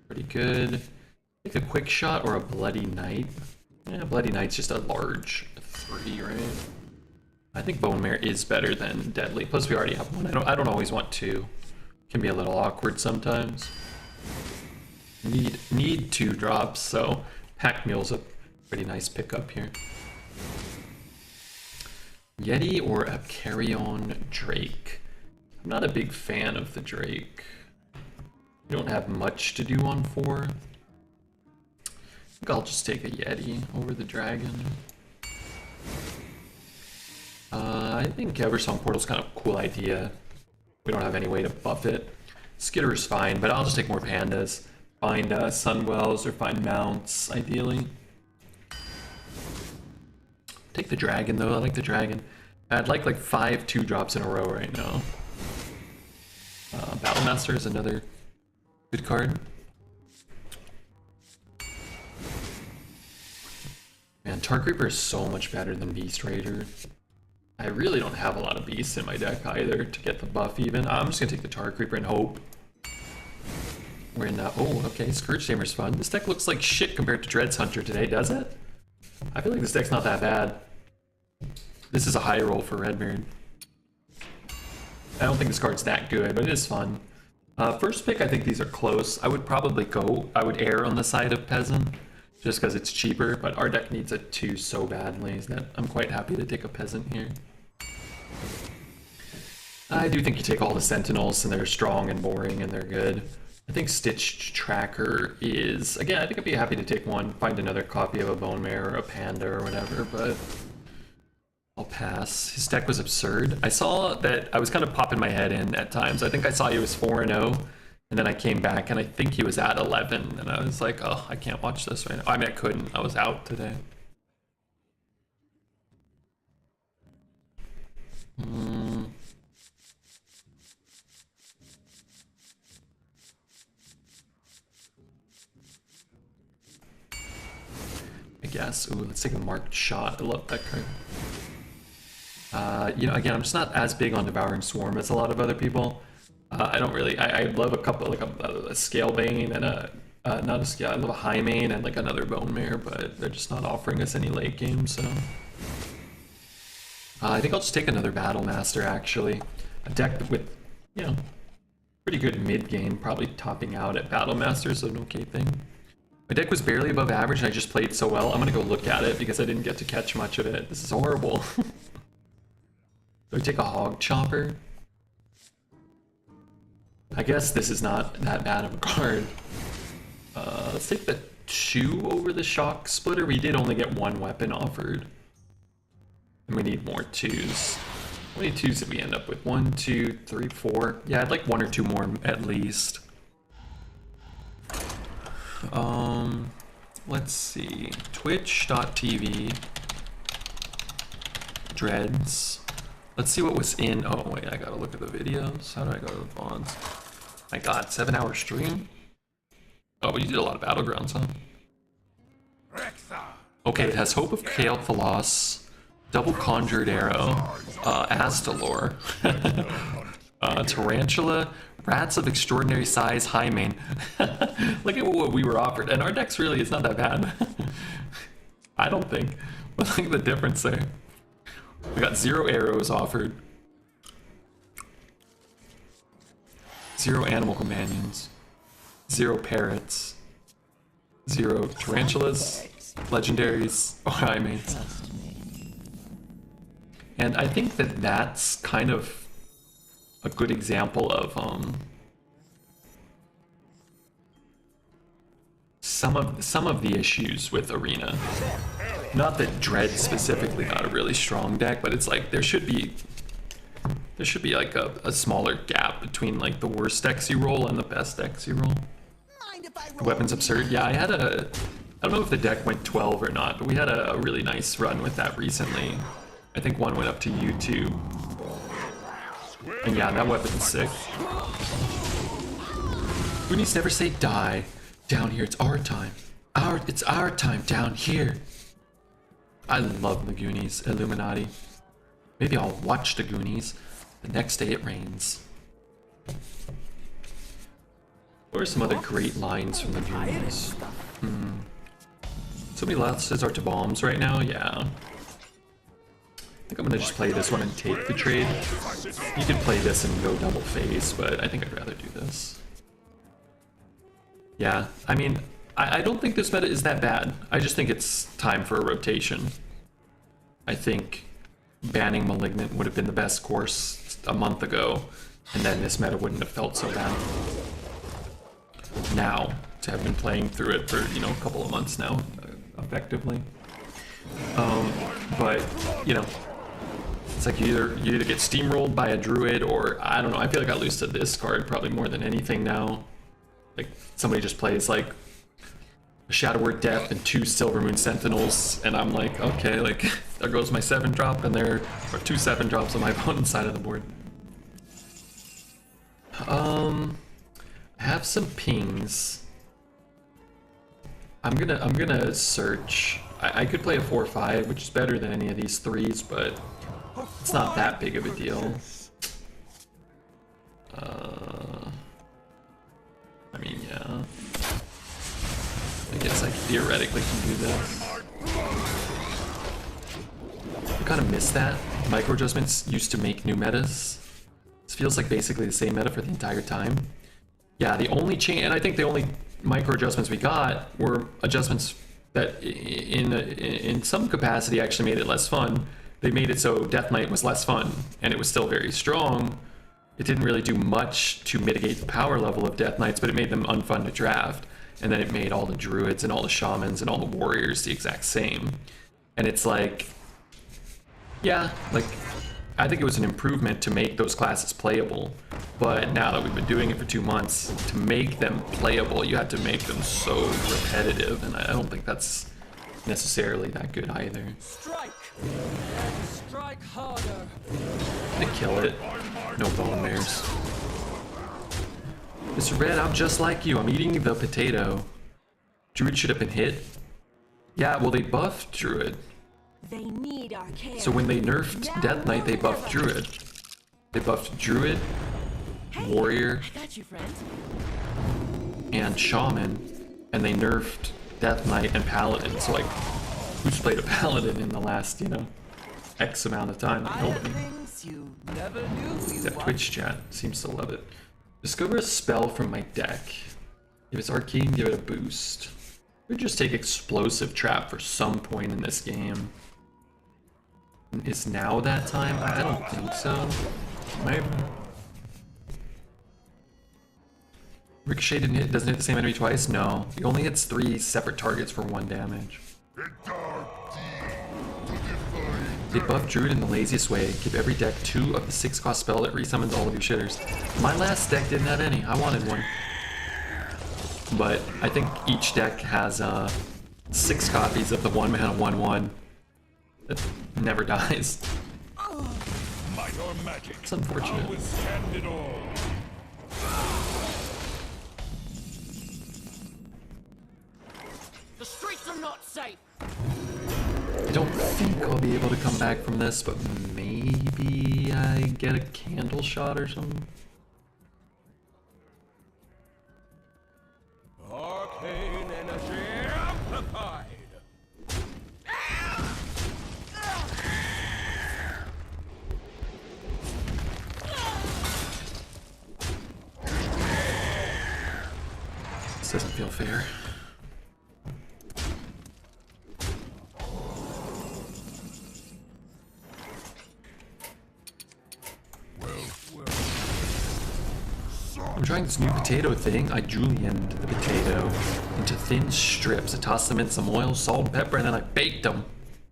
pretty good. Take a quick shot or a Bloody Knight. Yeah, Bloody Knight's just a large 3, right? I think Bone Mare is better than Deadly. Plus, we already have 1. I don't always want 2. Can be a little awkward sometimes. Need 2 drops, so Pack Mule's a pretty nice pickup here. Yeti or a Carrion Drake. I'm not a big fan of the Drake. You don't have much to do on 4. I think I'll just take a Yeti over the Dragon. I think Eversong Portal's kind of a cool idea. We don't have any way to buff it. Skitter's fine, but I'll just take more pandas. Find Sunwells or find mounts, ideally. Take the dragon, though. I like the dragon. I'd like 5 2-drops in a row right now. Battlemaster is another good card. Man, Tar Creeper is so much better than Beast Raider. I really don't have a lot of beasts in my deck either to get the buff even. I'm just gonna take the Tar Creeper and hope. We're in, oh, okay, Scourge Tamer's fun. This deck looks like shit compared to Dreads Hunter today, does it? I feel like this deck's not that bad. This is a high roll for Redbeard. I don't think this card's that good, but it is fun. First pick, I think these are close. I would probably err on the side of Peasant, just because it's cheaper, but our deck needs a 2 so badly that I'm quite happy to take a Peasant here. I do think you take all the Sentinels, and they're strong and boring, and they're good. I think Stitch Tracker is, again, I think I'd be happy to take 1, find another copy of a Bone Mare or a Panda or whatever, but I'll pass. His deck was absurd. I saw that, I was kind of popping my head in at times. I think I saw he was 4-0, and then I came back, and I think he was at 11, and I was like, oh, I can't watch this right now. I mean, I couldn't. I was out today. I guess. Ooh, let's take a marked shot. I love that card. You know, again, I'm just not as big on Devouring Swarm as a lot of other people. I don't really. I love a couple, like a Scale Bane and not a Scale. I love a High Mane and like another Bone Mare, but they're just not offering us any late game. So I think I'll just take another Battle Master. Actually, a deck with, you know, pretty good mid game, probably topping out at Battle Master, so an okay thing. My deck was barely above average, and I just played so well. I'm gonna go look at it because I didn't get to catch much of it. This is horrible. Do I take a Hog Chopper? I guess this is not that bad of a card. Let's take the 2 over the Shock Splitter. We did only get 1 weapon offered. And we need more 2s. How many 2s did we end up with? 1, 2, 3, 4. Yeah, I'd like 1 or 2 more at least. Let's see. Twitch.tv. Dreads. Let's see what was in. Oh, wait, I gotta look at the videos. How do I go to the bonds? My god, 7-hour stream? Oh, but you did a lot of Battlegrounds, huh? Okay, it has Hope of Chaos Phaloss, Double Conjured Arrow, Astalor, Tarantula, Rats of Extraordinary Size, High Main. Look at what we were offered, and our deck's really is not that bad. I don't think. But look at the difference there. We got 0 arrows offered. 0 animal companions. 0 parrots. 0 tarantulas, legendaries, or high mains. And I think that that's kind of a good example of some of the issues with Arena. Not that Dread specifically got a really strong deck, but it's like there should be like a smaller gap between like the worst decks you roll and the best decks you roll. The weapon's absurd. Yeah, I don't know if the deck went 12 or not, but we had a really nice run with that recently. I think one went up to YouTube. And yeah, that weapon's sick. Goonies never say die. Down here, it's our time. It's our time down here. I love the Goonies, Illuminati. Maybe I'll watch the Goonies. The next day it rains. What are some other great lines from the Goonies? Somebody else's are to bombs right now? Yeah. I think I'm gonna just play this one and take the trade. You could play this and go double face, but I think I'd rather do this. Yeah, I mean, I don't think this meta is that bad. I just think it's time for a rotation. I think banning Malignant would have been the best course a month ago, and then this meta wouldn't have felt so bad. Now, to have been playing through it for, you know, a couple of months now, effectively. But, you know, it's like you either get steamrolled by a druid, or, I don't know, I feel like I lose to this card probably more than anything now. Like, somebody just plays, like, a Shadow Word Death and 2 Silvermoon Sentinels, and I'm like, okay, like, there goes my 7-drop, and there are 2 7-drops on my opponent's side of the board. I have some pings. I'm gonna search. I could play a 4/5, which is better than any of these 3s, but it's not that big of a deal. I mean, yeah. I guess I theoretically can do this. I kind of miss that. Micro adjustments used to make new metas. This feels like basically the same meta for the entire time. Yeah, the only change, and I think the only micro adjustments we got were adjustments that in some capacity actually made it less fun. They made it so Death Knight was less fun, and it was still very strong. It didn't really do much to mitigate the power level of Death Knights, but it made them unfun to draft. And then it made all the druids and all the shamans and all the warriors the exact same. And it's like, yeah, like, I think it was an improvement to make those classes playable. But now that we've been doing it for 2 months, to make them playable, you had to make them so repetitive, and I don't think that's necessarily that good either. Strike! Strike harder! I'm gonna kill it. No bone bears. Mr. Red, I'm just like you. I'm eating the potato. Druid should have been hit. Yeah, well, they buffed Druid. They need our care. So when they nerfed Death Knight, they buffed Druid. They buffed Druid, Warrior, I got you, friend. and Shaman, and they nerfed Death Knight and Paladin. So, like, who's played a Paladin in the last, you know, X amount of time? Like, nobody. Things you never knew you That Twitch chat seems to love it. Discover a spell from my deck. If it's arcane, give it a boost. Or just take Explosive Trap for some point in this game. Is now that time? I don't think so. Maybe. Ricochet doesn't hit the same enemy twice? No. He only hits 3 separate targets for 1 damage. They buff Druid in the laziest way. Give every deck 2 of the 6 cost spell that resummons all of your shitters. My last deck didn't have any. I wanted one. but I think each deck has 6 copies of the 1-mana 1/1 that never dies. Might or magic. It's unfortunate. I'll withstand it all. The streets are not safe. I don't think I'll be able to come back from this, but maybe I get a candle shot or something. Arcane energy amplified. This doesn't feel fair. I'm trying this new potato thing. I julienned the potato into thin strips. I tossed them in some oil, salt, and pepper, and then I baked them.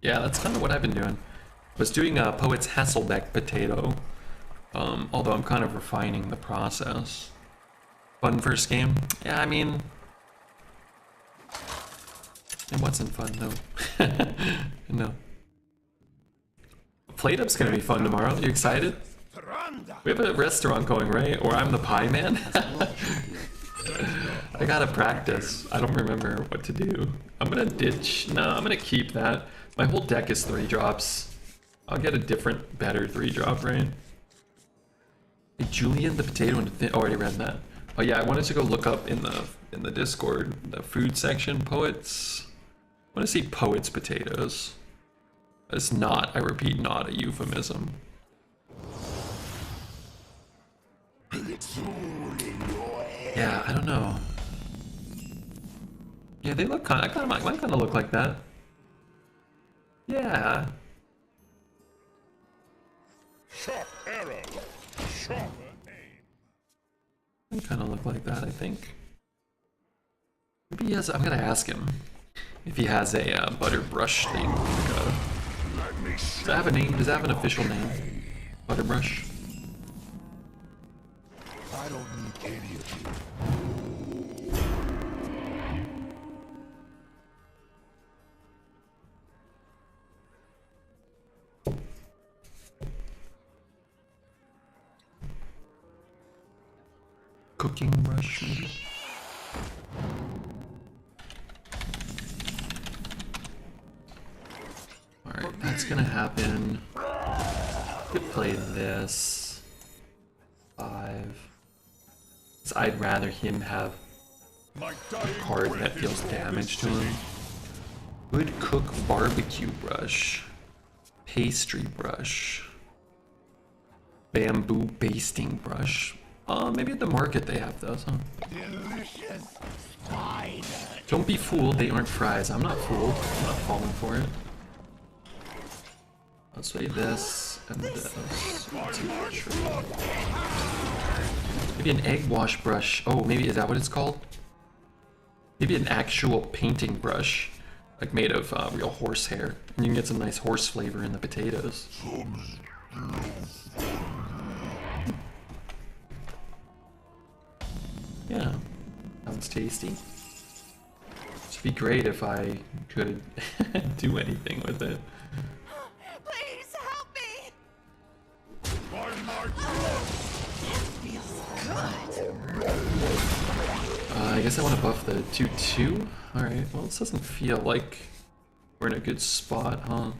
Yeah, that's kind of what I've been doing. I was doing a Poet's Hasselbeck potato, although I'm kind of refining the process. Fun first game? Yeah, I mean, it wasn't fun though. No. Plate Up's gonna be fun tomorrow. You excited? We have a restaurant going, right? Or I'm the pie man? I gotta practice. I don't remember what to do. I'm gonna ditch. No, I'm gonna keep that. My whole deck is 3-drops. I'll get a different, better 3-drop, right? Hey, Julian the potato and oh, I already read that. Oh yeah, I wanted to go look up in the Discord, the food section, poets. I want to see poets potatoes. It's not, I repeat, not a euphemism. Yeah, I don't know. Yeah, they look kind of, mine kind of look like that. Yeah. Sharp arrow. Sharper aim. They kind of look like that, I think. Maybe he has, I'm gonna ask him if he has a butter brush thing. Does that have a name? Does that have an official name? Butter brush? I don't need any of you. Cooking brush, maybe? Alright, that's gonna happen. Could play this. 5. So I'd rather him have a card that deals damage to him. Would cook barbecue brush. Pastry brush. Bamboo basting brush. Maybe at the market they have those, huh? Delicious spider. Don't be fooled, they aren't fries. I'm not fooled. I'm not falling for it. Let's say this and this. Maybe an egg wash brush. Oh, maybe is that what it's called? Maybe an actual painting brush, like made of real horse hair. And you can get some nice horse flavor in the potatoes. Yeah, sounds tasty. It'd be great if I could do anything with it. Please help me! I guess I want to buff the 2/2. Alright, well, this doesn't feel like we're in a good spot, huh?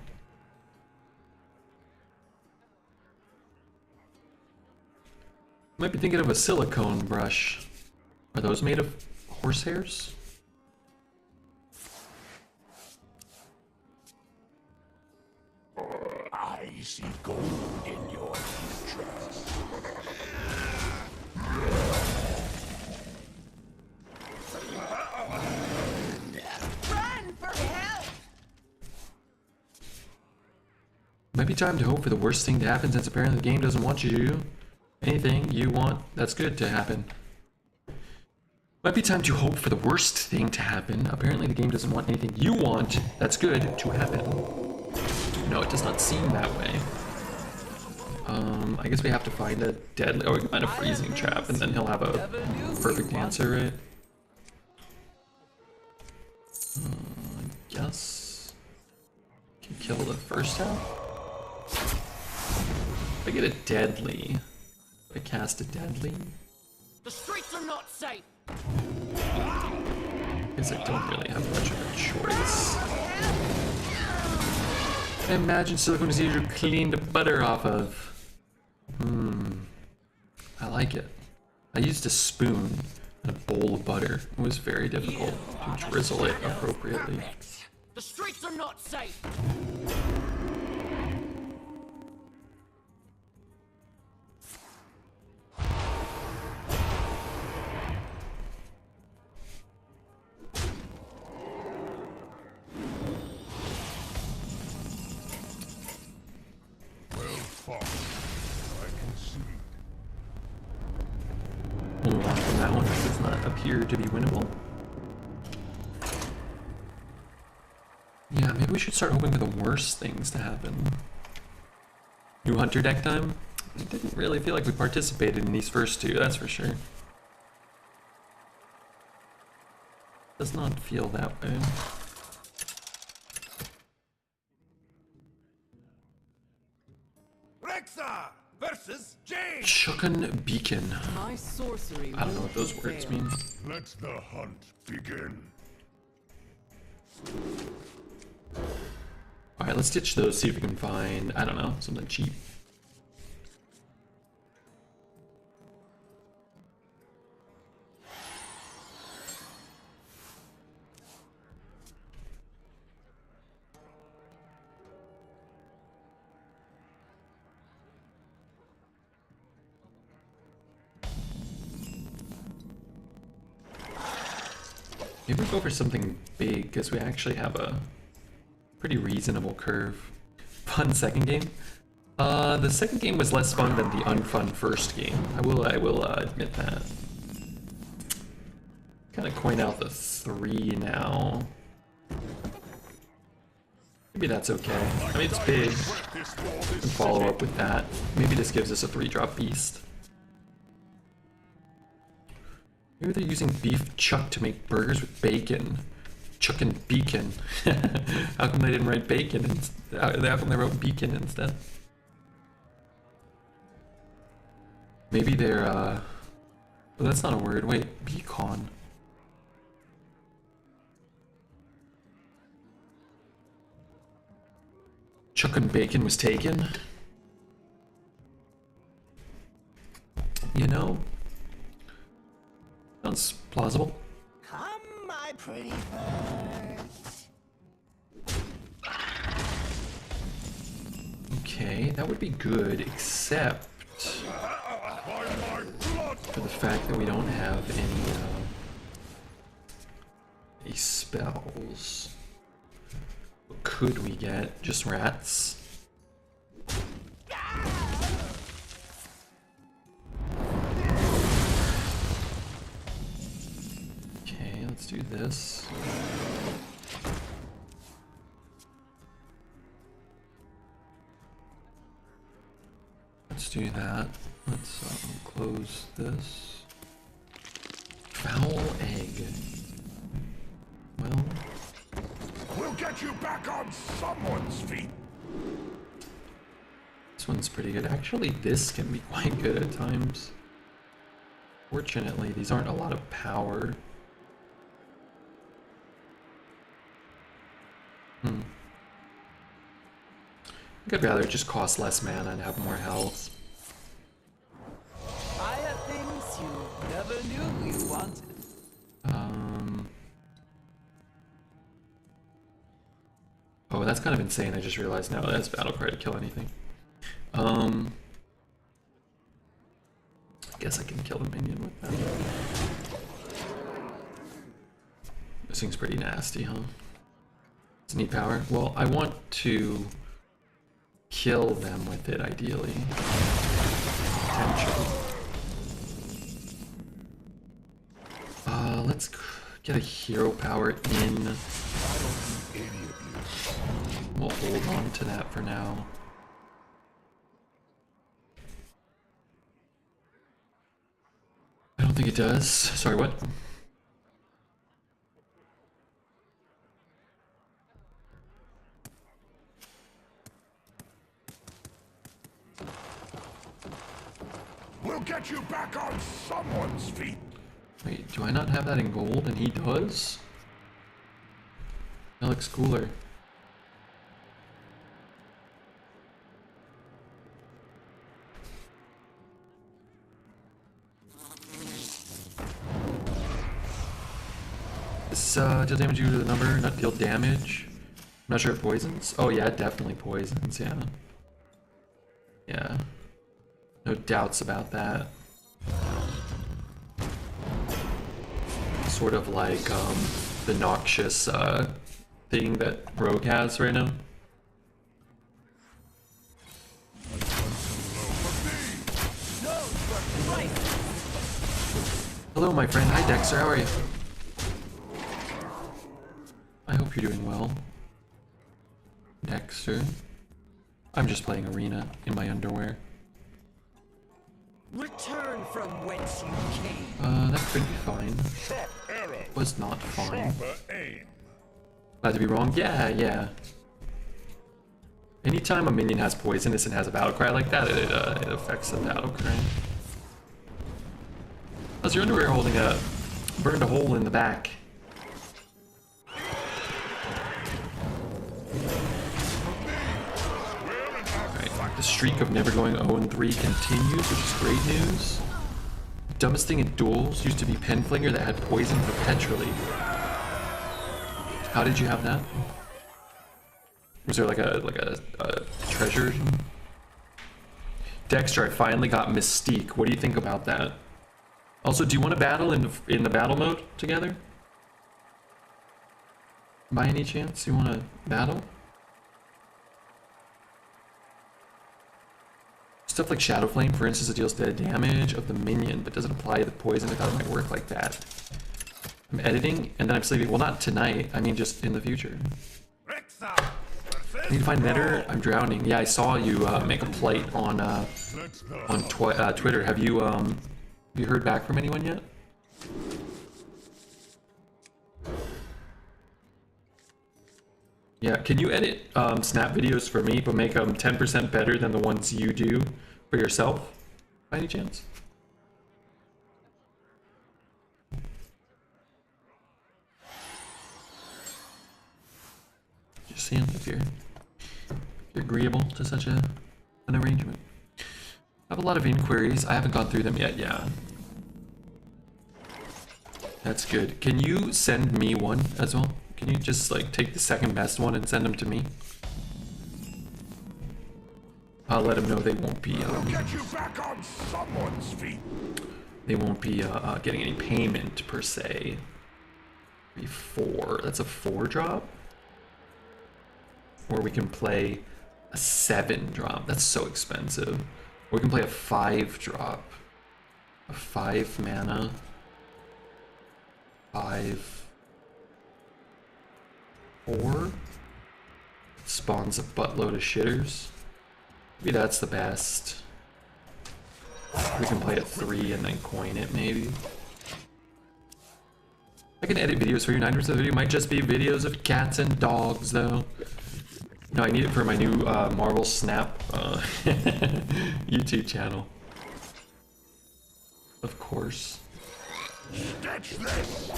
Might be thinking of a silicone brush. Are those made of horsehairs? I see gold in your future. Run for help! Might be time to hope for the worst thing to happen since apparently the game doesn't want you to do anything you want that's good to happen. Might be time to hope for the worst thing to happen. Apparently the game doesn't want anything you want that's good to happen. No, it does not seem that way. I guess we have to find a deadly, or we can find a freezing trap and then he'll have a perfect answer, right? guess can kill the first half. If I get a deadly, if I cast a deadly, The streets are not safe. I guess I don't really have much of a choice. I imagine silicone is easier to clean the butter off of. I like it. I used a spoon and a bowl of butter. It was very difficult to drizzle it appropriately. The streets are not safe. Well fought. I concede. Move on from that one. This does not appear to be winnable. Yeah, maybe we should start hoping for the worst things to happen. New hunter deck time? I didn't really feel like we participated in these first two, that's for sure. Does not feel that way. Rexa versus James. Shukken Beacon. My sorcery. I don't know what those words mean. Let the hunt begin. Alright, let's ditch those, see if we can find, I don't know, something cheap. Maybe we go for something big, because we actually have a pretty reasonable curve. Fun second game. The second game was less fun than the unfun first game. I will admit that. Kind of coin out the 3 now. Maybe that's okay. I mean, it's big. And follow up with that. Maybe this gives us a 3-drop beast. Maybe they're using beef chuck to make burgers with bacon. Chuck and beacon. How come they didn't write bacon? How come they wrote beacon instead? Maybe they're, oh, that's not a word. Wait, beacon. Chuck and bacon was taken? You know, sounds plausible. Come, my pretty birds. Okay, that would be good, except for the fact that we don't have any spells. What could we get? Just rats? Okay, let's do this. Let's do that. Let's close this. Foul egg. Well, We'll get you back on someone's feet. this one's pretty good. Actually, this can be quite good at times. Fortunately, these aren't a lot of power. I think I'd rather just cost less mana and have more health. I have things you never knew you wanted. Oh, that's kind of insane. I just realized now that's battle cry to kill anything. I guess I can kill a minion with that. This thing's pretty nasty, huh? Does it need power? Well, I want to kill them with it, ideally. Potentially. Let's get a hero power in. We'll hold on to that for now. I don't think it does. Sorry, what? get you back on someone's feet. Wait, do I not have that in gold and he does? That looks cooler. This deal damage due to the number, not deal damage. I'm not sure it poisons. Oh yeah, it definitely poisons, yeah. Yeah. No doubts about that. Sort of like the noxious thing that Rogue has right now. Hello my friend, hi Dexter, how are you? I hope you're doing well. Dexter. I'm just playing Arena in my underwear. Return from whence you came. That could be fine. Sharp arrow. Was not fine. Proper aim. Glad to be wrong. Yeah, yeah. Anytime a minion has poisonous and has a battle cry like that, it affects the battle cry. How's your underwear holding up? Burned a hole in the back. Alright, the streak of never going 0-3 continues, which is great news. Dumbest thing in duels used to be Penflinger that had poison perpetually. How did you have that? Was there like a treasure? Dexter, I finally got Mystique. What do you think about that? Also, do you want to battle in the battle mode together? By any chance, you want to battle? Stuff like Shadow Flame, for instance, it deals dead damage of the minion, but doesn't apply to the poison. I thought it might work like that. I'm editing, and then I'm sleeping. Well, not tonight. I mean, just in the future. I need to find Netter. I'm drowning. Yeah, I saw you make a plight on Twitter. Have you heard back from anyone yet? Yeah, can you edit snap videos for me, but make them 10% better than the ones you do for yourself, by any chance? Just seeing if you're agreeable to such an arrangement. I have a lot of inquiries. I haven't gone through them yet, yeah. That's good. Can you send me one as well? Can you just like take the second best one and send them to me? I'll let them know they won't be Get you back on someone's feet. they won't be getting any payment per se. 4. That's a 4 drop. Or we can play a 7 drop. That's so expensive. Or we can play a 5 drop. A 5 mana. 5. 4. Spawns a buttload of shitters. Maybe that's the best. We can play at 3 and then coin it, maybe. I can edit videos for you. 9% of the video might just be videos of cats and dogs, though. No, I need it for my new Marvel Snap YouTube channel. Of course. Catch this.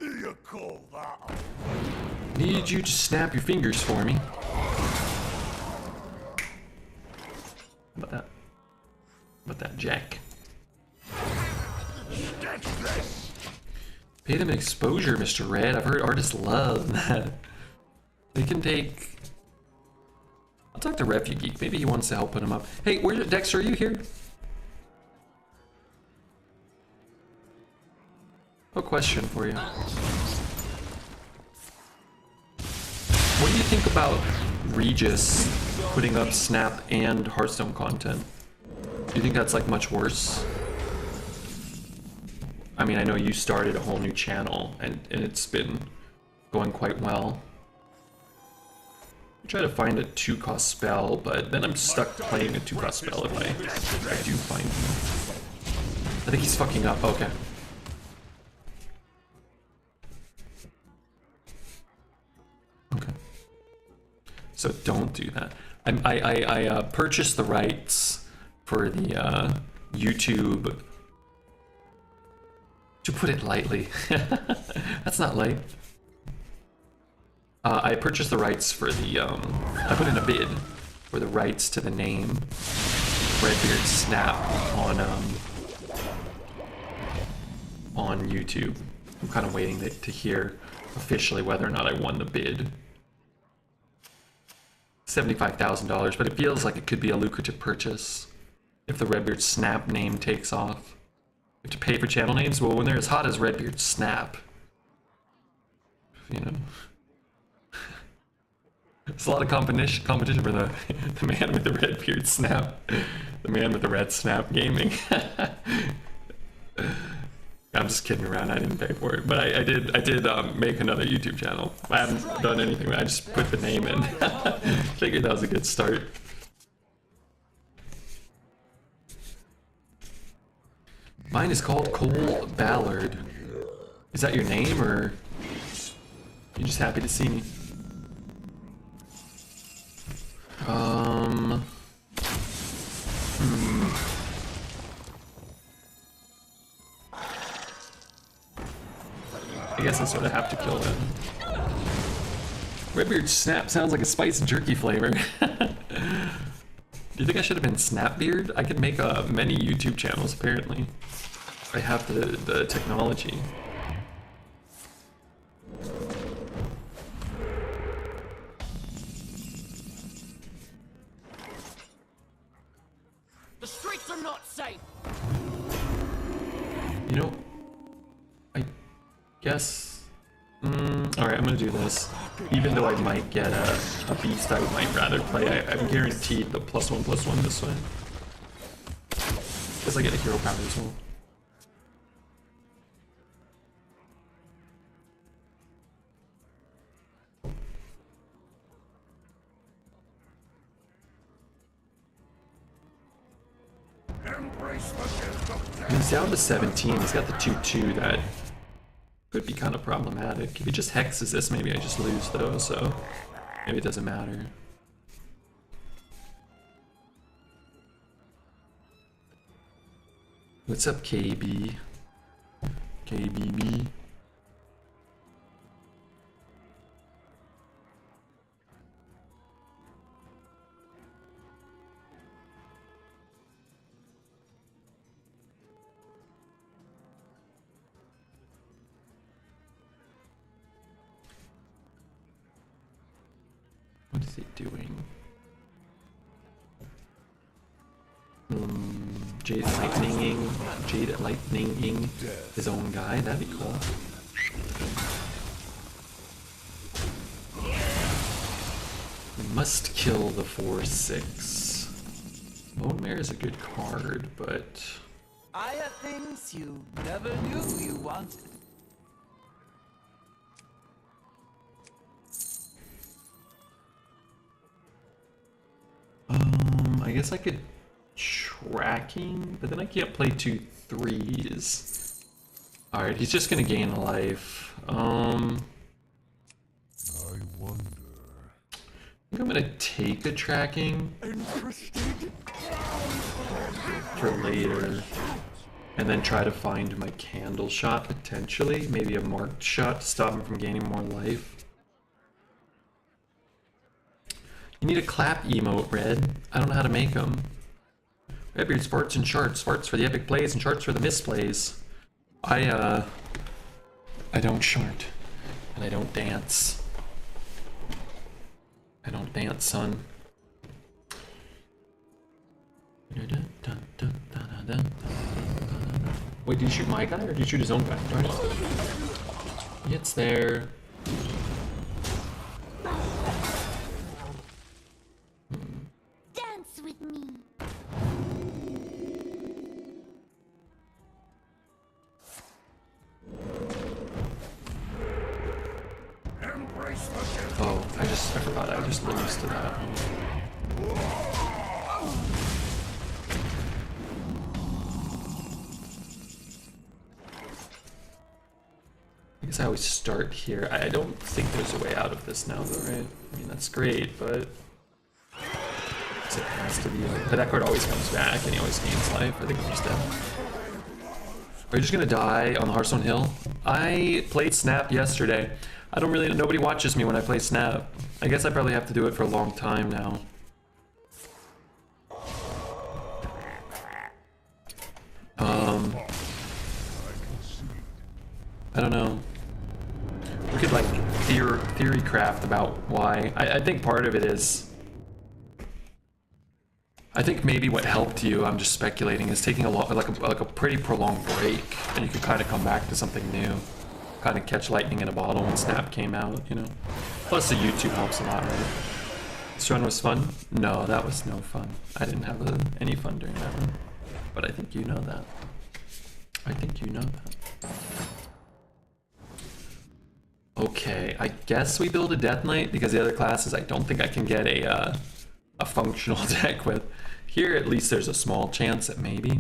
You call that? Need you to snap your fingers for me. How about that? How about that, Jack? Catch this. Pay them exposure, Mr. Red. I've heard artists love that. They can take... I'll talk to Refugeek. Maybe he wants to help put him up. Hey, where's Dexter? Are you here? A question for you. What do you think about Regis putting up Snap and Hearthstone content? Do you think that's like much worse? I mean, I know you started a whole new channel and it's been going quite well. I try to find a 2-cost spell, but then I'm stuck playing a 2-cost spell if I do find him. I think he's fucking up. Okay. Okay. So don't do that. I purchased the rights for the YouTube. To put it lightly, that's not light. I purchased the rights for the. I put in a bid for the rights to the name Redbeard Snap on YouTube. I'm kind of waiting to hear officially whether or not I won the bid. $75,000, but it feels like it could be a lucrative purchase if the Redbeard Snap name takes off. You have to pay for channel names? Well, when they're as hot as Redbeard Snap, you know, there's a lot of competition for the man with the Redbeard Snap, the man with the red snap gaming. I'm just kidding around. I didn't pay for it, but I did make another YouTube channel. I haven't done anything. I just put the name in. Figured that was a good start. Mine is called Cole Ballard. Is that your name, or you just happy to see me? I guess I sort of have to kill them. Redbeard Snap sounds like a spiced jerky flavor. Do you think I should have been Snapbeard? I could make many YouTube channels, apparently. I have the technology. The streets are not safe. You know, I guess. Alright, I'm gonna do this. Even though I might get a beast I might rather play, I'm guaranteed the +1/+1 this way. Guess I get a hero power as well. He's down to 17. He's got the 2/2 that could be kind of problematic. If he just hexes this, maybe I just lose though, so maybe it doesn't matter. What's up, KB? KBB? What is he doing? Jade Lightninging his own guy. That'd be cool. Must kill the 4/6. Bone Mare is a good card, but I have things you never knew you wanted. I guess I could tracking, but then I can't play 2 3s. Alright, he's just gonna gain a life. I wonder. I think I'm gonna take a tracking for later, and then try to find my candle shot potentially, maybe a marked shot to stop him from gaining more life. You need a clap emote, Red. I don't know how to make them. Redbeard farts and charts. Farts for the epic plays and charts for the misplays. I don't shart. And I don't dance. I don't dance, son. Wait, did you shoot my guy or did you shoot his own guy? Darn it. He gets there. Dance with me. Oh, I forgot I just lose to that. I guess I always start here. I don't think there's a way out of this now, though, right? I mean, that's great, but it has to be. But that card always comes back, and he always gains life. I think I'm just dead. Are you just gonna die on the Hearthstone Hill? I played Snap yesterday. I don't really. Nobody watches me when I play Snap. I guess I probably have to do it for a long time now. I don't know. We could like theory craft about why. I think part of it is. I think maybe what helped you, I'm just speculating, is taking a lot like a pretty prolonged break, and you could kind of come back to something new, kind of catch lightning in a bottle when Snap came out, you know. Plus the YouTube helps a lot, right? This run was fun? No, that was no fun. I didn't have any fun during that run, but I think you know that. I think you know that. Okay, I guess we build a Death Knight because the other classes I don't think I can get a functional deck with. Here at least there's a small chance that maybe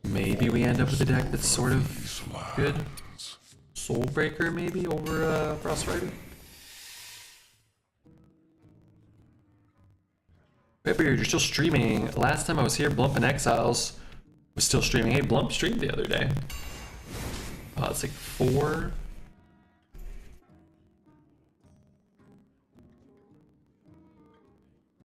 we end up with a deck that's sort of good. Soulbreaker maybe over Frostwriter? Redbeard, you're still streaming. Last time I was here, Blump and Exiles was still streaming. Hey, Blump streamed the other day. It's like 4